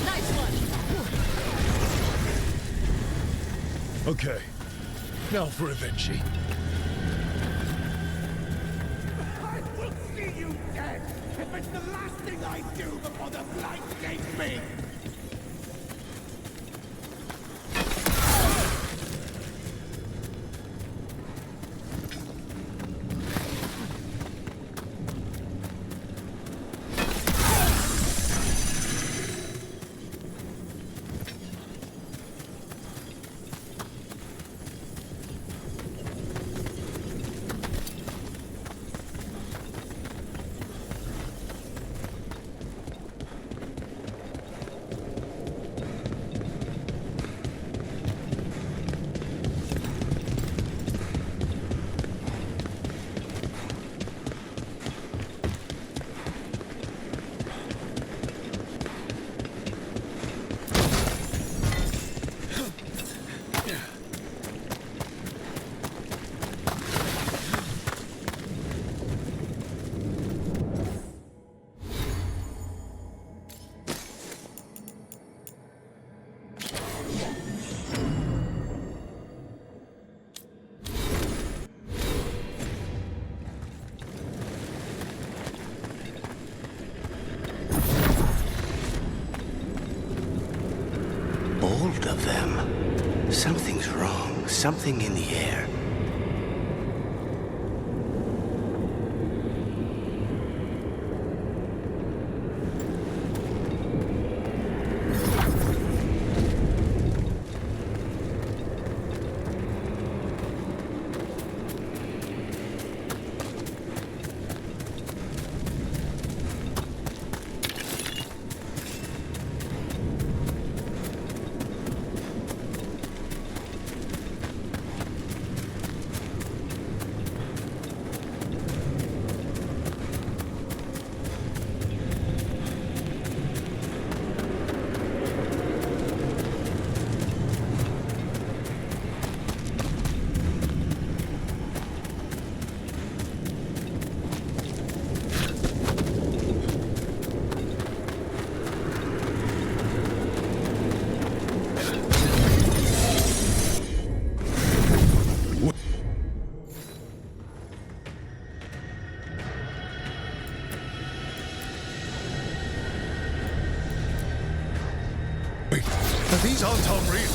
Nice one. Okay. Now for Avenchi. I will see you dead if it's the last thing I do before the blight takes me. Bold of them. Something's wrong. Something in the air. These aren't unreal.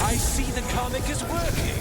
I see the comic is working.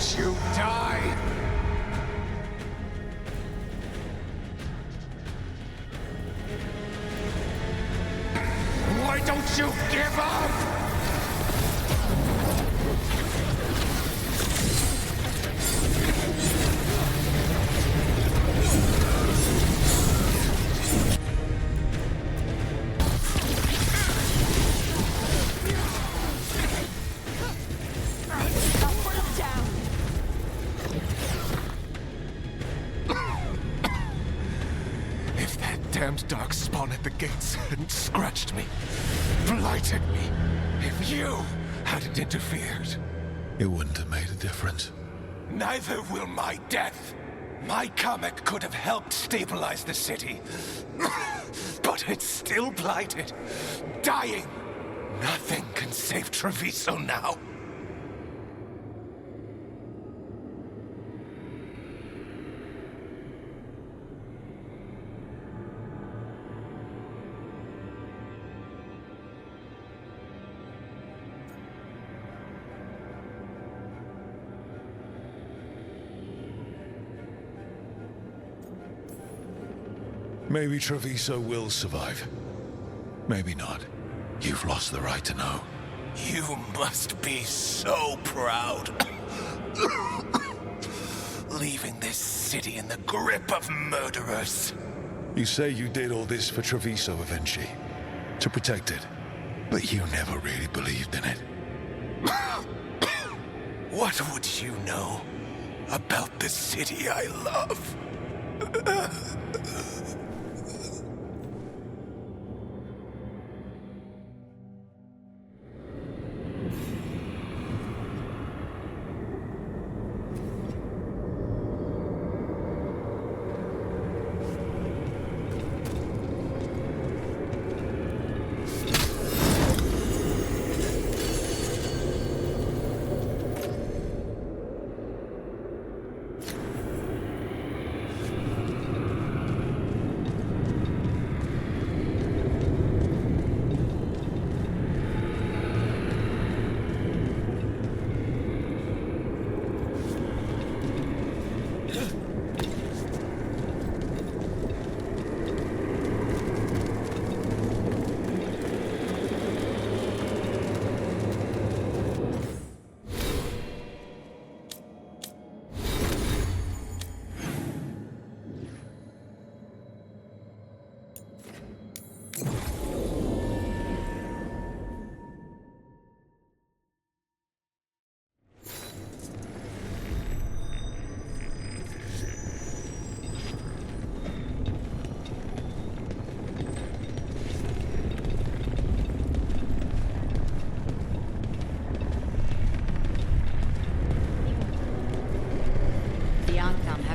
don't you die? Why don't you give up? If that damned dark spawn at the gates hadn't scratched me, blighted me, if you hadn't interfered, It wouldn't have made a difference. neither will my death. My comic could have helped stabilize the city, but it's still blighted, dying. Nothing can save Treviso now. Maybe Treviso will survive. Maybe not. You've lost the right to know. You must be so proud. Leaving this city in the grip of murderers. You say you did all this for Treviso, Avenchi. To protect it. But you never really believed in it. What would you know about the city I love?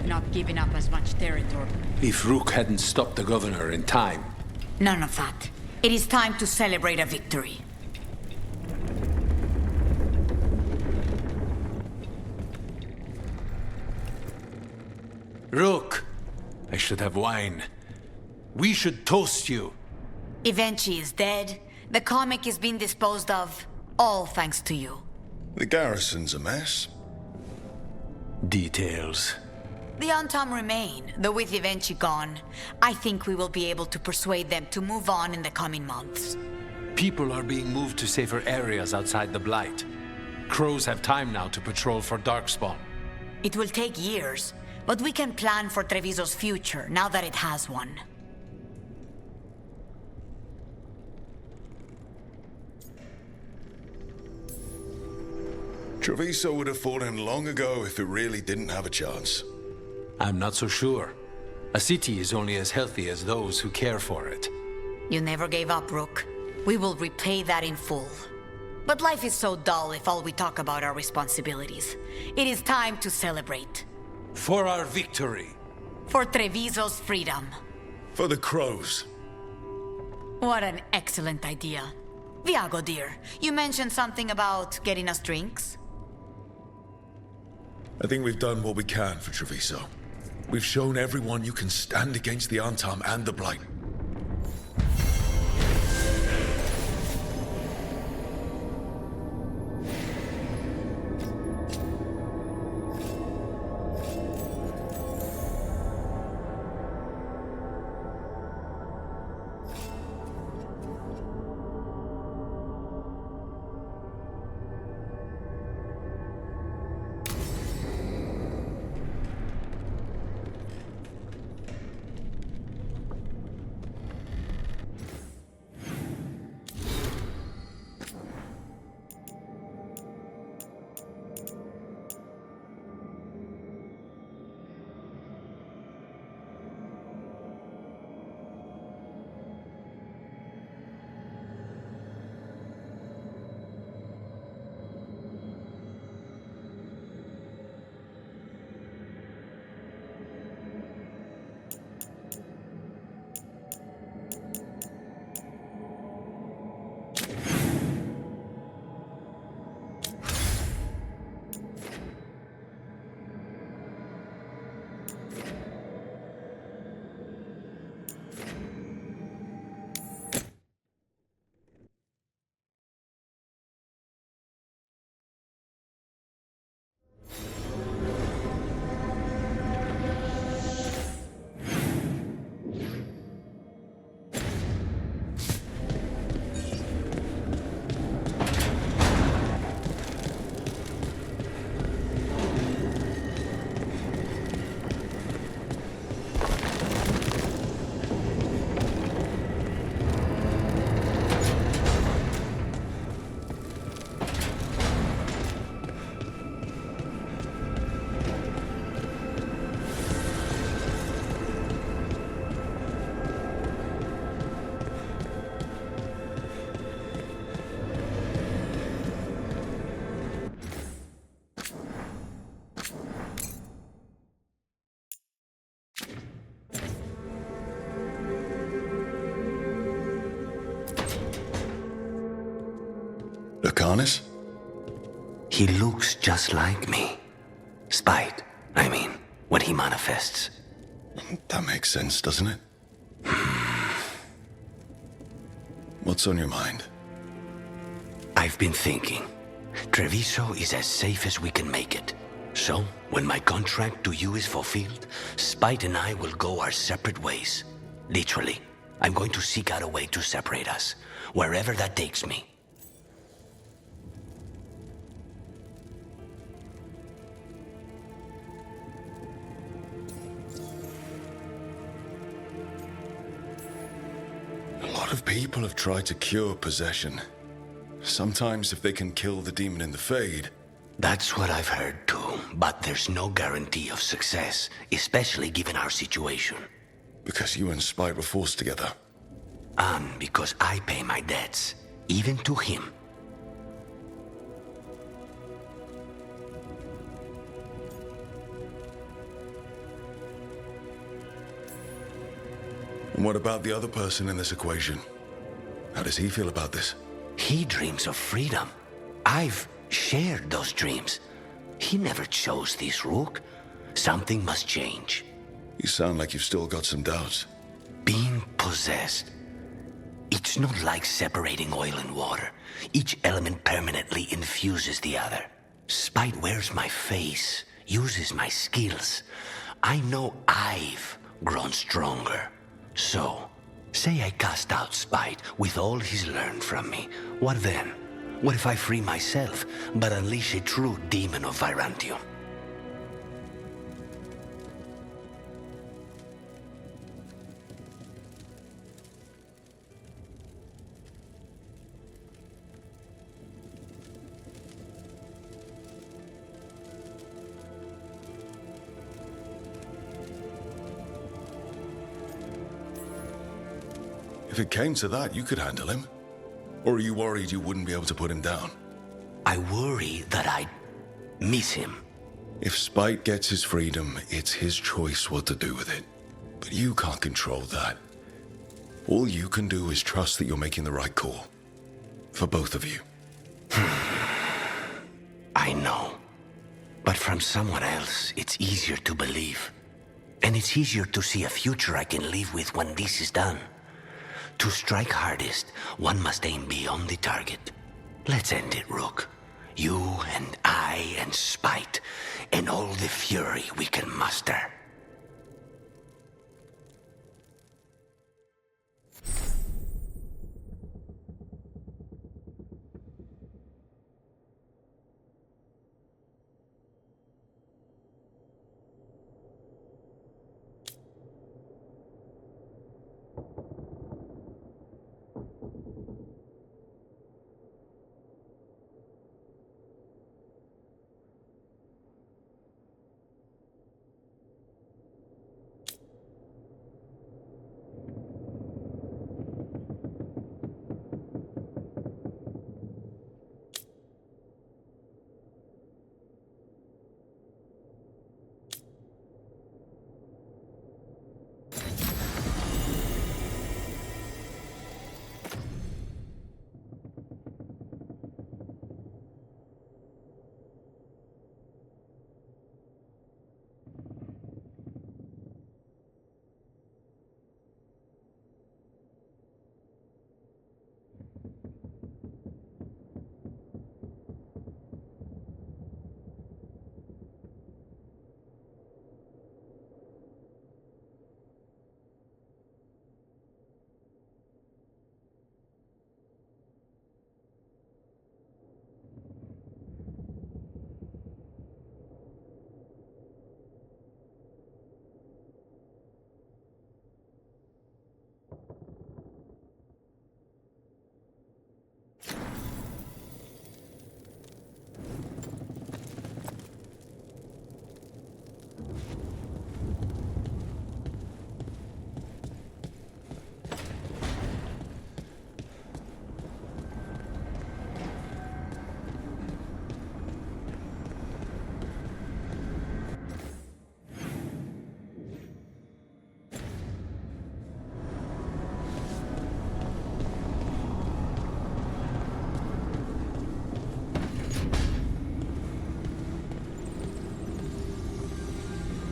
Not giving up as much territory. If Rook hadn't stopped the governor in time. None of that. It is time to celebrate a victory. Rook! I should have wine. We should toast you. Evenchi is dead. The comic is being disposed of. All thanks to you. The garrison's a mess. Details. The Antam remain, though with Evenchi gone, I think we will be able to persuade them to move on in the coming months. People are being moved to safer areas outside the Blight. Crows have time now to patrol for Darkspawn. It will take years, but we can plan for Treviso's future now that it has one. Treviso would have fallen long ago if it really didn't have a chance. I'm not so sure. A city is only as healthy as those who care for it. You never gave up, Rook. We will repay that in full. But life is so dull if all we talk about are responsibilities. It is time to celebrate. For our victory. For Treviso's freedom. For the crows. What an excellent idea. Viago, dear, you mentioned something about getting us drinks? I think we've done what we can for Treviso. We've shown everyone you can stand against the Antam and the Blight. Arcanis? He looks just like me. Spite, I mean, when he manifests. That makes sense, doesn't it? What's on your mind? I've been thinking. Treviso is as safe as we can make it. So, when my contract to you is fulfilled, Spite and I will go our separate ways. Literally, I'm going to seek out a way to separate us, wherever that takes me. A lot of people have tried to cure possession. Sometimes if they can kill the demon in the Fade... That's what I've heard too, but there's no guarantee of success, especially given our situation. Because you and Spite were forced together. And because I pay my debts, even to him. And what about the other person in this equation? How does he feel about this? He dreams of freedom. I've shared those dreams. He never chose this, Rook. Something must change. You sound like you've still got some doubts. Being possessed. It's not like separating oil and water. Each element permanently infuses the other. Spite wears my face, uses my skills. I know I've grown stronger. So, say I cast out Spite with all he's learned from me. What then? What if I free myself, but unleash a true demon of Virantium? If it came to that, you could handle him. Or are you worried you wouldn't be able to put him down? I worry that I'd miss him. If Spite gets his freedom, it's his choice what to do with it. But you can't control that. All you can do is trust that you're making the right call. For both of you. I know. But from someone else, it's easier to believe. And it's easier to see a future I can live with when this is done. To strike hardest, one must aim beyond the target. Let's end it, Rook. You and I and Spite, and all the fury we can muster.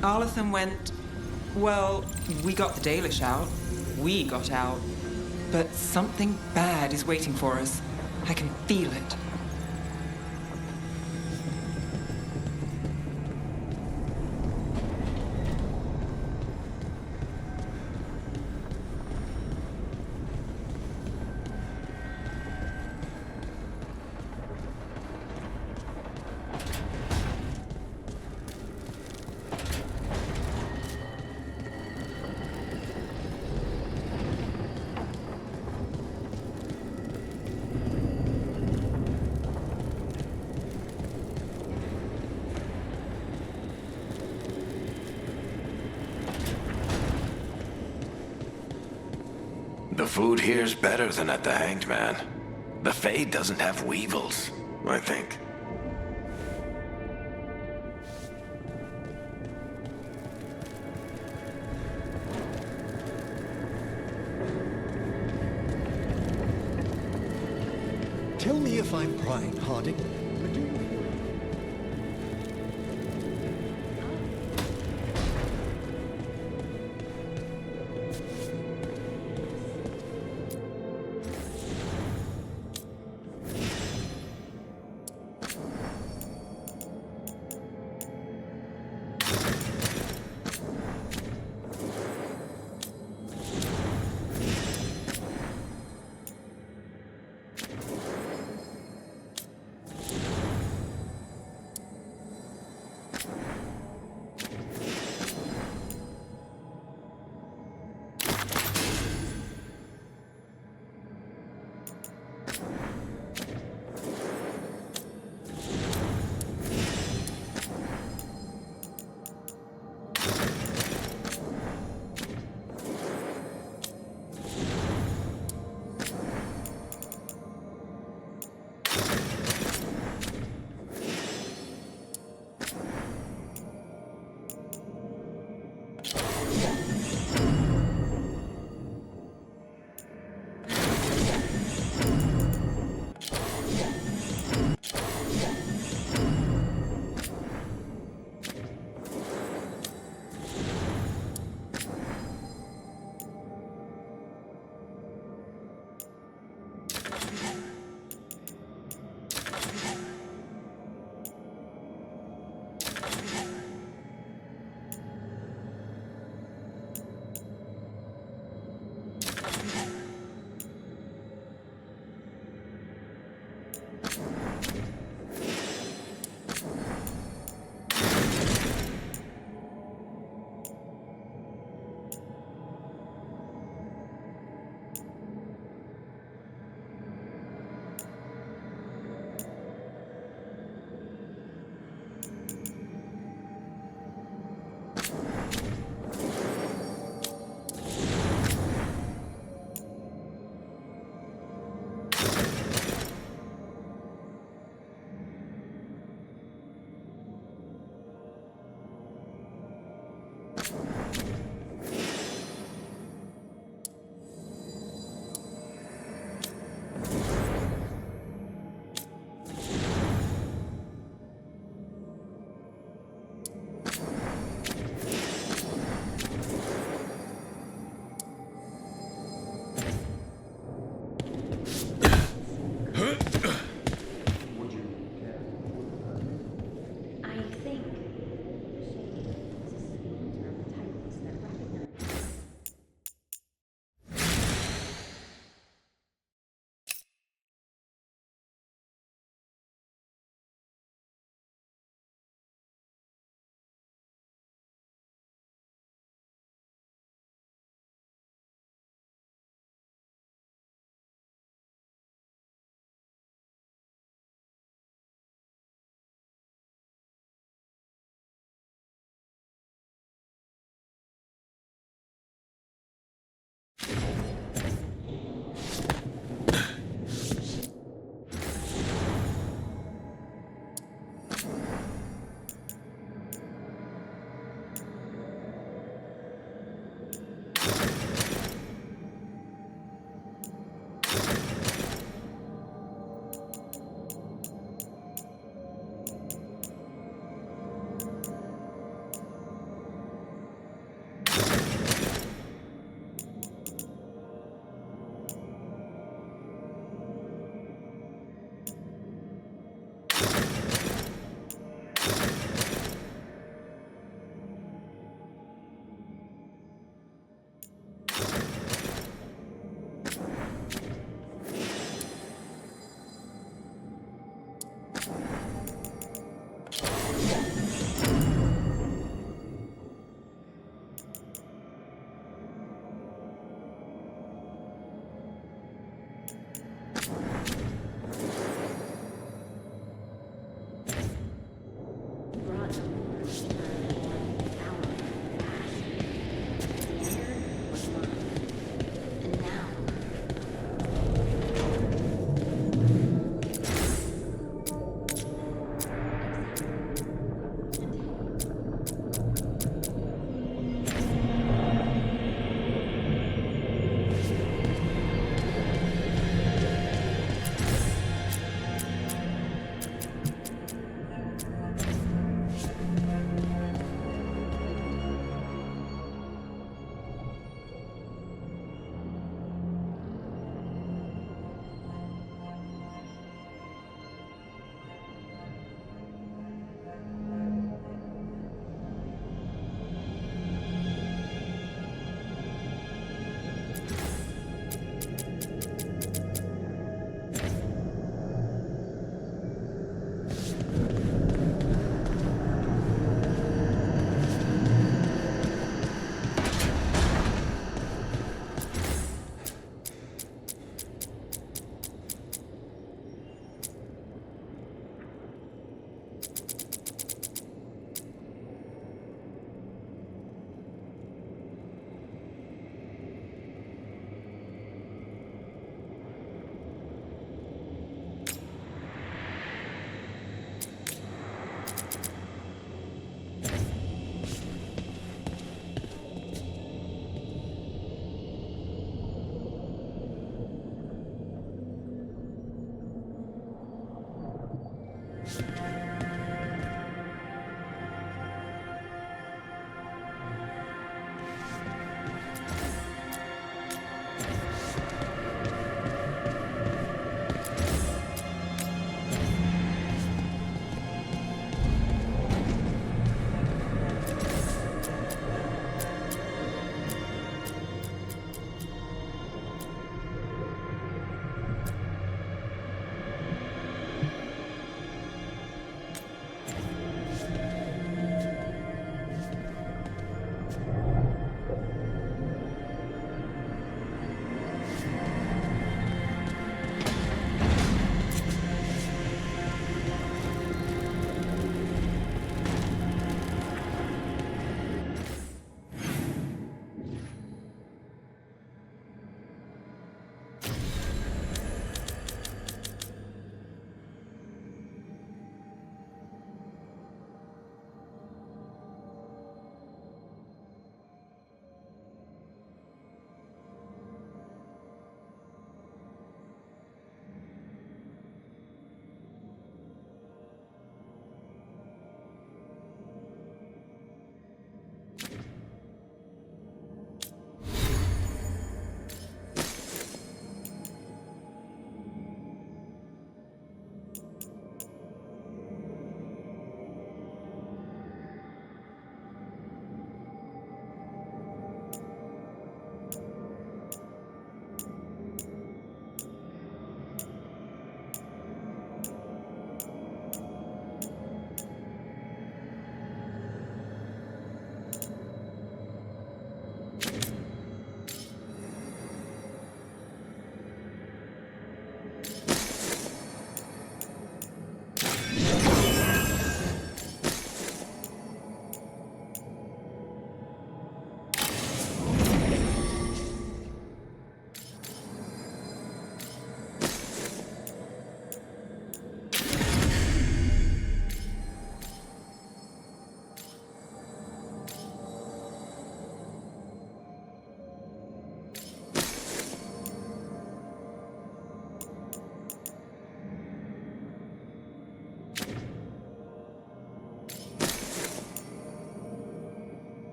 Arlathan went... Well, we got the Dalish out. We got out. But something bad is waiting for us. I can feel it. The food here's better than at the Hanged Man. The Fade doesn't have weevils, I think. Tell me if I'm prying, Harding.